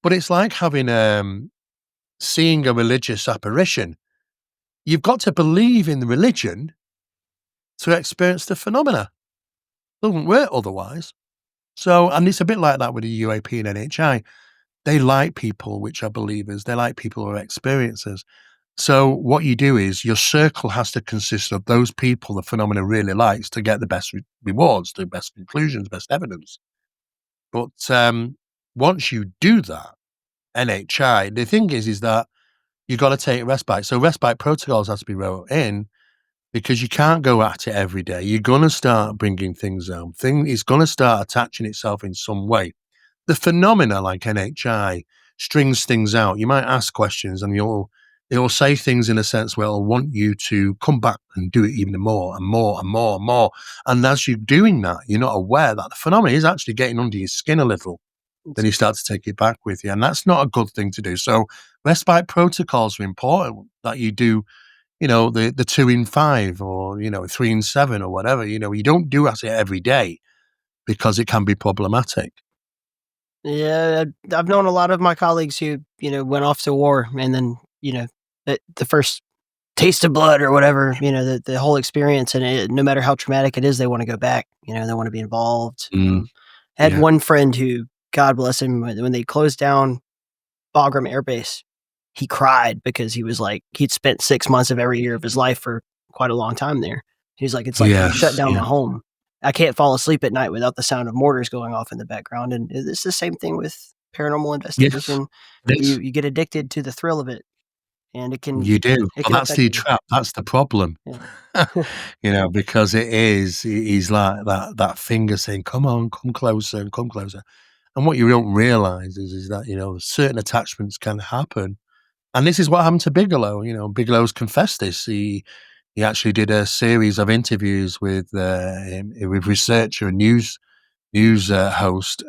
But it's like having seeing a religious apparition. you've got to believe in the religion to experience the phenomena. It doesn't work otherwise. So, and it's a bit like that with the UAP and NHI. They like people which are believers. They like people who are experiencers. So what you do is your circle has to consist of those people the phenomena really likes to get the best rewards, the best conclusions, best evidence. But once you do that, NHI, the thing is that you've got to take respite. So respite protocols have to be wrote in because you can't go at it every day. You're going to start bringing things home. It's going to start attaching itself in some way. The phenomena like NHI strings things out. You might ask questions and it'll say things in a sense where it'll want you to come back and do it even more and more and more and more. And as you're doing that, you're not aware that the phenomena is actually getting under your skin a little. Then you start to take it back with you. And that's not a good thing to do. So respite protocols are important that you do, the 2 in 5 or, 3 in 7 or whatever. You don't do it every day because it can be problematic. Yeah, I've known a lot of my colleagues who, went off to war and then, the first taste of blood or whatever, the whole experience, and no matter how traumatic it is, they want to go back, they want to be involved. I had one friend who, God bless him, when they closed down Bagram Air Base, he cried because he was like, he'd spent 6 months of every year of his life for quite a long time there. He's like, it's like they shut down my home. I can't fall asleep at night without the sound of mortars going off in the background. And it's the same thing with paranormal investigation. Yes. You get addicted to the thrill of it. And it can. You do. It Well, that's the trap. That's the problem. Yeah. Because he's like that finger saying, come on, come closer and come closer. And what you don't realize is that, certain attachments can happen. And this is what happened to Bigelow. Bigelow's confessed this. He actually did a series of interviews with researcher and news host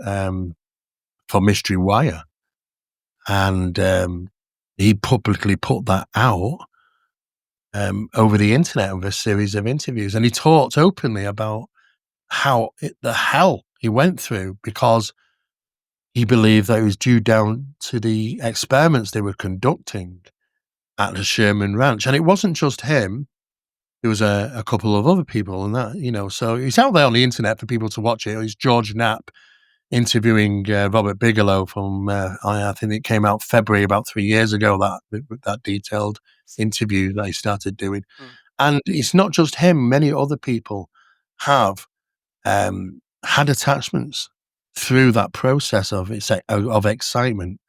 for Mystery Wire. And he publicly put that out over the internet with a series of interviews. And he talked openly about the hell he went through because he believed that it was due down to the experiments they were conducting at the Sherman Ranch. And it wasn't just him. There was a couple of other people and that, so it's out there on the internet for people to watch it. It's George Knapp interviewing Robert Bigelow from, I think it came out February about 3 years ago, that detailed interview that he started doing. And it's not just him. Many other people have had attachments through that process of excitement.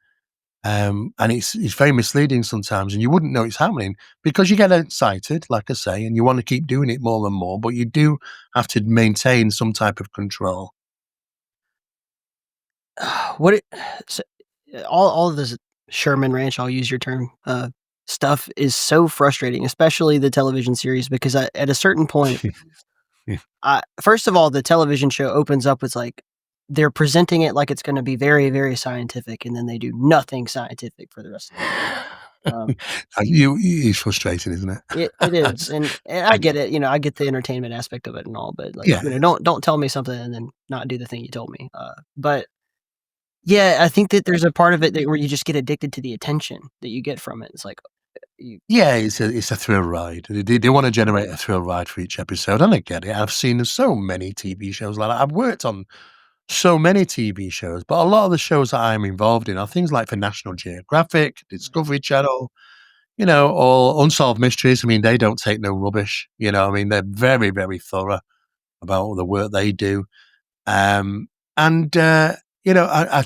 And it's very misleading sometimes, and you wouldn't know it's happening because you get excited, like I say, and you want to keep doing it more and more, but you do have to maintain some type of control. All of this Sherman Ranch, I'll use your term, stuff is so frustrating, especially the television series, because at a certain point, first of all, the television show opens up with like, they're presenting it like it's going to be very, very scientific, and then they do nothing scientific for the rest of the It's frustrating, isn't it? It is, and I get it. I get the entertainment aspect of it and all, but like, don't tell me something and then not do the thing you told me. But yeah, I think that there's a part of it where you just get addicted to the attention that you get from it. It's like, it's a thrill ride. They want to generate a thrill ride for each episode, and I get it. I've seen so many TV shows like that. I've worked on so many TV shows, but a lot of the shows that I'm involved in are things like for National Geographic, Discovery Channel, or Unsolved Mysteries. I mean, they don't take no rubbish. They're very, very thorough about the work they do. I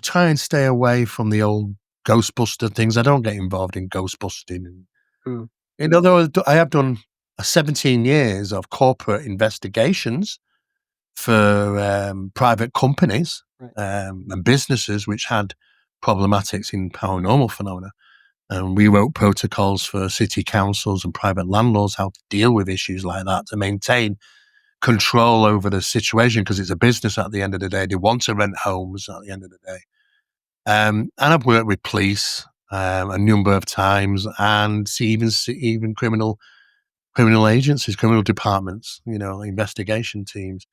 try and stay away from the old Ghostbuster things. I don't get involved in Ghostbusting. Though I have done 17 years of corporate investigations for private companies and businesses which had problematics in paranormal phenomena. And we wrote protocols for city councils and private landlords how to deal with issues like that to maintain control over the situation, because it's a business at the end of the day. They want to rent homes at the end of the day. And I've worked with police a number of times, and even criminal agencies, criminal departments, investigation teams.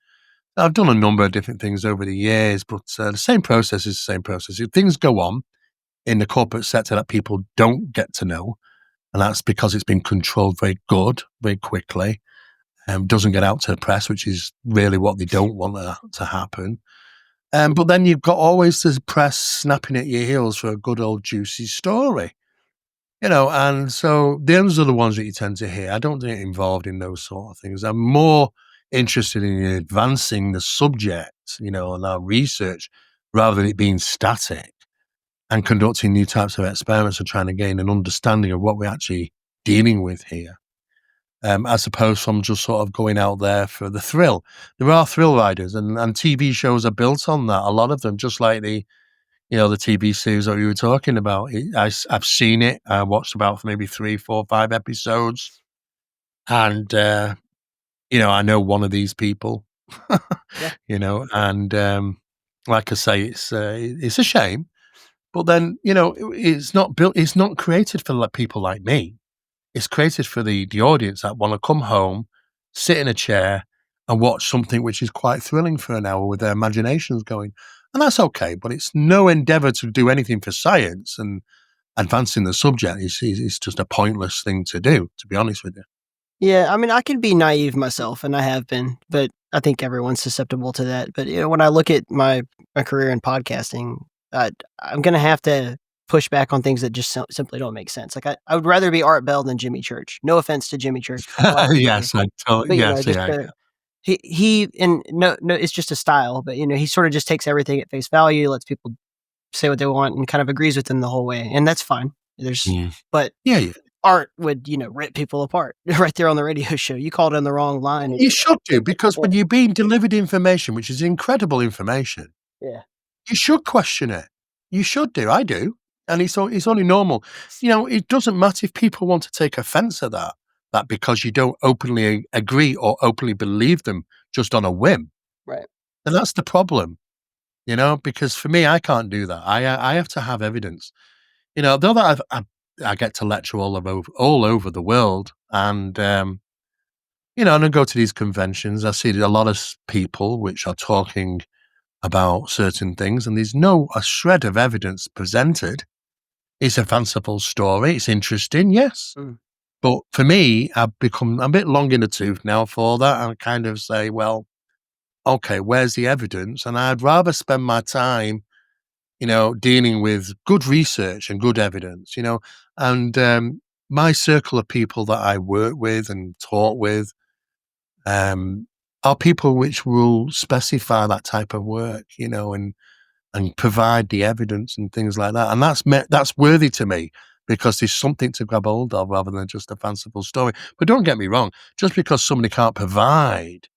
I've done a number of different things over the years, but the same process is the same process. If things go on in the corporate sector that people don't get to know, and that's because it's been controlled very quickly. Doesn't get out to the press, which is really what they don't want to happen. But then you've got always the press snapping at your heels for a good old juicy story, and so those are the ones that you tend to hear. I don't get involved in those sort of things. I'm more interested in advancing the subject, and our research, rather than it being static, and conducting new types of experiments and trying to gain an understanding of what we're actually dealing with here. As opposed from just sort of going out there for the thrill. There are thrill riders, and TV shows are built on that. A lot of them, just like the TV series that you were talking about. I've seen it. I watched about maybe 3, 4, 5 episodes, and I know one of these people. And like I say, it's a shame, but then it's not built. It's not created for people like me. It's created for the audience that want to come home, sit in a chair, and watch something which is quite thrilling for an hour with their imaginations going. And that's okay, but it's no endeavor to do anything for science and advancing the subject. It's just a pointless thing to do, to be honest with you. Yeah, I mean, I can be naive myself, and I have been, but I think everyone's susceptible to that. But when I look at my career in podcasting, I'm going to have to push back on things that just simply don't make sense. Like I would rather be Art Bell than Jimmy Church. No offense to Jimmy Church. Yes, I totally. But Yes, just yeah. he and no, it's just a style. But he sort of just takes everything at face value, lets people say what they want, and kind of agrees with them the whole way, and that's fine. But Yeah. Art would rip people apart right there on the radio show. You called in the wrong line. You should do, because when you're being delivered information, which is incredible information, Yeah. you should question it. You should do. I do. And it's only normal. It doesn't matter if people want to take offense at that because you don't openly agree or openly believe them just on a whim. Right. And that's the problem, because for me, I can't do that. I have to have evidence. Though that I get to lecture all over the world, and and I go to these conventions. I see a lot of people which are talking about certain things, and there's a shred of evidence presented. It's a fanciful story. It's interesting, yes. But for me, I've become a bit long in the tooth now for that. I kind of say, well, okay, where's the evidence? And I'd rather spend my time, dealing with good research and good evidence, and my circle of people that I work with and talk with are people which will specify that type of work, and provide the evidence and things like that. And that's worthy to me, because there's something to grab hold of rather than just a fanciful story. But don't get me wrong, just because somebody can't provide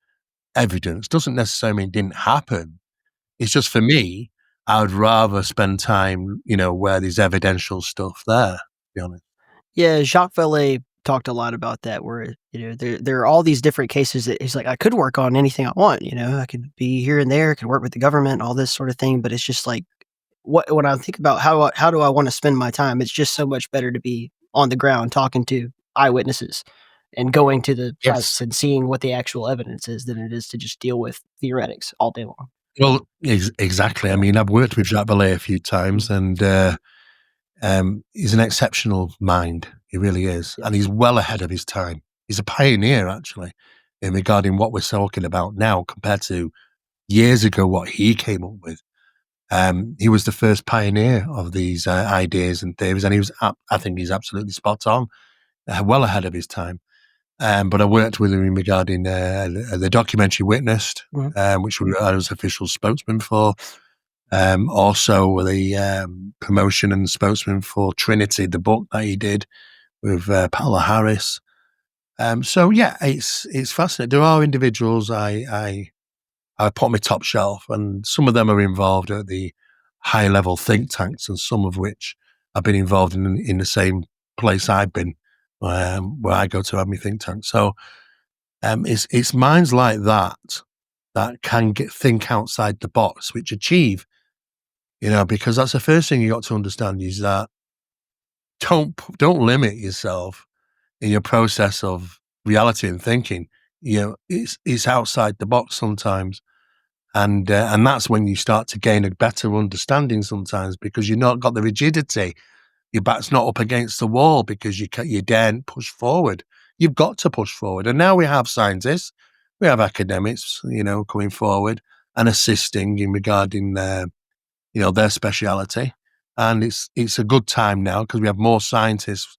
evidence doesn't necessarily mean it didn't happen. It's just, for me, I would rather spend time, where there's evidential stuff there, to be honest. Yeah, Jacques Vallée talked a lot about that, where there are all these different cases that he's like, I could work on anything I want, I could be here and there, could work with the government, all this sort of thing, but it's just like, when I think about how do I want to spend my time, it's just so much better to be on the ground talking to eyewitnesses and going to the sites and seeing what the actual evidence is than it is to just deal with theoretics all day long. Well, exactly. I mean, I've worked with Jacques Vallée a few times, and he's an exceptional mind. He really is. And he's well ahead of his time. He's a pioneer, actually, in regarding what we're talking about now compared to years ago, what he came up with. He was the first pioneer of these ideas and theories, and I think he's absolutely spot on, well ahead of his time. But I worked with him regarding the documentary Witnessed, which I was official spokesman for. Also the promotion and spokesman for Trinity, the book that he did with Paula Harris. So yeah, it's fascinating. There are individuals I put on my top shelf, and some of them are involved at the high level think tanks, and some of which I've been involved in the same place I've been, where I go to have my think tank. So it's minds like that can think outside the box, which achieve, because that's the first thing you got to understand, is that don't limit yourself in your process of reality and thinking. It's outside the box sometimes. And that's when you start to gain a better understanding sometimes, because you've not got the rigidity your back's not up against the wall because you daren't push forward. You've got to push forward. And now we have scientists, we have academics, coming forward and assisting in regarding their speciality. And it's a good time now because we have more scientists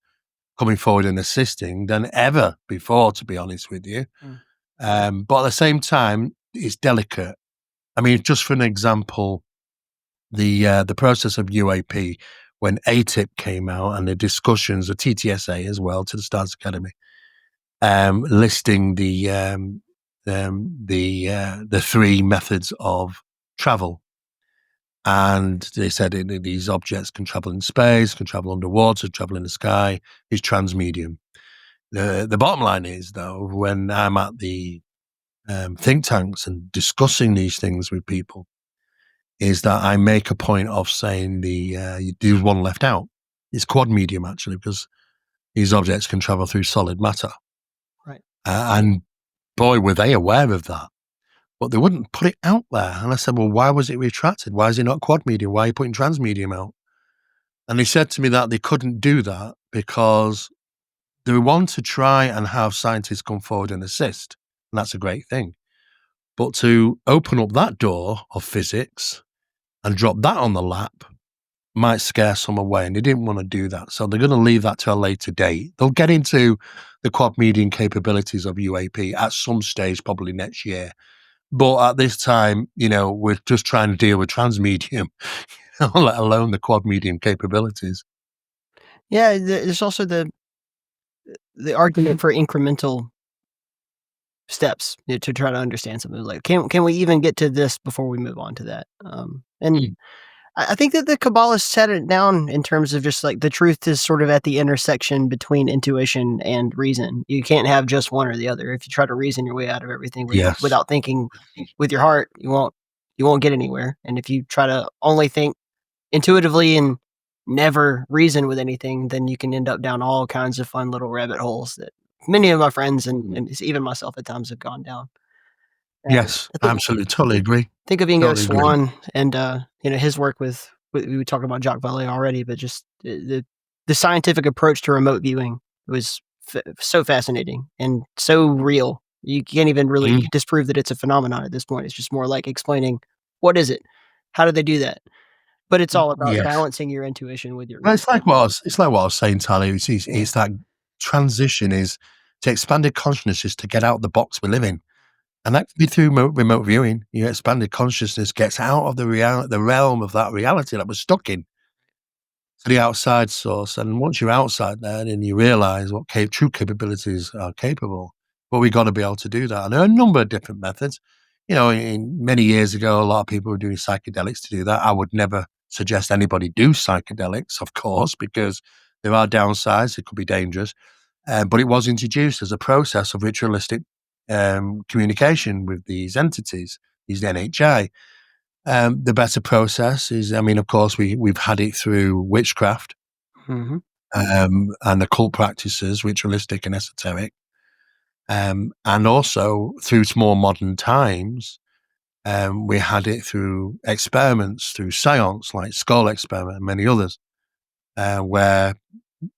coming forward and assisting than ever before, to be honest with you. But at the same time, it's delicate. I mean, just for an example, the process of UAP, when ATIP came out and the discussions, the TTSA as well, to the Stars Academy, listing the three methods of travel. And they said these objects can travel in space, can travel underwater, travel in the sky, is transmedium. The bottom line is, though, when I'm at the think tanks and discussing these things with people, is that I make a point of saying there's one left out. It's quad medium, actually, because these objects can travel through solid matter. Right. And boy, were they aware of that. But they wouldn't put it out there. And I said, well, why was it retracted? Why is it not quad medium? Why are you putting transmedium out? And they said to me that they couldn't do that because they want to try and have scientists come forward and assist. And that's a great thing. But to open up that door of physics and drop that on the lap might scare some away. And they didn't want to do that. So they're going to leave that to a later date. They'll get into the quad medium capabilities of UAP at some stage, probably next year. But at this time, we're just trying to deal with transmedium, let alone the quad medium capabilities. Yeah, there's also the argument for incremental steps to try to understand something. Like, can we even get to this before we move on to that? And I think that the Kabbalists set it down in terms of just like the truth is sort of at the intersection between intuition and reason. You can't have just one or the other. If you try to reason your way out of everything without thinking with your heart, you won't get anywhere. And if you try to only think intuitively and never reason with anything, then you can end up down all kinds of fun little rabbit holes that many of my friends and even myself at times have gone down. Yes, absolutely. Totally agree. Think of Ingo Swann and his work with we talked about Jacques Vallée already, but just the scientific approach to remote viewing was so fascinating and so real. You can't even really disprove that it's a phenomenon at this point. It's just more like explaining what is it, how do they do that. But it's all about balancing your intuition with your. Well, it's like what I was saying, Tyler. It's that transition is to expanded consciousness to get out of the box we live in. And that can be through remote viewing. Your expanded consciousness gets out of the realm of that reality that we're stuck in to the outside source. And once you're outside there, then you realize what true capabilities are capable. But we got to be able to do that. And there are a number of different methods. Many years ago, a lot of people were doing psychedelics to do that. I would never suggest anybody do psychedelics, of course, because there are downsides. It could be dangerous. But it was introduced as a process of ritualistic communication with these entities, these NHI. The better process is, of course, we've had it through witchcraft and occult practices, ritualistic and esoteric, and also through more modern times, we had it through experiments, through science, like Skull experiment and many others, where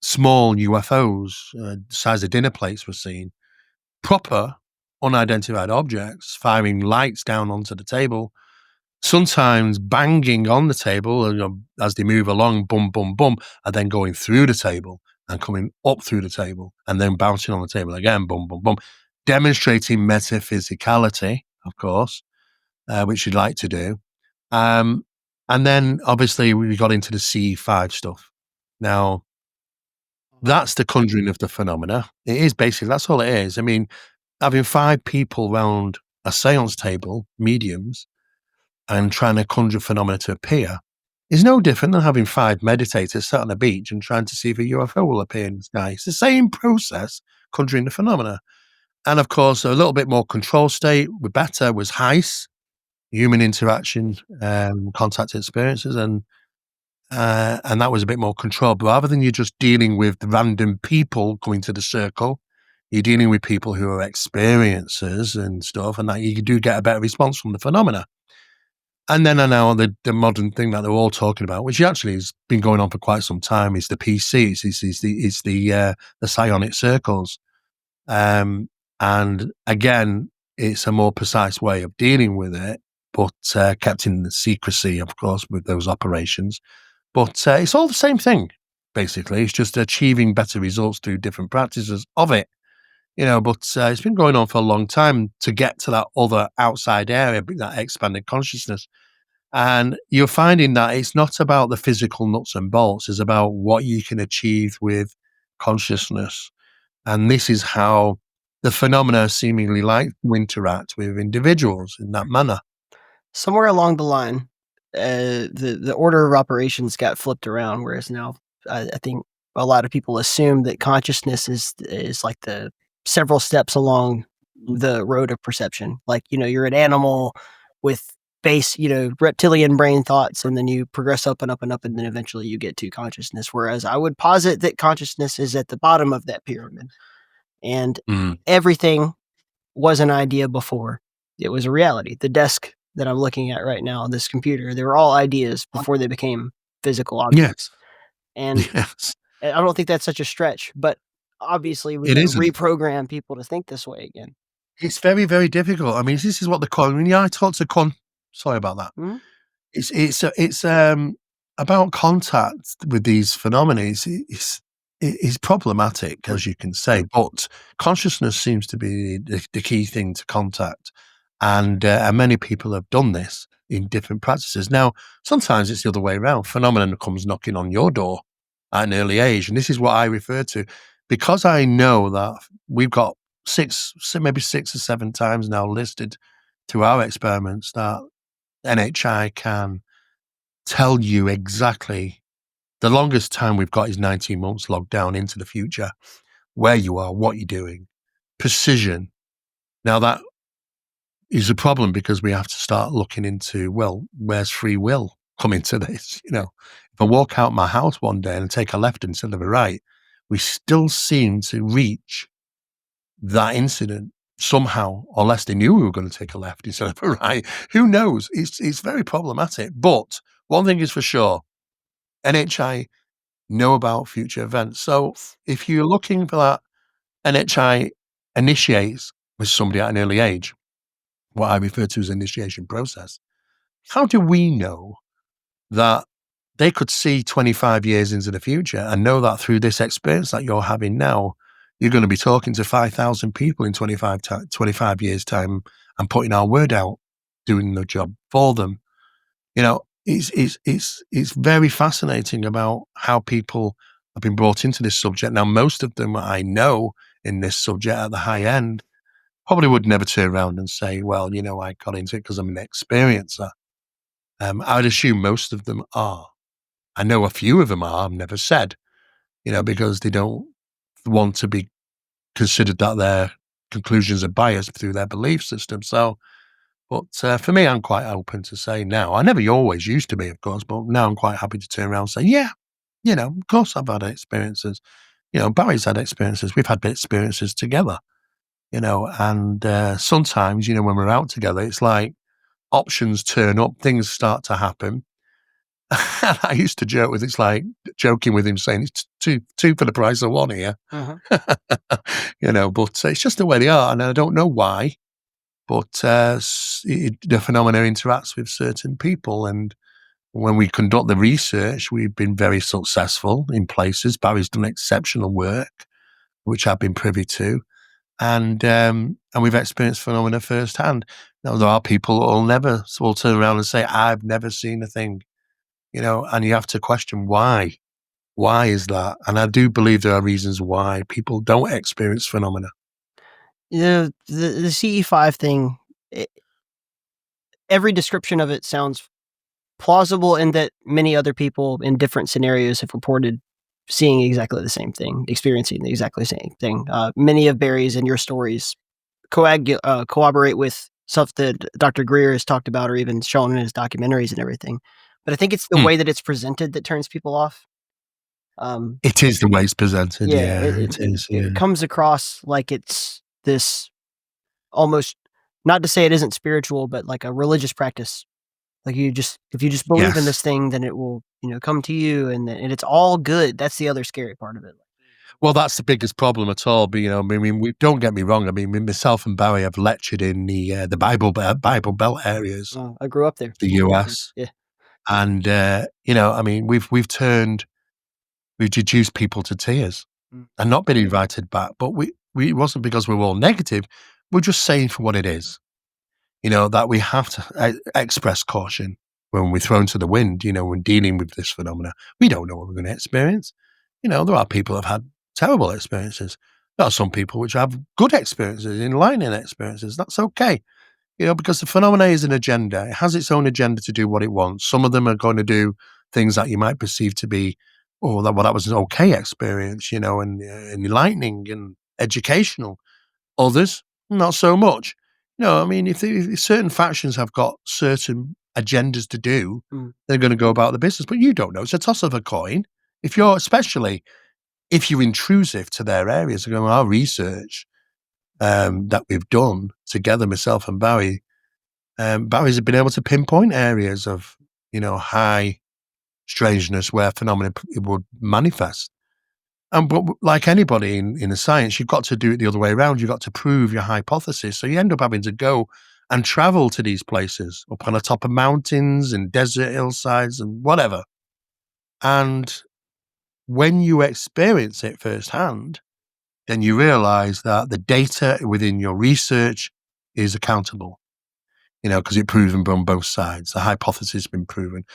small UFOs, the size of dinner plates, were seen, proper unidentified objects firing lights down onto the table, sometimes banging on the table as they move along, bum, bum, bum, and then going through the table and coming up through the table and then bouncing on the table again, bum, bum, bum, demonstrating metaphysicality, of course, which you'd like to do. And then obviously we got into the C5 stuff. Now, that's the conjuring of the phenomena. It is basically, that's all it is. Having 5 people round a seance table, mediums, and trying to conjure phenomena to appear is no different than having 5 meditators sat on a beach and trying to see if a UFO will appear in the sky. It's the same process, conjuring the phenomena. And of course, a little bit more control state, better was HICE, human interaction, contact experiences, and that was a bit more controlled. But rather than you just dealing with random people coming to the circle, you're dealing with people who are experiencers and stuff, and that you do get a better response from the phenomena. And then I know the modern thing that they're all talking about, which actually has been going on for quite some time, is the PCs, is the psionic circles. And again, it's a more precise way of dealing with it, but kept in the secrecy, of course, with those operations. But it's all the same thing, basically. It's just achieving better results through different practices of it. But it's been going on for a long time to get to that other outside area, that expanded consciousness. And you're finding that it's not about the physical nuts and bolts, it's about what you can achieve with consciousness. And this is how the phenomena seemingly like to interact with individuals in that manner. Somewhere along the line, the order of operations got flipped around, whereas now I think a lot of people assume that consciousness is like the several steps along the road of perception. Like, you're an animal with base, reptilian brain thoughts, and then you progress up and up and up, and then eventually you get to consciousness. Whereas I would posit that consciousness is at the bottom of that pyramid, and everything was an idea before it was a reality. The desk that I'm looking at right now, this computer, they were all ideas before they became physical objects. Yes. And Yes. I don't think that's such a stretch, but obviously we It can isn't. reprogram people to think this way again. It's very, very difficult. I mean, this is what the when I talk to sorry about that. Mhm. It's about contact with these phenomena. It's problematic, as you can say, but consciousness seems to be the key thing to contact, and many people have done this in different practices. Now, sometimes it's the other way around. Phenomenon comes knocking on your door at an early age, and this is what I refer to, because I know that we've got maybe 6 or 7 times now listed through our experiments that NHI can tell you exactly. The longest time we've got is 19 months logged down into the future, where you are, what you're doing, precision. Now that is a problem because we have to start looking into, well, where's free will come into this? If I walk out my house one day and take a left instead of a right, we still seem to reach that incident somehow, unless they knew we were going to take a left instead of a right. Who knows? It's very problematic. But one thing is for sure, NHI know about future events. So if you're looking for that, NHI initiates with somebody at an early age, what I refer to as initiation process. How do we know that they could see 25 years into the future and know that through this experience that you're having now, you're going to be talking to 5,000 people in 25 years' time and putting our word out, doing the job for them? It's very fascinating about how people have been brought into this subject. Now, most of them I know in this subject at the high end probably would never turn around and say, well, I got into it because I'm an experiencer. I would assume most of them are. I know a few of them are, I've never said, because they don't want to be considered that their conclusions are biased through their belief system. So, but for me, I'm quite open to say now. I never always used to be, of course, but now I'm quite happy to turn around and say, yeah, of course I've had experiences. Barry's had experiences. We've had experiences together, and sometimes, when we're out together, it's like options turn up, things start to happen. I used to joke with, it's like joking with him saying it's two for the price of one here, but it's just the way they are. And I don't know why, but the phenomena interacts with certain people. And when we conduct the research, we've been very successful in places. Barry's done exceptional work, which I've been privy to. And we've experienced phenomena firsthand. Now, there are people who will turn around and say, I've never seen a thing. And you have to question why. Why is that? And I do believe there are reasons why people don't experience phenomena. The CE5 thing, every description of it sounds plausible in that many other people in different scenarios have reported seeing exactly the same thing, experiencing exactly the same thing. Many of Barry's and your stories corroborate with stuff that Dr. Greer has talked about or even shown in his documentaries and everything. But I think it's the way that it's presented that turns people off. It is the way it's presented. Yeah, it is. Yeah. It comes across like it's this almost, not to say it isn't spiritual, but like a religious practice Like if you just believe in Yes. this thing, then it will, come to you, and it's all good. That's the other scary part of it. Well, that's the biggest problem at all. But we don't get me wrong. I mean, myself and Barry have lectured in the Bible Belt areas, I grew up there. the US, Yeah. and I mean, we've reduced people to tears Mm. and not been invited back. But we it wasn't because we were all negative. We're just saying for what it is. That we have to express caution when we're thrown to the wind. When dealing with this phenomena, we don't know what we're going to experience. There are people who have had terrible experiences. There are some people which have good experiences, enlightening experiences. That's okay. Because the phenomena is an agenda. It has its own agenda to do what it wants. Some of them are going to do things that you might perceive to be, that was an okay experience, and enlightening and educational. Others, not so much. I mean, if certain factions have got certain agendas to do, they're going to go about the business. But you don't know. It's a toss of a coin. Especially if you're intrusive to their areas, our research that we've done together, myself and Barry, Barry's been able to pinpoint areas of, high strangeness where phenomena would manifest. But like anybody in the science, you've got to do it the other way around. You've got to prove your hypothesis. So you end up having to go and travel to these places up on the top of mountains and desert hillsides and whatever. And when you experience it firsthand, then you realize that the data within your research is accountable, because it's proven on both sides. The hypothesis has been proven.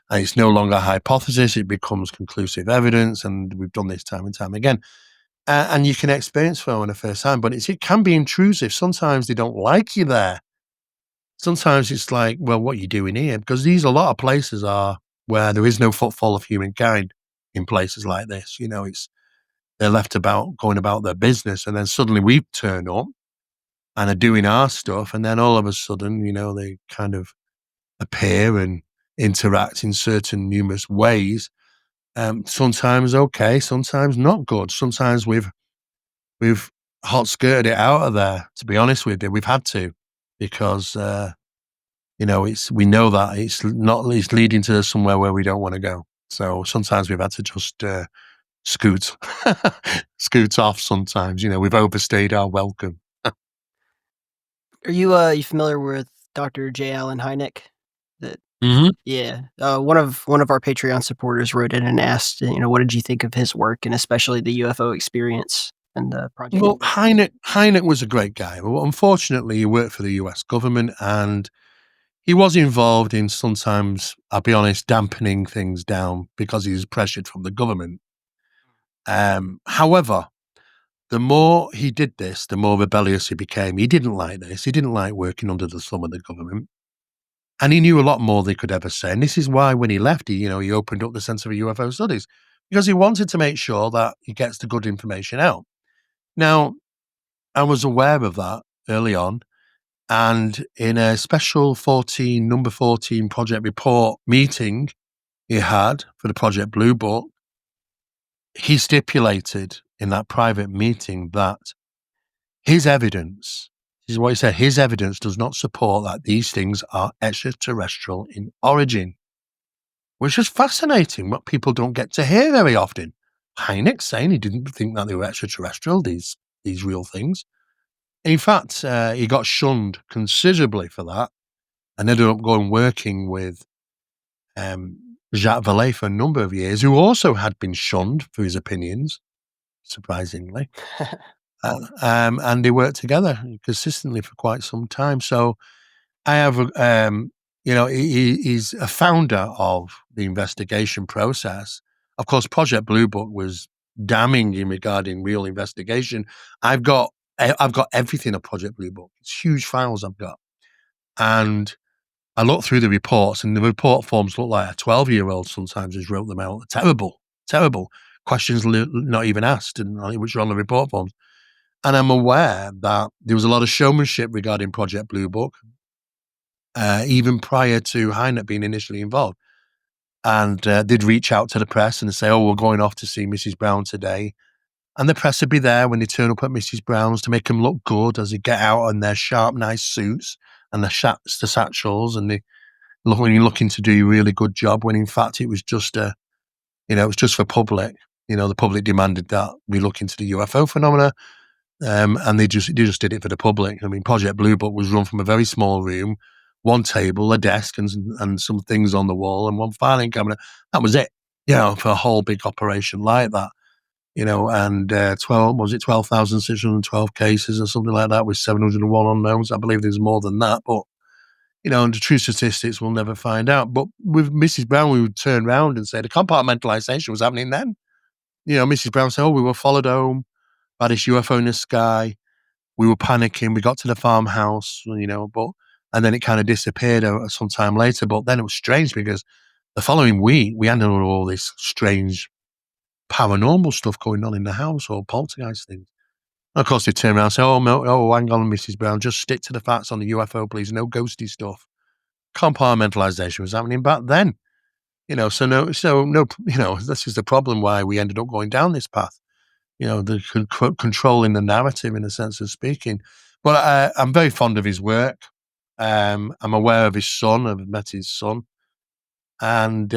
And it's no longer a hypothesis, it becomes conclusive evidence. And we've done this time and time again. And you can experience phenomena first time, but it can be intrusive. Sometimes they don't like you there. Sometimes it's like, well, what are you doing here? Because a lot of places are where there is no footfall of humankind in places like this. They're left going about their business, and then suddenly we turn up and are doing our stuff, and then all of a sudden, they kind of appear and interact in certain numerous ways. Sometimes okay, sometimes not good. Sometimes we've hot skirted it out of there. To be honest with you, we've had to, because we know that it's leading to somewhere where we don't want to go. So sometimes we've had to just scoot scoot off. Sometimes we've overstayed our welcome. Are you familiar with Dr. J. Allen Hynek? That Mm-hmm. Yeah. One of our Patreon supporters wrote in and asked, what did you think of his work, and especially the UFO experience and the project? Well, Hynek was a great guy. Well, unfortunately, he worked for the US government, and he was involved in sometimes, I'll be honest, dampening things down because he was pressured from the government. However, the more he did this, the more rebellious he became. He didn't like this. He didn't like working under the thumb of the government. And he knew a lot more than he could ever say. And this is why when he left, he opened up the Centre for UFO Studies, because he wanted to make sure that he gets the good information out. Now, I was aware of that early on. And in a special number 14 project report meeting he had for the Project Blue Book, he stipulated in that private meeting that his evidence, this is what he said, his evidence does not support that these things are extraterrestrial in origin, which is fascinating, what people don't get to hear very often. Hynek saying he didn't think that they were extraterrestrial, these real things. In fact, he got shunned considerably for that, and ended up going working with Jacques Vallée for a number of years, who also had been shunned for his opinions, surprisingly. And they worked together consistently for quite some time. So I have, he's a founder of the investigation process. Of course, Project Blue Book was damning in regarding real investigation. I've got everything of Project Blue Book. It's huge files I've got. And I looked through the reports, and the report forms look like a 12-year-old sometimes has wrote them out. Terrible, terrible questions not even asked, and which are on the report forms. And I'm aware that there was a lot of showmanship regarding Project Blue Book, even prior to Hynek being initially involved. And they'd reach out to the press and say, "Oh, we're going off to see Mrs. Brown today." And the press would be there when they turn up at Mrs. Brown's to make them look good as they get out in their sharp, nice suits and the satchels and when you're looking to do a really good job, when in fact it was just it was just for public. The public demanded that we look into the UFO phenomena, and they just did it for the public. I mean, Project Blue Book was run from a very small room, one table, a desk, and some things on the wall, and one filing cabinet. That was it. For a whole big operation like that. And 12,612 cases or something like that with 701 unknowns. I believe there's more than that, but and the true statistics we'll never find out. But with Mrs. Brown, we would turn around and say the compartmentalization was happening then. Mrs. Brown said, we were followed home by this UFO in the sky. We were panicking. We got to the farmhouse, and then it kind of disappeared some time later. But then it was strange because the following week, we had all this strange paranormal stuff going on in the house or poltergeist things. And of course, they turn around and say, hang on, Mrs. Brown, just stick to the facts on the UFO, please. No ghosty stuff. Compartmentalization was happening back then. This is the problem why we ended up going down this path. The controlling the narrative in a sense of speaking. But I'm very fond of his work. I'm aware of his son. I've met his son. And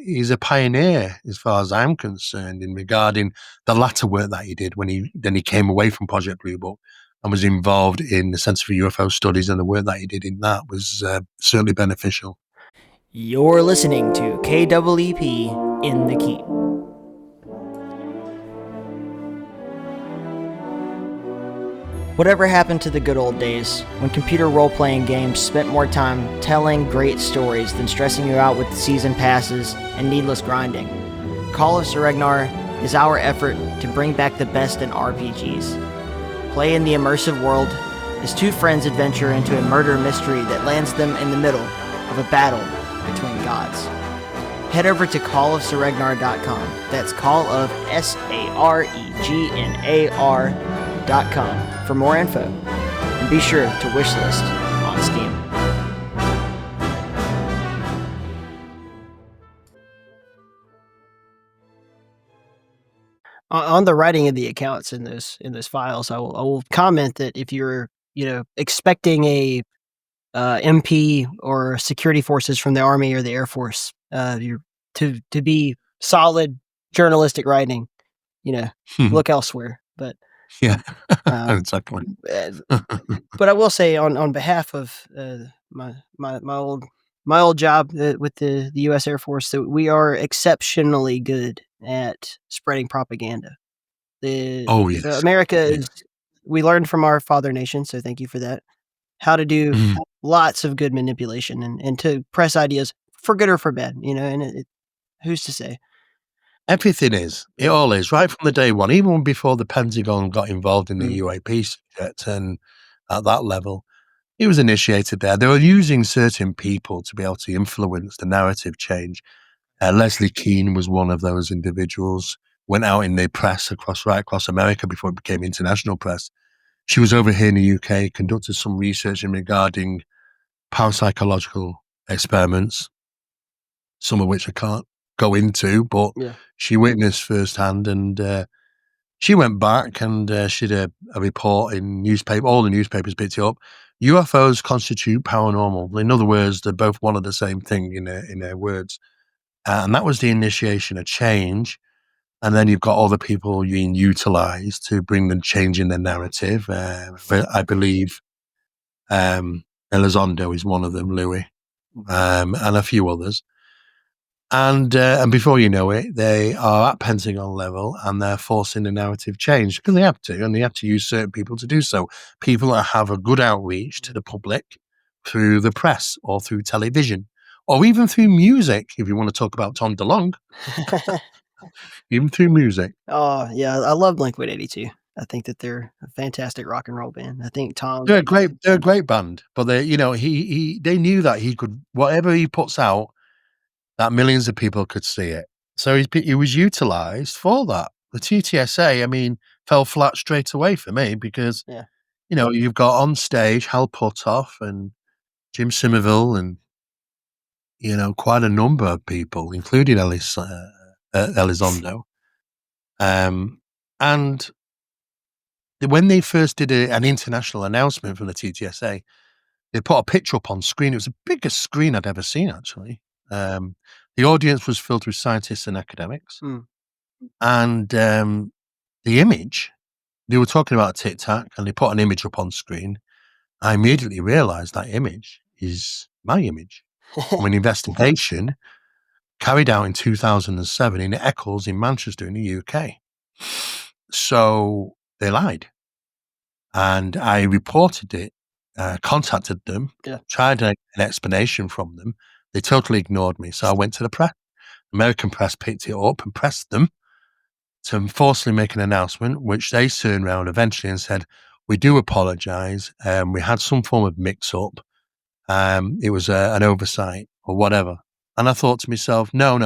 he's a pioneer as far as I'm concerned in regarding the latter work that he did when he came away from Project Blue Book and was involved in the Centre for UFO Studies, and the work that he did in that was certainly beneficial. You're listening to KEEP in the Keep. Whatever happened to the good old days, when computer role-playing games spent more time telling great stories than stressing you out with season passes and needless grinding? Call of Seregnar is our effort to bring back the best in RPGs. Play in the immersive world as two friends adventure into a murder mystery that lands them in the middle of a battle between gods. Head over to callofseregnar.com. That's call of SAREGNAR.com for more info, and be sure to wishlist on Steam. On the writing of the accounts in those files, I will comment that if you're expecting a MP or security forces from the Army or the Air Force, you're to be solid journalistic writing, look elsewhere. But yeah, exactly. But I will say on behalf of my old job with the U.S. Air Force, that we are exceptionally good at spreading propaganda. America is. We learned from our father nation, so thank you for that. How to do lots of good manipulation and to press ideas for good or for bad, and who's to say? Everything is. It all is, right from the day one, even before the Pentagon got involved in the UAP subject, and at that level, it was initiated there. They were using certain people to be able to influence the narrative change. Leslie Keane was one of those individuals, went out in the press right across America before it became international press. She was over here in the UK, conducted some research in regarding parapsychological experiments, some of which I can't go into, but she witnessed firsthand, and she went back and she did a report in newspaper. All the newspapers picked it up. UFOs constitute paranormal. In other words, they're both one of the same thing in their words. And that was the initiation of change. And then you've got other people being utilized to bring the change in the narrative. I believe Elizondo is one of them, Louis, and a few others. And before you know it, they are at Pentagon level and they're forcing the narrative change because they have to, and they have to use certain people to do so. People that have a good outreach to the public through the press or through television or even through music, if you want to talk about Tom DeLonge. Even through music. Oh, yeah. I love Blink-182. I think that they're a fantastic rock and roll band. I think Tom... They're a great band, but they knew that he could, whatever he puts out, that millions of people could see it. So he was utilized for that. The TTSA, fell flat straight away for me because, you've got on stage Hal Puthoff and Jim Somerville and, quite a number of people, including Elizondo. And when they first did an international announcement from the TTSA, they put a picture up on screen. It was the biggest screen I'd ever seen, actually. The audience was filled with scientists and academics. And the image, they were talking about Tic Tac, and they put an image up on screen. I immediately realized that image is my image from an investigation carried out in 2007 in Eccles in Manchester in the UK. So they lied. And I reported it, contacted them, tried an explanation from them. They totally ignored me. So I went to the press. American press picked it up and pressed them to forcibly make an announcement, which they turned around eventually and said, we do apologize. We had some form of mix-up. It was an oversight or whatever. And I thought to myself, no.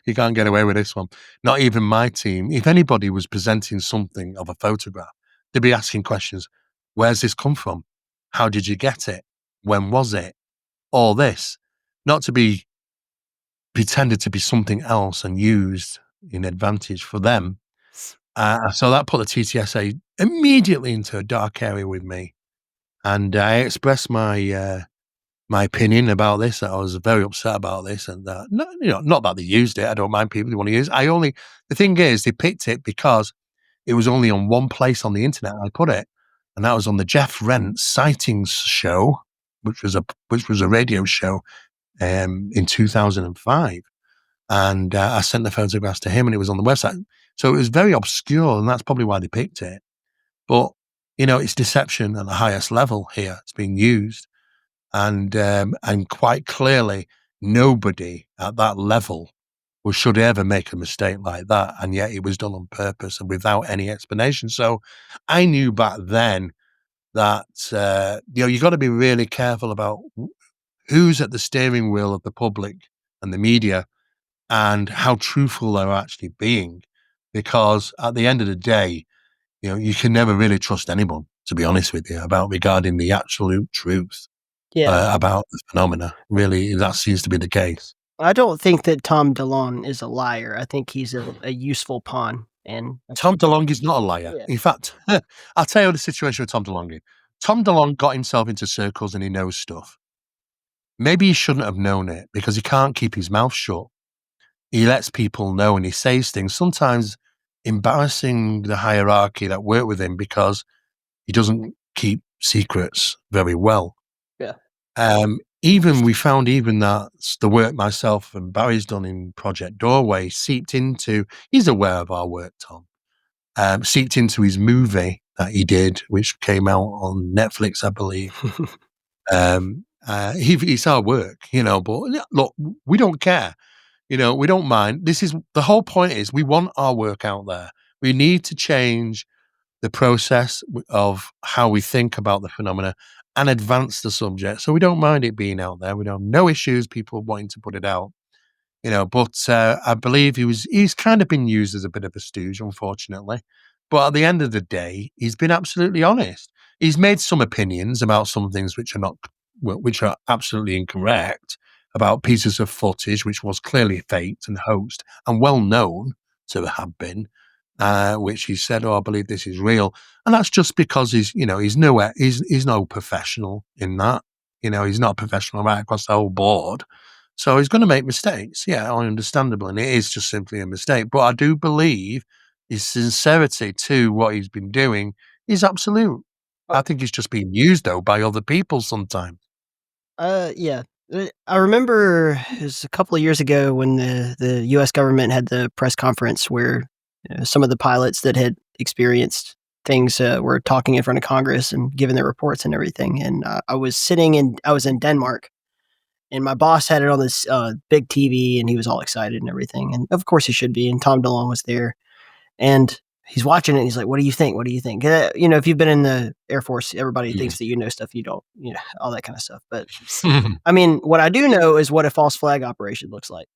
You can't get away with this one. Not even my team. If anybody was presenting something of a photograph, they'd be asking questions. Where's this come from? How did you get it? When was it? All this. Not to be pretended to be something else and used in advantage for them. So that put the TTSA immediately into a dark area with me. And I expressed my opinion about this. That I was very upset about this, and that not that they used it. I don't mind people who want to use it. The thing is, they picked it because it was only on one place on the internet I put it, and that was on the Jeff Rent Sightings show, which was a radio show in 2005. And I sent the photographs to him, and it was on the website. So it was very obscure, and that's probably why they picked it. But it's deception at the highest level here. It's being used. And quite clearly, nobody at that level should ever make a mistake like that. And yet it was done on purpose and without any explanation. So I knew back then that, you got to be really careful about who's at the steering wheel of the public and the media and how truthful they're actually being. Because at the end of the day, you can never really trust anyone, to be honest with you, regarding the absolute truth. About the phenomena. Really, that seems to be the case. I don't think that Tom DeLonge is a liar. I think he's a useful pawn. And Tom DeLonge is not a liar. Yeah. In fact, I'll tell you the situation with Tom DeLonge. Tom DeLonge got himself into circles and he knows stuff. Maybe he shouldn't have known it because he can't keep his mouth shut. He lets people know and he says things, sometimes embarrassing the hierarchy that work with him because he doesn't keep secrets very well. We found that the work myself and Barry's done in Project Doorway seeped into, he's aware of our work, Tom, seeped into his movie that he did, which came out on Netflix, I believe. It's our work, but look, we don't care. We don't mind. The whole point is we want our work out there. We need to change the process of how we think about the phenomena and advance the subject. So we don't mind it being out there. We don't have no issues people wanting to put it out, but I believe he's kind of been used as a bit of a stooge, unfortunately. But at the end of the day, he's been absolutely honest. He's made some opinions about some things which are absolutely incorrect, about pieces of footage which was clearly faked and hoaxed and well known to have been. Which he said, I believe this is real. And that's just because he's no professional in that. He's not a professional right across the whole board. So he's going to make mistakes. Yeah, understandable. And it is just simply a mistake. But I do believe his sincerity to what he's been doing is absolute. I think he's just being used, though, by other people sometimes. Yeah. I remember it was a couple of years ago when the U.S. government had the press conference where some of the pilots that had experienced things were talking in front of Congress and giving their reports and everything. And I was in Denmark, and my boss had it on this big TV, and he was all excited and everything. And of course he should be. And Tom DeLonge was there, and he's watching it. And he's like, "What do you think? What do you think?" If you've been in the Air Force, everybody thinks that you know stuff you don't, all that kind of stuff. But I mean, what I do know is what a false flag operation looks like.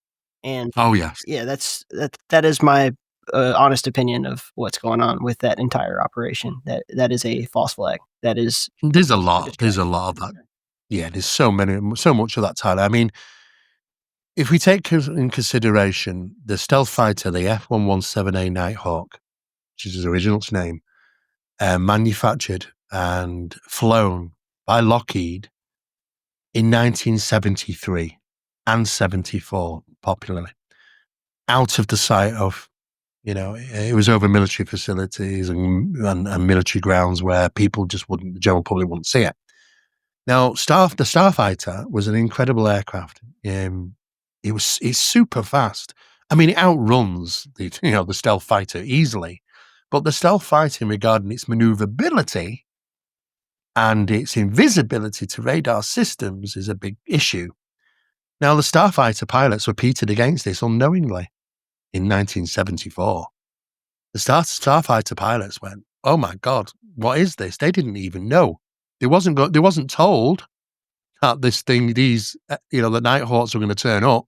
And that is my honest opinion of what's going on with that entire operation. That is a false flag. There's a lot of that. Yeah, there's so much of that, Tyler. I mean, if we take in consideration the stealth fighter, the F-117A Nighthawk, which is his original name, manufactured and flown by Lockheed in 1973 and 74, popularly, out of the sight of, it was over military facilities and military grounds where people just the general public wouldn't see it. Now, the Starfighter was an incredible aircraft. It's super fast. I mean, it outruns the stealth fighter easily, but the stealth fighter, regarding its maneuverability and its invisibility to radar systems, is a big issue. Now, the Starfighter pilots were pitted against this unknowingly in 1974. The Starfighter pilots went, "Oh my God, what is this?" They didn't even know. They wasn't told that the Nighthawks were going to turn up.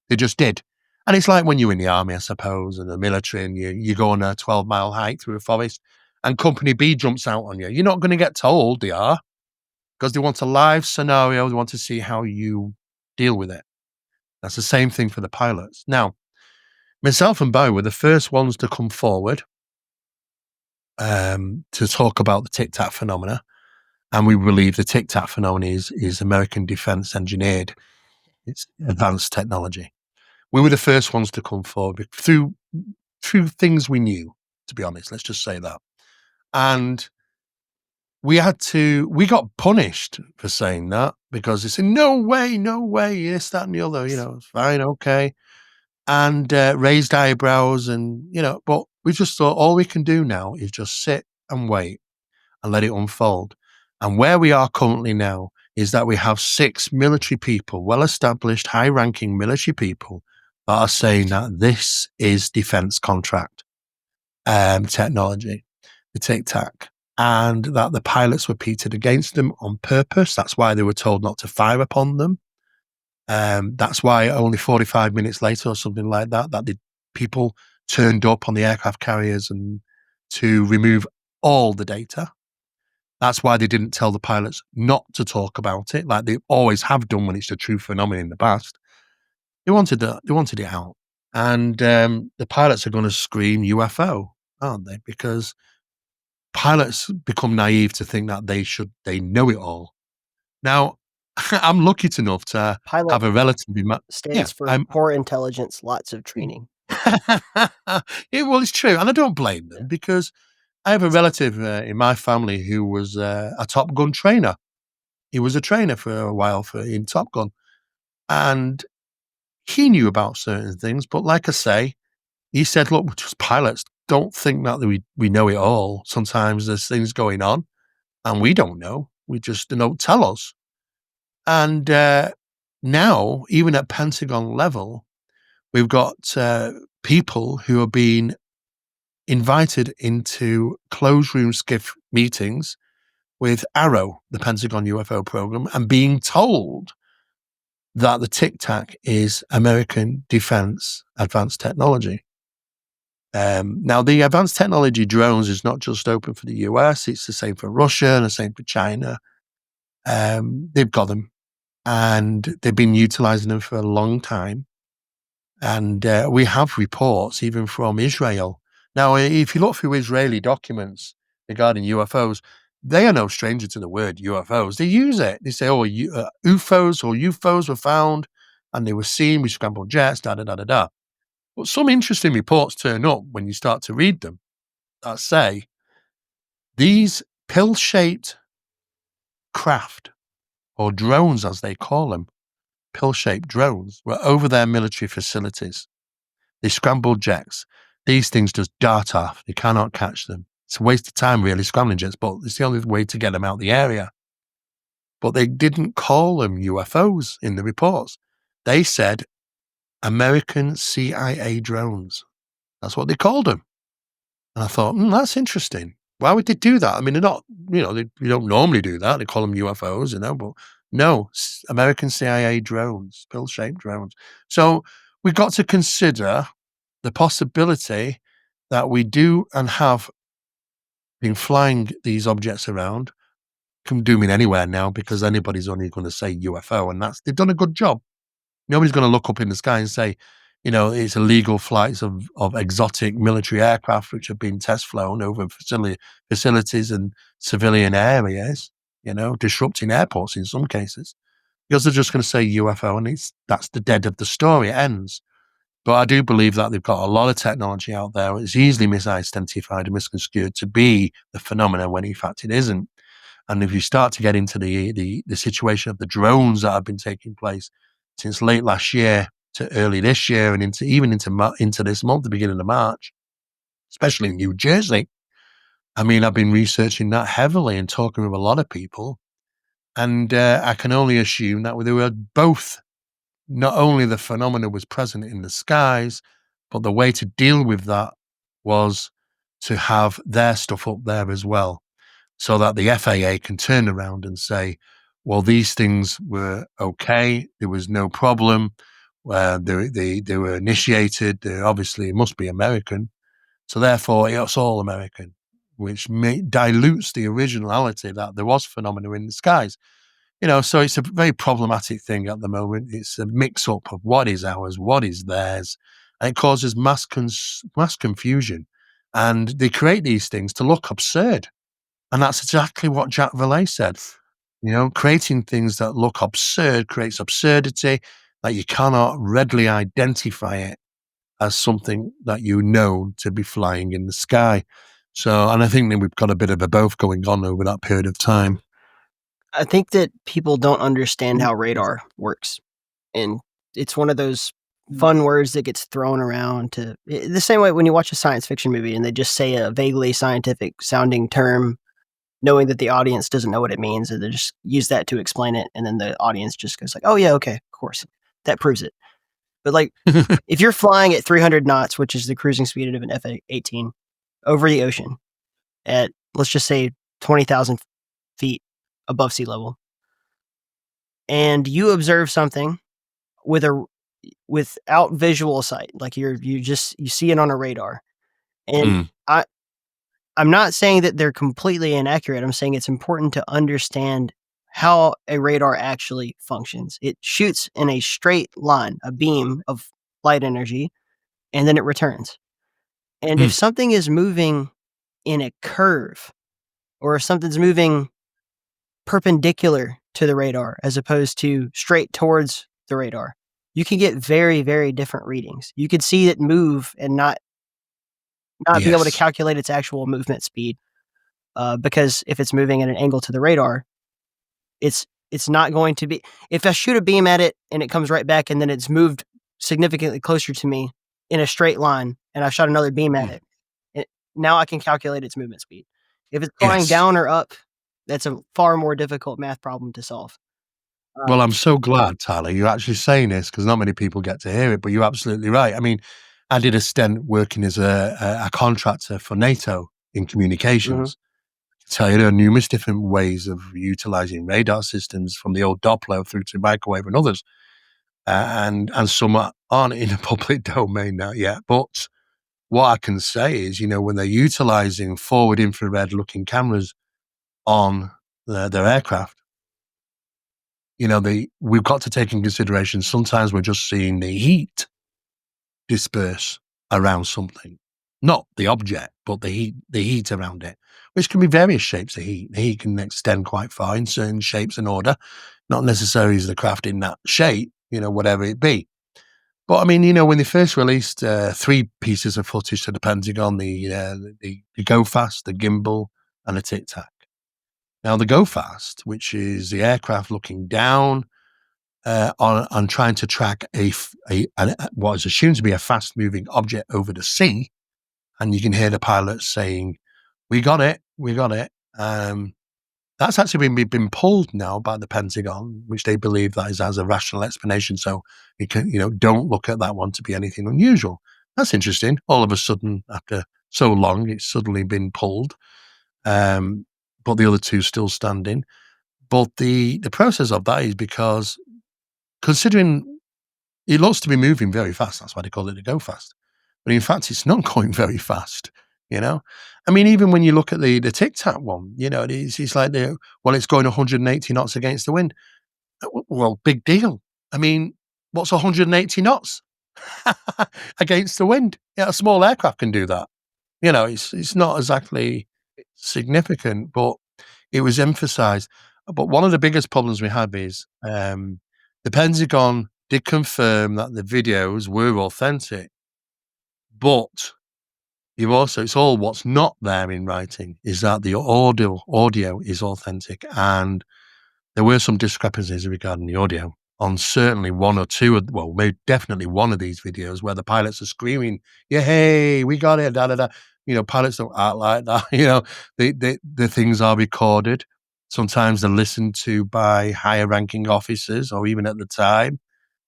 They just did. And it's like when you're in the army, I suppose, and the military, and you go on a 12-mile hike through a forest, and Company B jumps out on you. You're not going to get told they are, because they want a live scenario. They want to see how you deal with it. That's the same thing for the pilots. Now, myself and Bo were the first ones to come forward to talk about the Tic Tac phenomena. And we believe the Tic Tac phenomenon is American defense engineered. It's advanced technology. We were the first ones to come forward through things we knew, to be honest. Let's just say that. And we got punished for saying that, because they said, no way, this, that, and the other, it's fine, okay. And raised eyebrows and, but we just thought all we can do now is just sit and wait and let it unfold. And where we are currently now is that we have 6 military people, well-established, high-ranking military people, that are saying that this is defense contract technology, the Tic Tac, and that the pilots were pitted against them on purpose. That's why they were told not to fire upon them. That's why only 45 minutes later or something like that the people turned up on the aircraft carriers and to remove all the data. That's why they didn't tell the pilots not to talk about it, like they always have done when it's a true phenomenon in the past. They wanted it out. And the pilots are going to scream UFO, aren't they? Because pilots become naive to think that they know it all. Now, I'm lucky enough to Pilot have a relative. stands for poor intelligence, lots of training. Well, it's true. And I don't blame them, because I have a relative in my family who was a Top Gun trainer. He was a trainer for a while in Top Gun. And he knew about certain things. But like I say, he said, look, we're just pilots. Don't think that we know it all. Sometimes there's things going on and we don't know. We just don't tell us. And now, even at Pentagon level, we've got people who are being invited into closed room skiff meetings with Arrow, the Pentagon UFO program, and being told that the Tic Tac is American defense advanced technology. Now, the advanced technology drones is not just open for the US, it's the same for Russia and the same for China. They've got them, and they've been utilizing them for a long time. And we have reports even from Israel. Now, if you look through Israeli documents regarding UFOs, they are no stranger to the word UFOs. They use it. They say, UFOs were found and they were seen with scrambled jets, da-da-da-da-da. But some interesting reports turn up when you start to read them that say these pill-shaped craft, or drones as they call them, pill-shaped drones, were over their military facilities. They scrambled jets. These things just dart off. You cannot catch them. It's a waste of time, really, scrambling jets, but it's the only way to get them out of the area. But they didn't call them UFOs in the reports. They said American CIA drones. That's what they called them. And I thought, that's interesting. Why would they do that? I mean, they're not, they don't normally do that. They call them UFOs, but no, American CIA drones, pill-shaped drones. So we've got to consider the possibility that we do and have been flying these objects around. Can do mean anywhere now, because anybody's only going to say UFO, and they've done a good job. Nobody's going to look up in the sky and say, it's illegal flights of exotic military aircraft which have been test flown over facilities and civilian areas. disrupting airports in some cases, because they're just going to say UFO and that's the dead of the story. It ends. But I do believe that they've got a lot of technology out there. It's easily misidentified and misconstrued to be the phenomenon when in fact it isn't. And if you start to get into the situation of the drones that have been taking place since late last year to early this year and into this month, the beginning of March, especially in New Jersey, I mean, I've been researching that heavily and talking with a lot of people. And I can only assume that they were both, not only the phenomena was present in the skies, but the way to deal with that was to have their stuff up there as well, so that the FAA can turn around and say, well, these things were okay. There was no problem. They were initiated. Obviously, it must be American. So therefore, it's all American, which dilutes the originality that there was phenomena in the skies. So it's a very problematic thing at the moment. It's a mix-up of what is ours, what is theirs, and it causes mass confusion. And they create these things to look absurd. And that's exactly what Jacques Vallée said. Creating things that look absurd creates absurdity, that you cannot readily identify it as something that you know to be flying in the sky. So, and I think that we've got a bit of a both going on over that period of time. I think that people don't understand how radar works. And it's one of those fun words that gets thrown around the same way when you watch a science fiction movie and they just say a vaguely scientific sounding term, knowing that the audience doesn't know what it means, and they just use that to explain it. And then the audience just goes like, oh yeah, okay, of course. That proves it. But like, if you're flying at 300 knots, which is the cruising speed of an F-18 over the ocean at, let's just say 20,000 feet above sea level, and you observe something without visual sight, like you see it on a radar, and I'm not saying that they're completely inaccurate. I'm saying it's important to understand how a radar actually functions. It shoots in a straight line, a beam of light energy, and then it returns. And if something is moving in a curve, or if something's moving perpendicular to the radar as opposed to straight towards the radar, you can get very, very different readings. You could see it move and not be able to calculate its actual movement speed, because if it's moving at an angle to the radar, it's not going to be. If I shoot a beam at it and it comes right back and then it's moved significantly closer to me in a straight line, and I shot another beam at it, now I can calculate its movement speed. If it's flying down or up, that's a far more difficult math problem to solve. Well, I'm so glad, Tyler, you're actually saying this, because not many people get to hear it, but you're absolutely right. I mean, I did a stint working as a contractor for NATO in communications. So there are numerous different ways of utilizing radar systems, from the old Doppler through to microwave and others. And some aren't in the public domain now yet. But what I can say is, when they're utilizing forward infrared looking cameras on their aircraft, we've got to take in consideration, sometimes we're just seeing the heat disperse around something, not the object, but the heat around it, which can be various shapes of heat. The heat can extend quite far in certain shapes and order, not necessarily as the craft in that shape, whatever it be. But I mean, when they first released 3 pieces of footage to the Pentagon, the Go Fast, the gimbal, and the Tic Tac. Now, the Go Fast, which is the aircraft looking down on trying to track what is assumed to be a fast-moving object over the sea, and you can hear the pilot saying, "We got it, we got it." That's actually been pulled now by the Pentagon, which they believe that has a rational explanation. So you can, don't look at that one to be anything unusual. That's interesting. All of a sudden, after so long, it's suddenly been pulled. But the other 2 still standing. But the process of that is because, considering it looks to be moving very fast, that's why they call it a Go Fast. But in fact, it's not going very fast. I mean, even when you look at the Tic Tac one, it's like it's going 180 knots against the wind. Well, big deal. I mean, what's 180 knots against the wind? A small aircraft can do that. It's not exactly significant, but it was emphasized. But one of the biggest problems we have is the Pentagon did confirm that the videos were authentic, but you've also, it's all what's not there in writing is that the audio is authentic, and there were some discrepancies regarding the audio on certainly one or two of, well, maybe definitely one of these videos where the pilots are screaming, "Yeah, hey, we got it, da da da." Pilots don't act like that. The things are recorded. Sometimes they're listened to by higher ranking officers, or even at the time.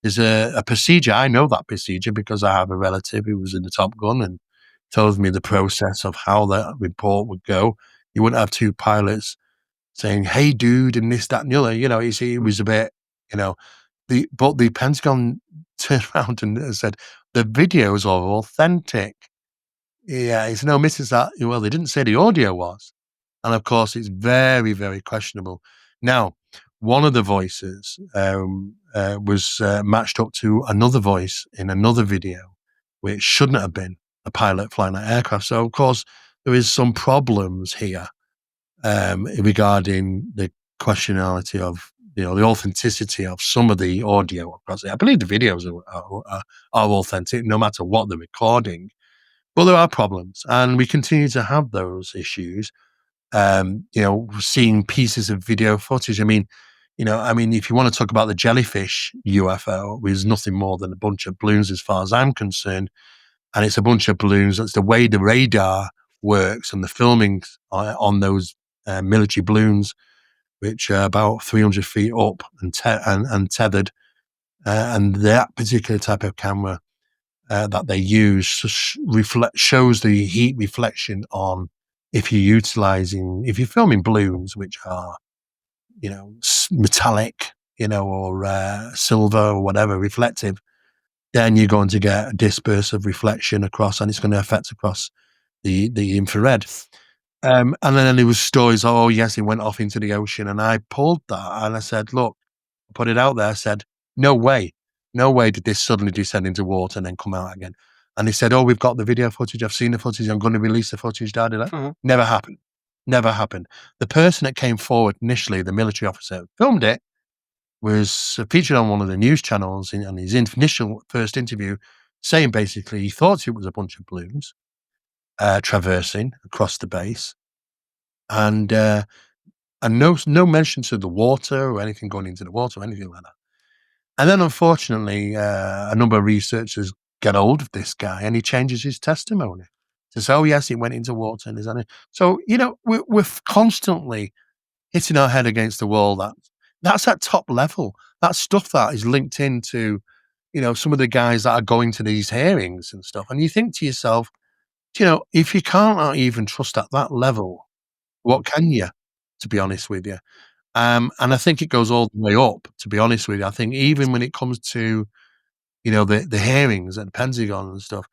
There's a procedure. I know that procedure because I have a relative who was in the Top Gun and told me the process of how that report would go. You wouldn't have two pilots saying, "Hey, dude," and this, that, and the other. You see, it was a bit, but the Pentagon turned around and said the videos are authentic. Yeah, it's no misses that. Well, they didn't say the audio was, and of course, it's very, very questionable. Now, one of the voices was matched up to another voice in another video, which shouldn't have been a pilot flying that aircraft. So, of course, there is some problems here regarding the questionality of the authenticity of some of the audio. I believe the videos are authentic, no matter what they're recording. But there are problems, and we continue to have those issues. Seeing pieces of video footage. I mean, if you want to talk about the jellyfish UFO, it was nothing more than a bunch of balloons, as far as I'm concerned. And it's a bunch of balloons. That's the way the radar works, and the filming on those military balloons, which are about 300 feet up and tethered, and that particular type of camera that they use shows the heat reflection on if you're filming balloons, which are, metallic, or silver or whatever, reflective, then you're going to get a disperse of reflection across, and it's going to affect across the infrared. And then there was stories, oh yes, it went off into the ocean, and I pulled that and I said, look, put it out there. I said, no way did this suddenly descend into water and then come out again. And they said, oh, we've got the video footage. I've seen the footage. I'm going to release the footage. Never happened. Never happened. The person that came forward initially, the military officer, filmed it, was featured on one of the news channels in his initial first interview, saying basically he thought it was a bunch of balloons traversing across the base, and no mention to the water or anything going into the water or anything like that. And then, unfortunately, a number of researchers get hold of this guy, and he changes his testimony. Says, "Oh yes, it went into water." And so, we're constantly hitting our head against the wall. That's at top level. That stuff that is linked into, some of the guys that are going to these hearings and stuff. And you think to yourself, if you can't even trust at that level, what can you? To be honest with you. And I think it goes all the way up, to be honest with you. I think even when it comes to, the hearings at the Pentagon and stuff,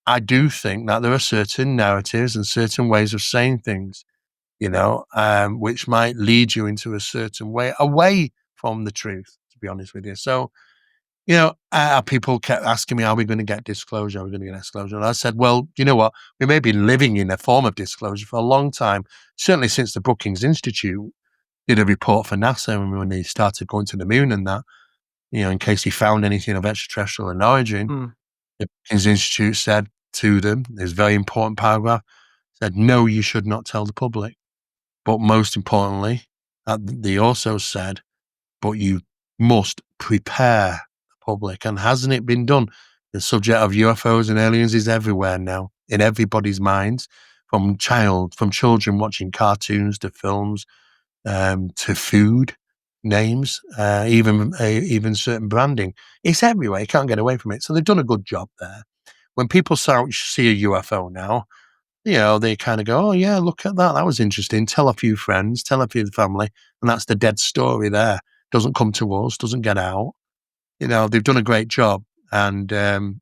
I do think that there are certain narratives and certain ways of saying things, which might lead you into a certain way away from the truth, to be honest with you. So, people kept asking me, are we going to get disclosure? Are we going to get disclosure? And I said, well, you know what? We may be living in a form of disclosure for a long time, certainly since the Brookings Institute did a report for NASA when they started going to the moon and that, in case he found anything of extraterrestrial in origin. The Brookings Institute said to them, this very important paragraph, said, no, you should not tell the public. But most importantly, they also said, but you must prepare the public. And hasn't it been done? The subject of UFOs and aliens is everywhere now, in everybody's minds, from children watching cartoons to films, to food names, even certain branding. It's everywhere. You can't get away from it. So they've done a good job there. When people see a UFO now, they kind of go, oh yeah, look at that. That was interesting. Tell a few friends, tell a few family, and that's the dead story there. Doesn't come to us, doesn't get out. They've done a great job. And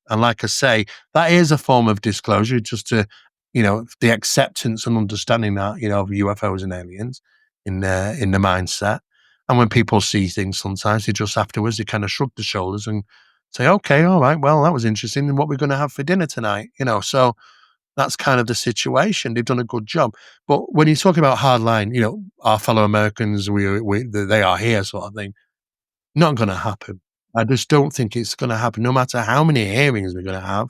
like I say, that is a form of disclosure, just to, the acceptance and understanding that, of UFOs and aliens in the mindset. And when people see things, sometimes they just afterwards, they kind of shrug the shoulders and say, okay, all right, well, that was interesting. And what we're going to have for dinner tonight, so That's kind of the situation. They've done a good job. But when you're talking about hardline, our fellow Americans, they are here sort of thing, not going to happen. I just don't think it's going to happen, no matter how many hearings we're going to have.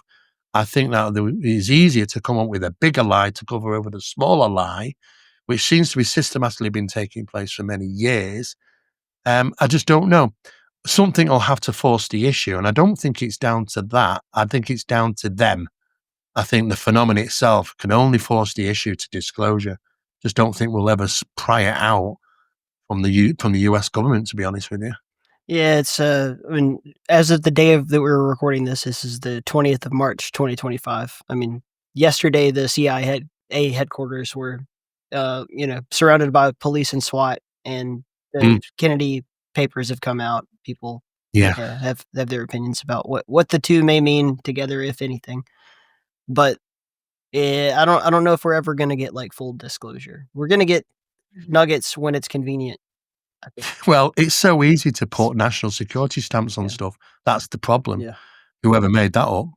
I think that it's easier to come up with a bigger lie to cover over the smaller lie, which seems to be systematically been taking place for many years. I just don't know. Something will have to force the issue, and I don't think it's down to that. I think it's down to them. I think the phenomenon itself can only force the issue to disclosure. Just don't think we'll ever pry it out from the US government, to be honest with you. Yeah, it's I mean, as of the day that we were recording this is the 20th of March, 2025. I mean, yesterday the CIA headquarters were, surrounded by police and SWAT, and the Kennedy papers have come out. People, Yeah. have their opinions about what the two may mean together, if anything. But I don't know if we're ever gonna get like full disclosure. We're gonna get nuggets when it's convenient, I think. Well, it's so easy to put national security stamps on stuff. That's the problem. Yeah. Whoever made that up,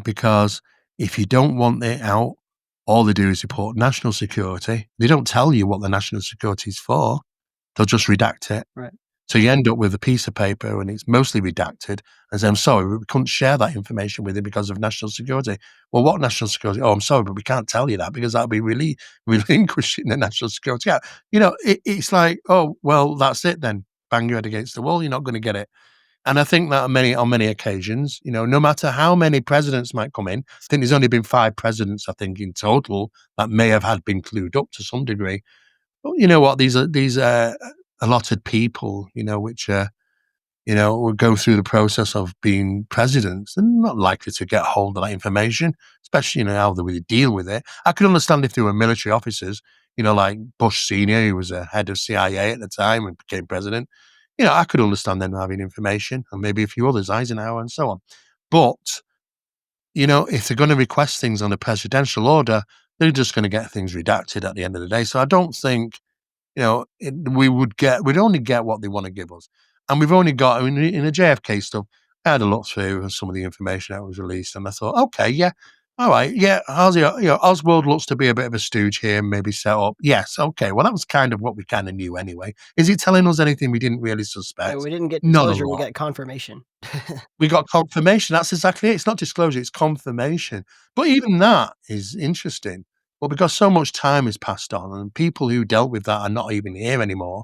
because if you don't want it out, all they do is report national security. They don't tell you what the national security is for. They'll just redact it. Right. So you end up with a piece of paper and it's mostly redacted and say, I'm sorry, we couldn't share that information with you because of national security. Well, what national security? Oh, I'm sorry, but we can't tell you that because that'll be really relinquishing the national security. Yeah. It's like, oh, well, that's it then. Bang your head against the wall. You're not going to get it. And I think that on many occasions, no matter how many presidents might come in, I think there's only been 5 presidents, I think, in total that may have had been clued up to some degree. Well, you know what? These are allotted people, which will go through the process of being presidents and not likely to get hold of that information, especially how they would deal with it. I could understand if they were military officers, like Bush Senior, who was a head of CIA at the time and became president. I could understand them having information, and maybe a few others, Eisenhower and so on. But if they're going to request things on a presidential order, they're just going to get things redacted at the end of the day. So I don't think we'd only get what they want to give us. And we've only got, in the JFK stuff, I had a look through some of the information that was released, and I thought, okay, yeah, all right, yeah, Oswald looks to be a bit of a stooge here, maybe set up. Yes, okay, well, that was kind of what we kind of knew anyway. Is it telling us anything we didn't really suspect? We didn't get Not a disclosure, we lot. got confirmation. We got confirmation. That's exactly it. It's not disclosure, it's confirmation. But even that is interesting. Well, because so much time has passed on and people who dealt with that are not even here anymore,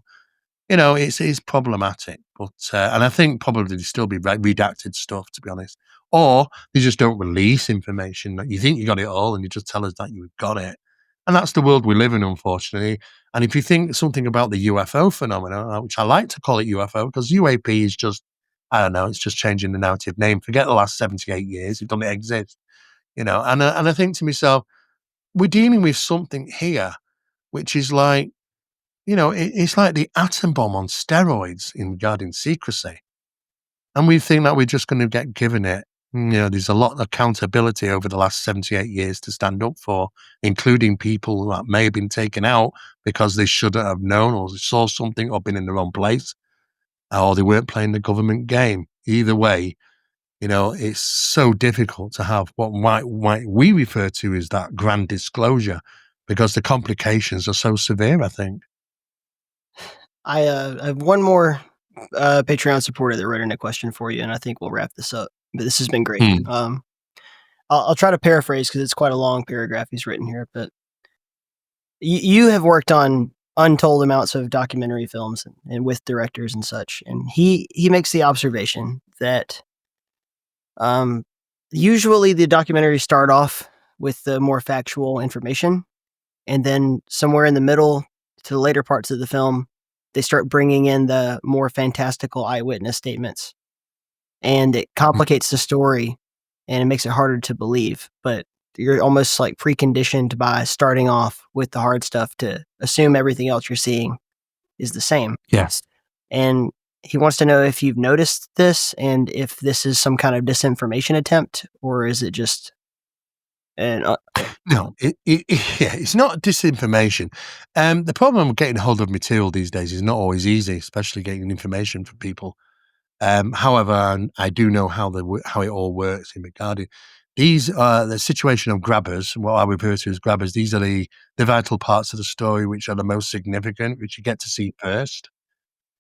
it's problematic. But and I think probably there'd still be redacted stuff, to be honest. Or they just don't release information. Like, you think you got it all and you just tell us that you've got it. And that's the world we live in, unfortunately. And if you think something about the UFO phenomena, which I like to call it UFO, because UAP is just, I don't know, it's just changing the narrative name. Forget the last 78 years. It doesn't exist. And I think to myself, we're dealing with something here, which is like, it's like the atom bomb on steroids in regarding secrecy. And we think that we're just going to get given it. There's a lot of accountability over the last 78 years to stand up for, including people that may have been taken out because they shouldn't have known or they saw something or been in the wrong place or they weren't playing the government game. Either way, it's so difficult to have what we refer to as that grand disclosure because the complications are so severe, I think. I have one more Patreon supporter that wrote in a question for you, and I think we'll wrap this up. But this has been great. I'll try to paraphrase because it's quite a long paragraph he's written here. But you have worked on untold amounts of documentary films and with directors and such, and he makes the observation that usually the documentaries start off with the more factual information, and then somewhere in the middle to the later parts of the film, they start bringing in the more fantastical eyewitness statements, and it complicates the story and it makes it harder to believe. But you're almost like preconditioned by starting off with the hard stuff to assume everything else you're seeing is the same. Yes. And he wants to know if you've noticed this and if this is some kind of disinformation attempt, or is it just no, it's not disinformation. The problem with getting hold of material these days is not always easy, especially getting information from people. However, I do know how it all works in regarding. These are the situation of grabbers, what I refer to as grabbers. These are the vital parts of the story which are the most significant, which you get to see first.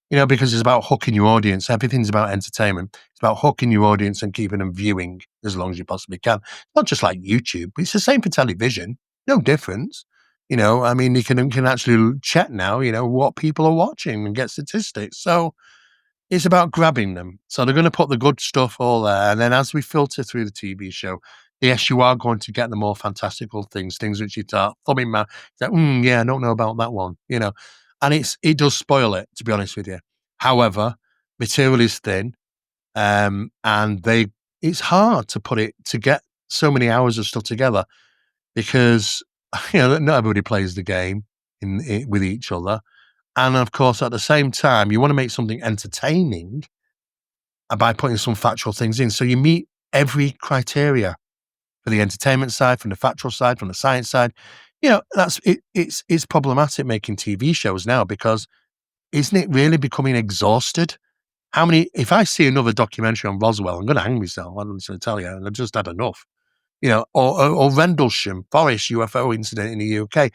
Because it's about hooking your audience. Everything's about entertainment. It's about hooking your audience and keeping them viewing as long as you possibly can. Not just like YouTube. It's the same for television. No difference. You can actually check now, what people are watching and get statistics. So it's about grabbing them. So they're going to put the good stuff all there. And then as we filter through the TV show, yes, you are going to get the more fantastical things which you start thumbing my, like, yeah, I don't know about that one, And it does spoil it, to be honest with you. However, material is thin, and it's hard to get so many hours of stuff together because, not everybody plays the game with each other. And of course, at the same time, you want to make something entertaining by putting some factual things in. So you meet every criteria for the entertainment side, from the factual side, from the science side. It's problematic making TV shows now because isn't it really becoming exhausted? If I see another documentary on Roswell, I'm going to hang myself. I'm just going to tell you, and I've just had enough. Or Rendlesham Forest UFO incident in the UK.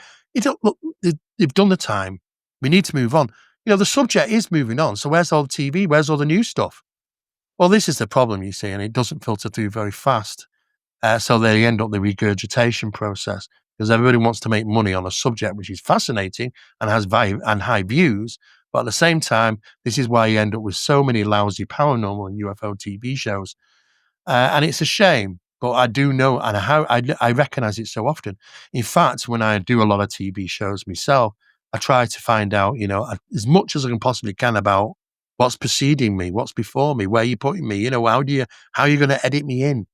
Look, they've done the time. We need to move on. The subject is moving on. So where's all the TV? Where's all the new stuff? Well, this is the problem, you see, and it doesn't filter through very fast. So they end up the regurgitation process because everybody wants to make money on a subject which is fascinating and has value and high views. But at the same time, this is why you end up with so many lousy paranormal and UFO TV shows. And it's a shame. But I do know, and I recognize it so often. In fact, when I do a lot of TV shows myself, I try to find out, as much as I can possibly can about what's preceding me, what's before me, where you're putting me, how are you going to edit me in?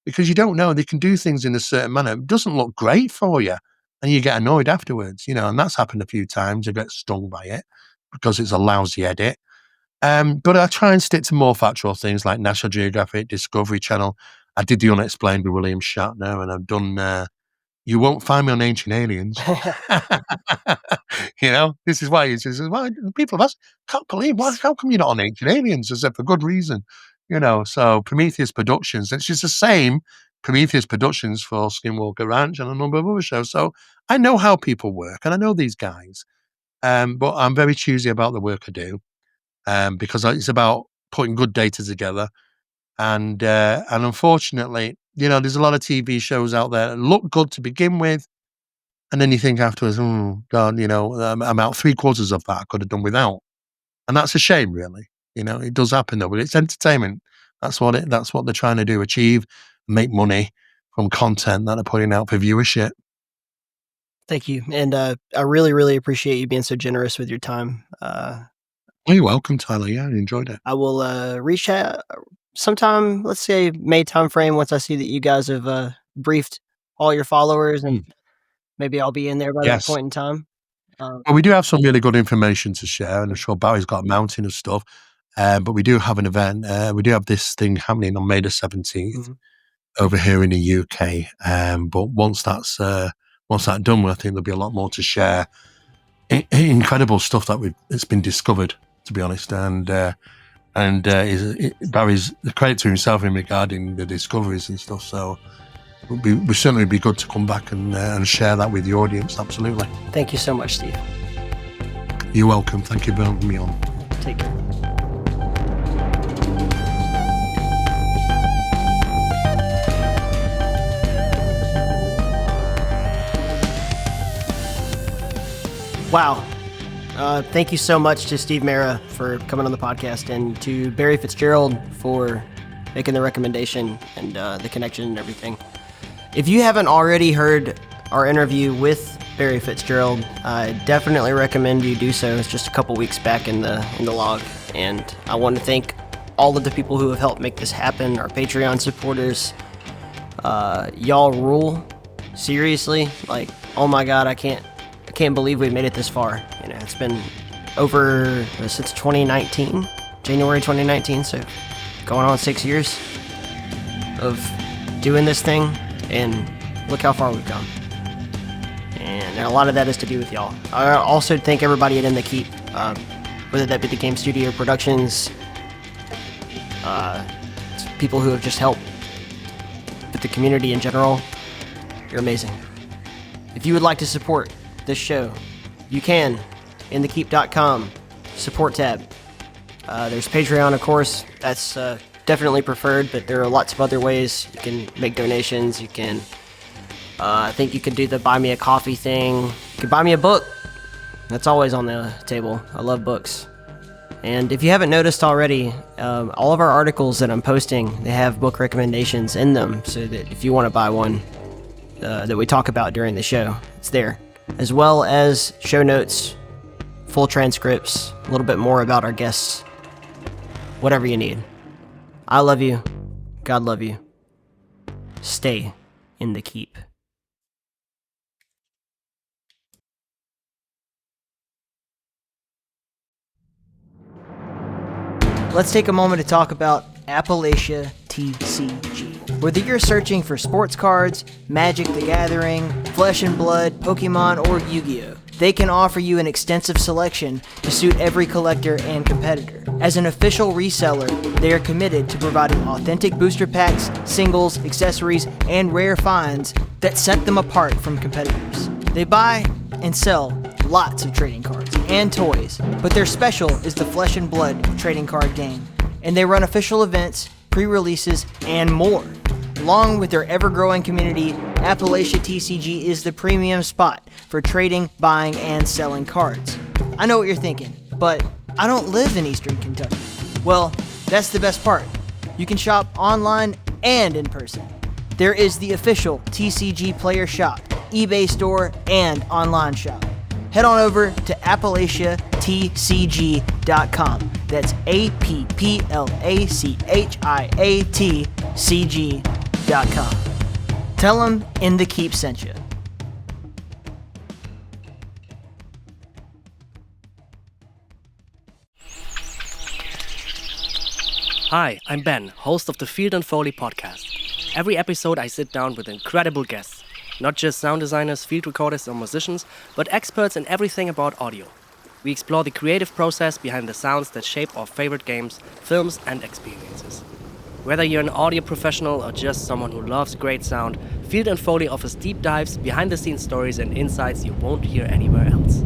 Because you don't know, they can do things in a certain manner. It doesn't look great for you, and you get annoyed afterwards, and that's happened a few times. I get stung by it because it's a lousy edit. But I try and stick to more factual things like National Geographic, Discovery Channel. I did The Unexplained with William Shatner, and I've done You Won't Find Me on Ancient Aliens. This is why he says, well, people have asked, can't believe, how come you're not on Ancient Aliens? As if for good reason. So Prometheus Productions, it's just the same Prometheus Productions for Skinwalker Ranch and a number of other shows. So I know how people work, and I know these guys. But I'm very choosy about the work I do. Because it's about putting good data together. And unfortunately, there's a lot of TV shows out there that look good to begin with. And then you think afterwards, oh, God, about 3/4 of that I could have done without. And that's a shame, really. It does happen, though. But it's entertainment. That's what they're trying to do, achieve, make money from content that they're putting out for viewership. Thank you. And I really, really appreciate you being so generous with your time. You're welcome, Tyler. Yeah, I enjoyed it. I will reach out sometime, let's say May timeframe, once I see that you guys have briefed all your followers, and maybe I'll be in there by that point in time. Well, we do have some really good information to share, and I'm sure Barry's got a mountain of stuff. But we do have an event. We do have this thing happening on May the 17th over here in the UK. But once that's done, I think there'll be a lot more to share. Incredible stuff it's been discovered, to be honest, and Barry's the credit to himself in regarding the discoveries and stuff. So it would certainly be good to come back and share that with the audience. Absolutely. Thank you so much, Steve. You're welcome. Thank you for having me on. Take care. Wow. Thank you so much to Steve Mera for coming on the podcast, and to Barry Fitzgerald for making the recommendation and the connection and everything. If you haven't already heard our interview with Barry Fitzgerald, I definitely recommend you do so. It's just a couple weeks back in the log, and I want to thank all of the people who have helped make this happen, our Patreon supporters. Y'all rule. Seriously, oh my God, I can't believe we made it this far. It's been over since 2019, January 2019, so going on 6 years of doing this thing, and look how far we've come. And a lot of that is to do with y'all. I also thank everybody at In the Keep, whether that be the Game Studio Productions, people who have just helped put the community in general, you're amazing. If you would like to support this show, you can in thekeep.com support tab. There's Patreon, of course. That's definitely preferred, but there are lots of other ways you can make donations. You can, I think you can do the buy me a coffee thing. You can buy me a book. That's always on the table. I love books. And if you haven't noticed already, all of our articles that I'm posting, they have book recommendations in them, so that if you want to buy one that we talk about during the show, it's there. As well as show notes, full transcripts, a little bit more about our guests, whatever you need. I love you. God love you. Stay in the keep. Let's take a moment to talk about Appalachia TCG. Whether you're searching for sports cards, Magic the Gathering, Flesh and Blood, Pokemon, or Yu-Gi-Oh!, they can offer you an extensive selection to suit every collector and competitor. As an official reseller, they are committed to providing authentic booster packs, singles, accessories, and rare finds that set them apart from competitors. They buy and sell lots of trading cards and toys, but their special is the Flesh and Blood trading card game, and they run official events, pre-releases, and more. Along with their ever-growing community, Appalachia TCG is the premium spot for trading, buying, and selling cards. I know what you're thinking, but I don't live in Eastern Kentucky. Well, that's the best part. You can shop online and in person. There is the official TCG player shop, eBay store, and online shop. Head on over to AppalachiaTCG.com. That's AppalachiaTCG.com. Tell them In the Keep sent you. Hi, I'm Ben, host of the Field and Foley podcast. Every episode I sit down with incredible guests. Not just sound designers, field recorders, or musicians, but experts in everything about audio. We explore the creative process behind the sounds that shape our favorite games, films, and experiences. Whether you're an audio professional or just someone who loves great sound, Field and Foley offers deep dives, behind-the-scenes stories, and insights you won't hear anywhere else.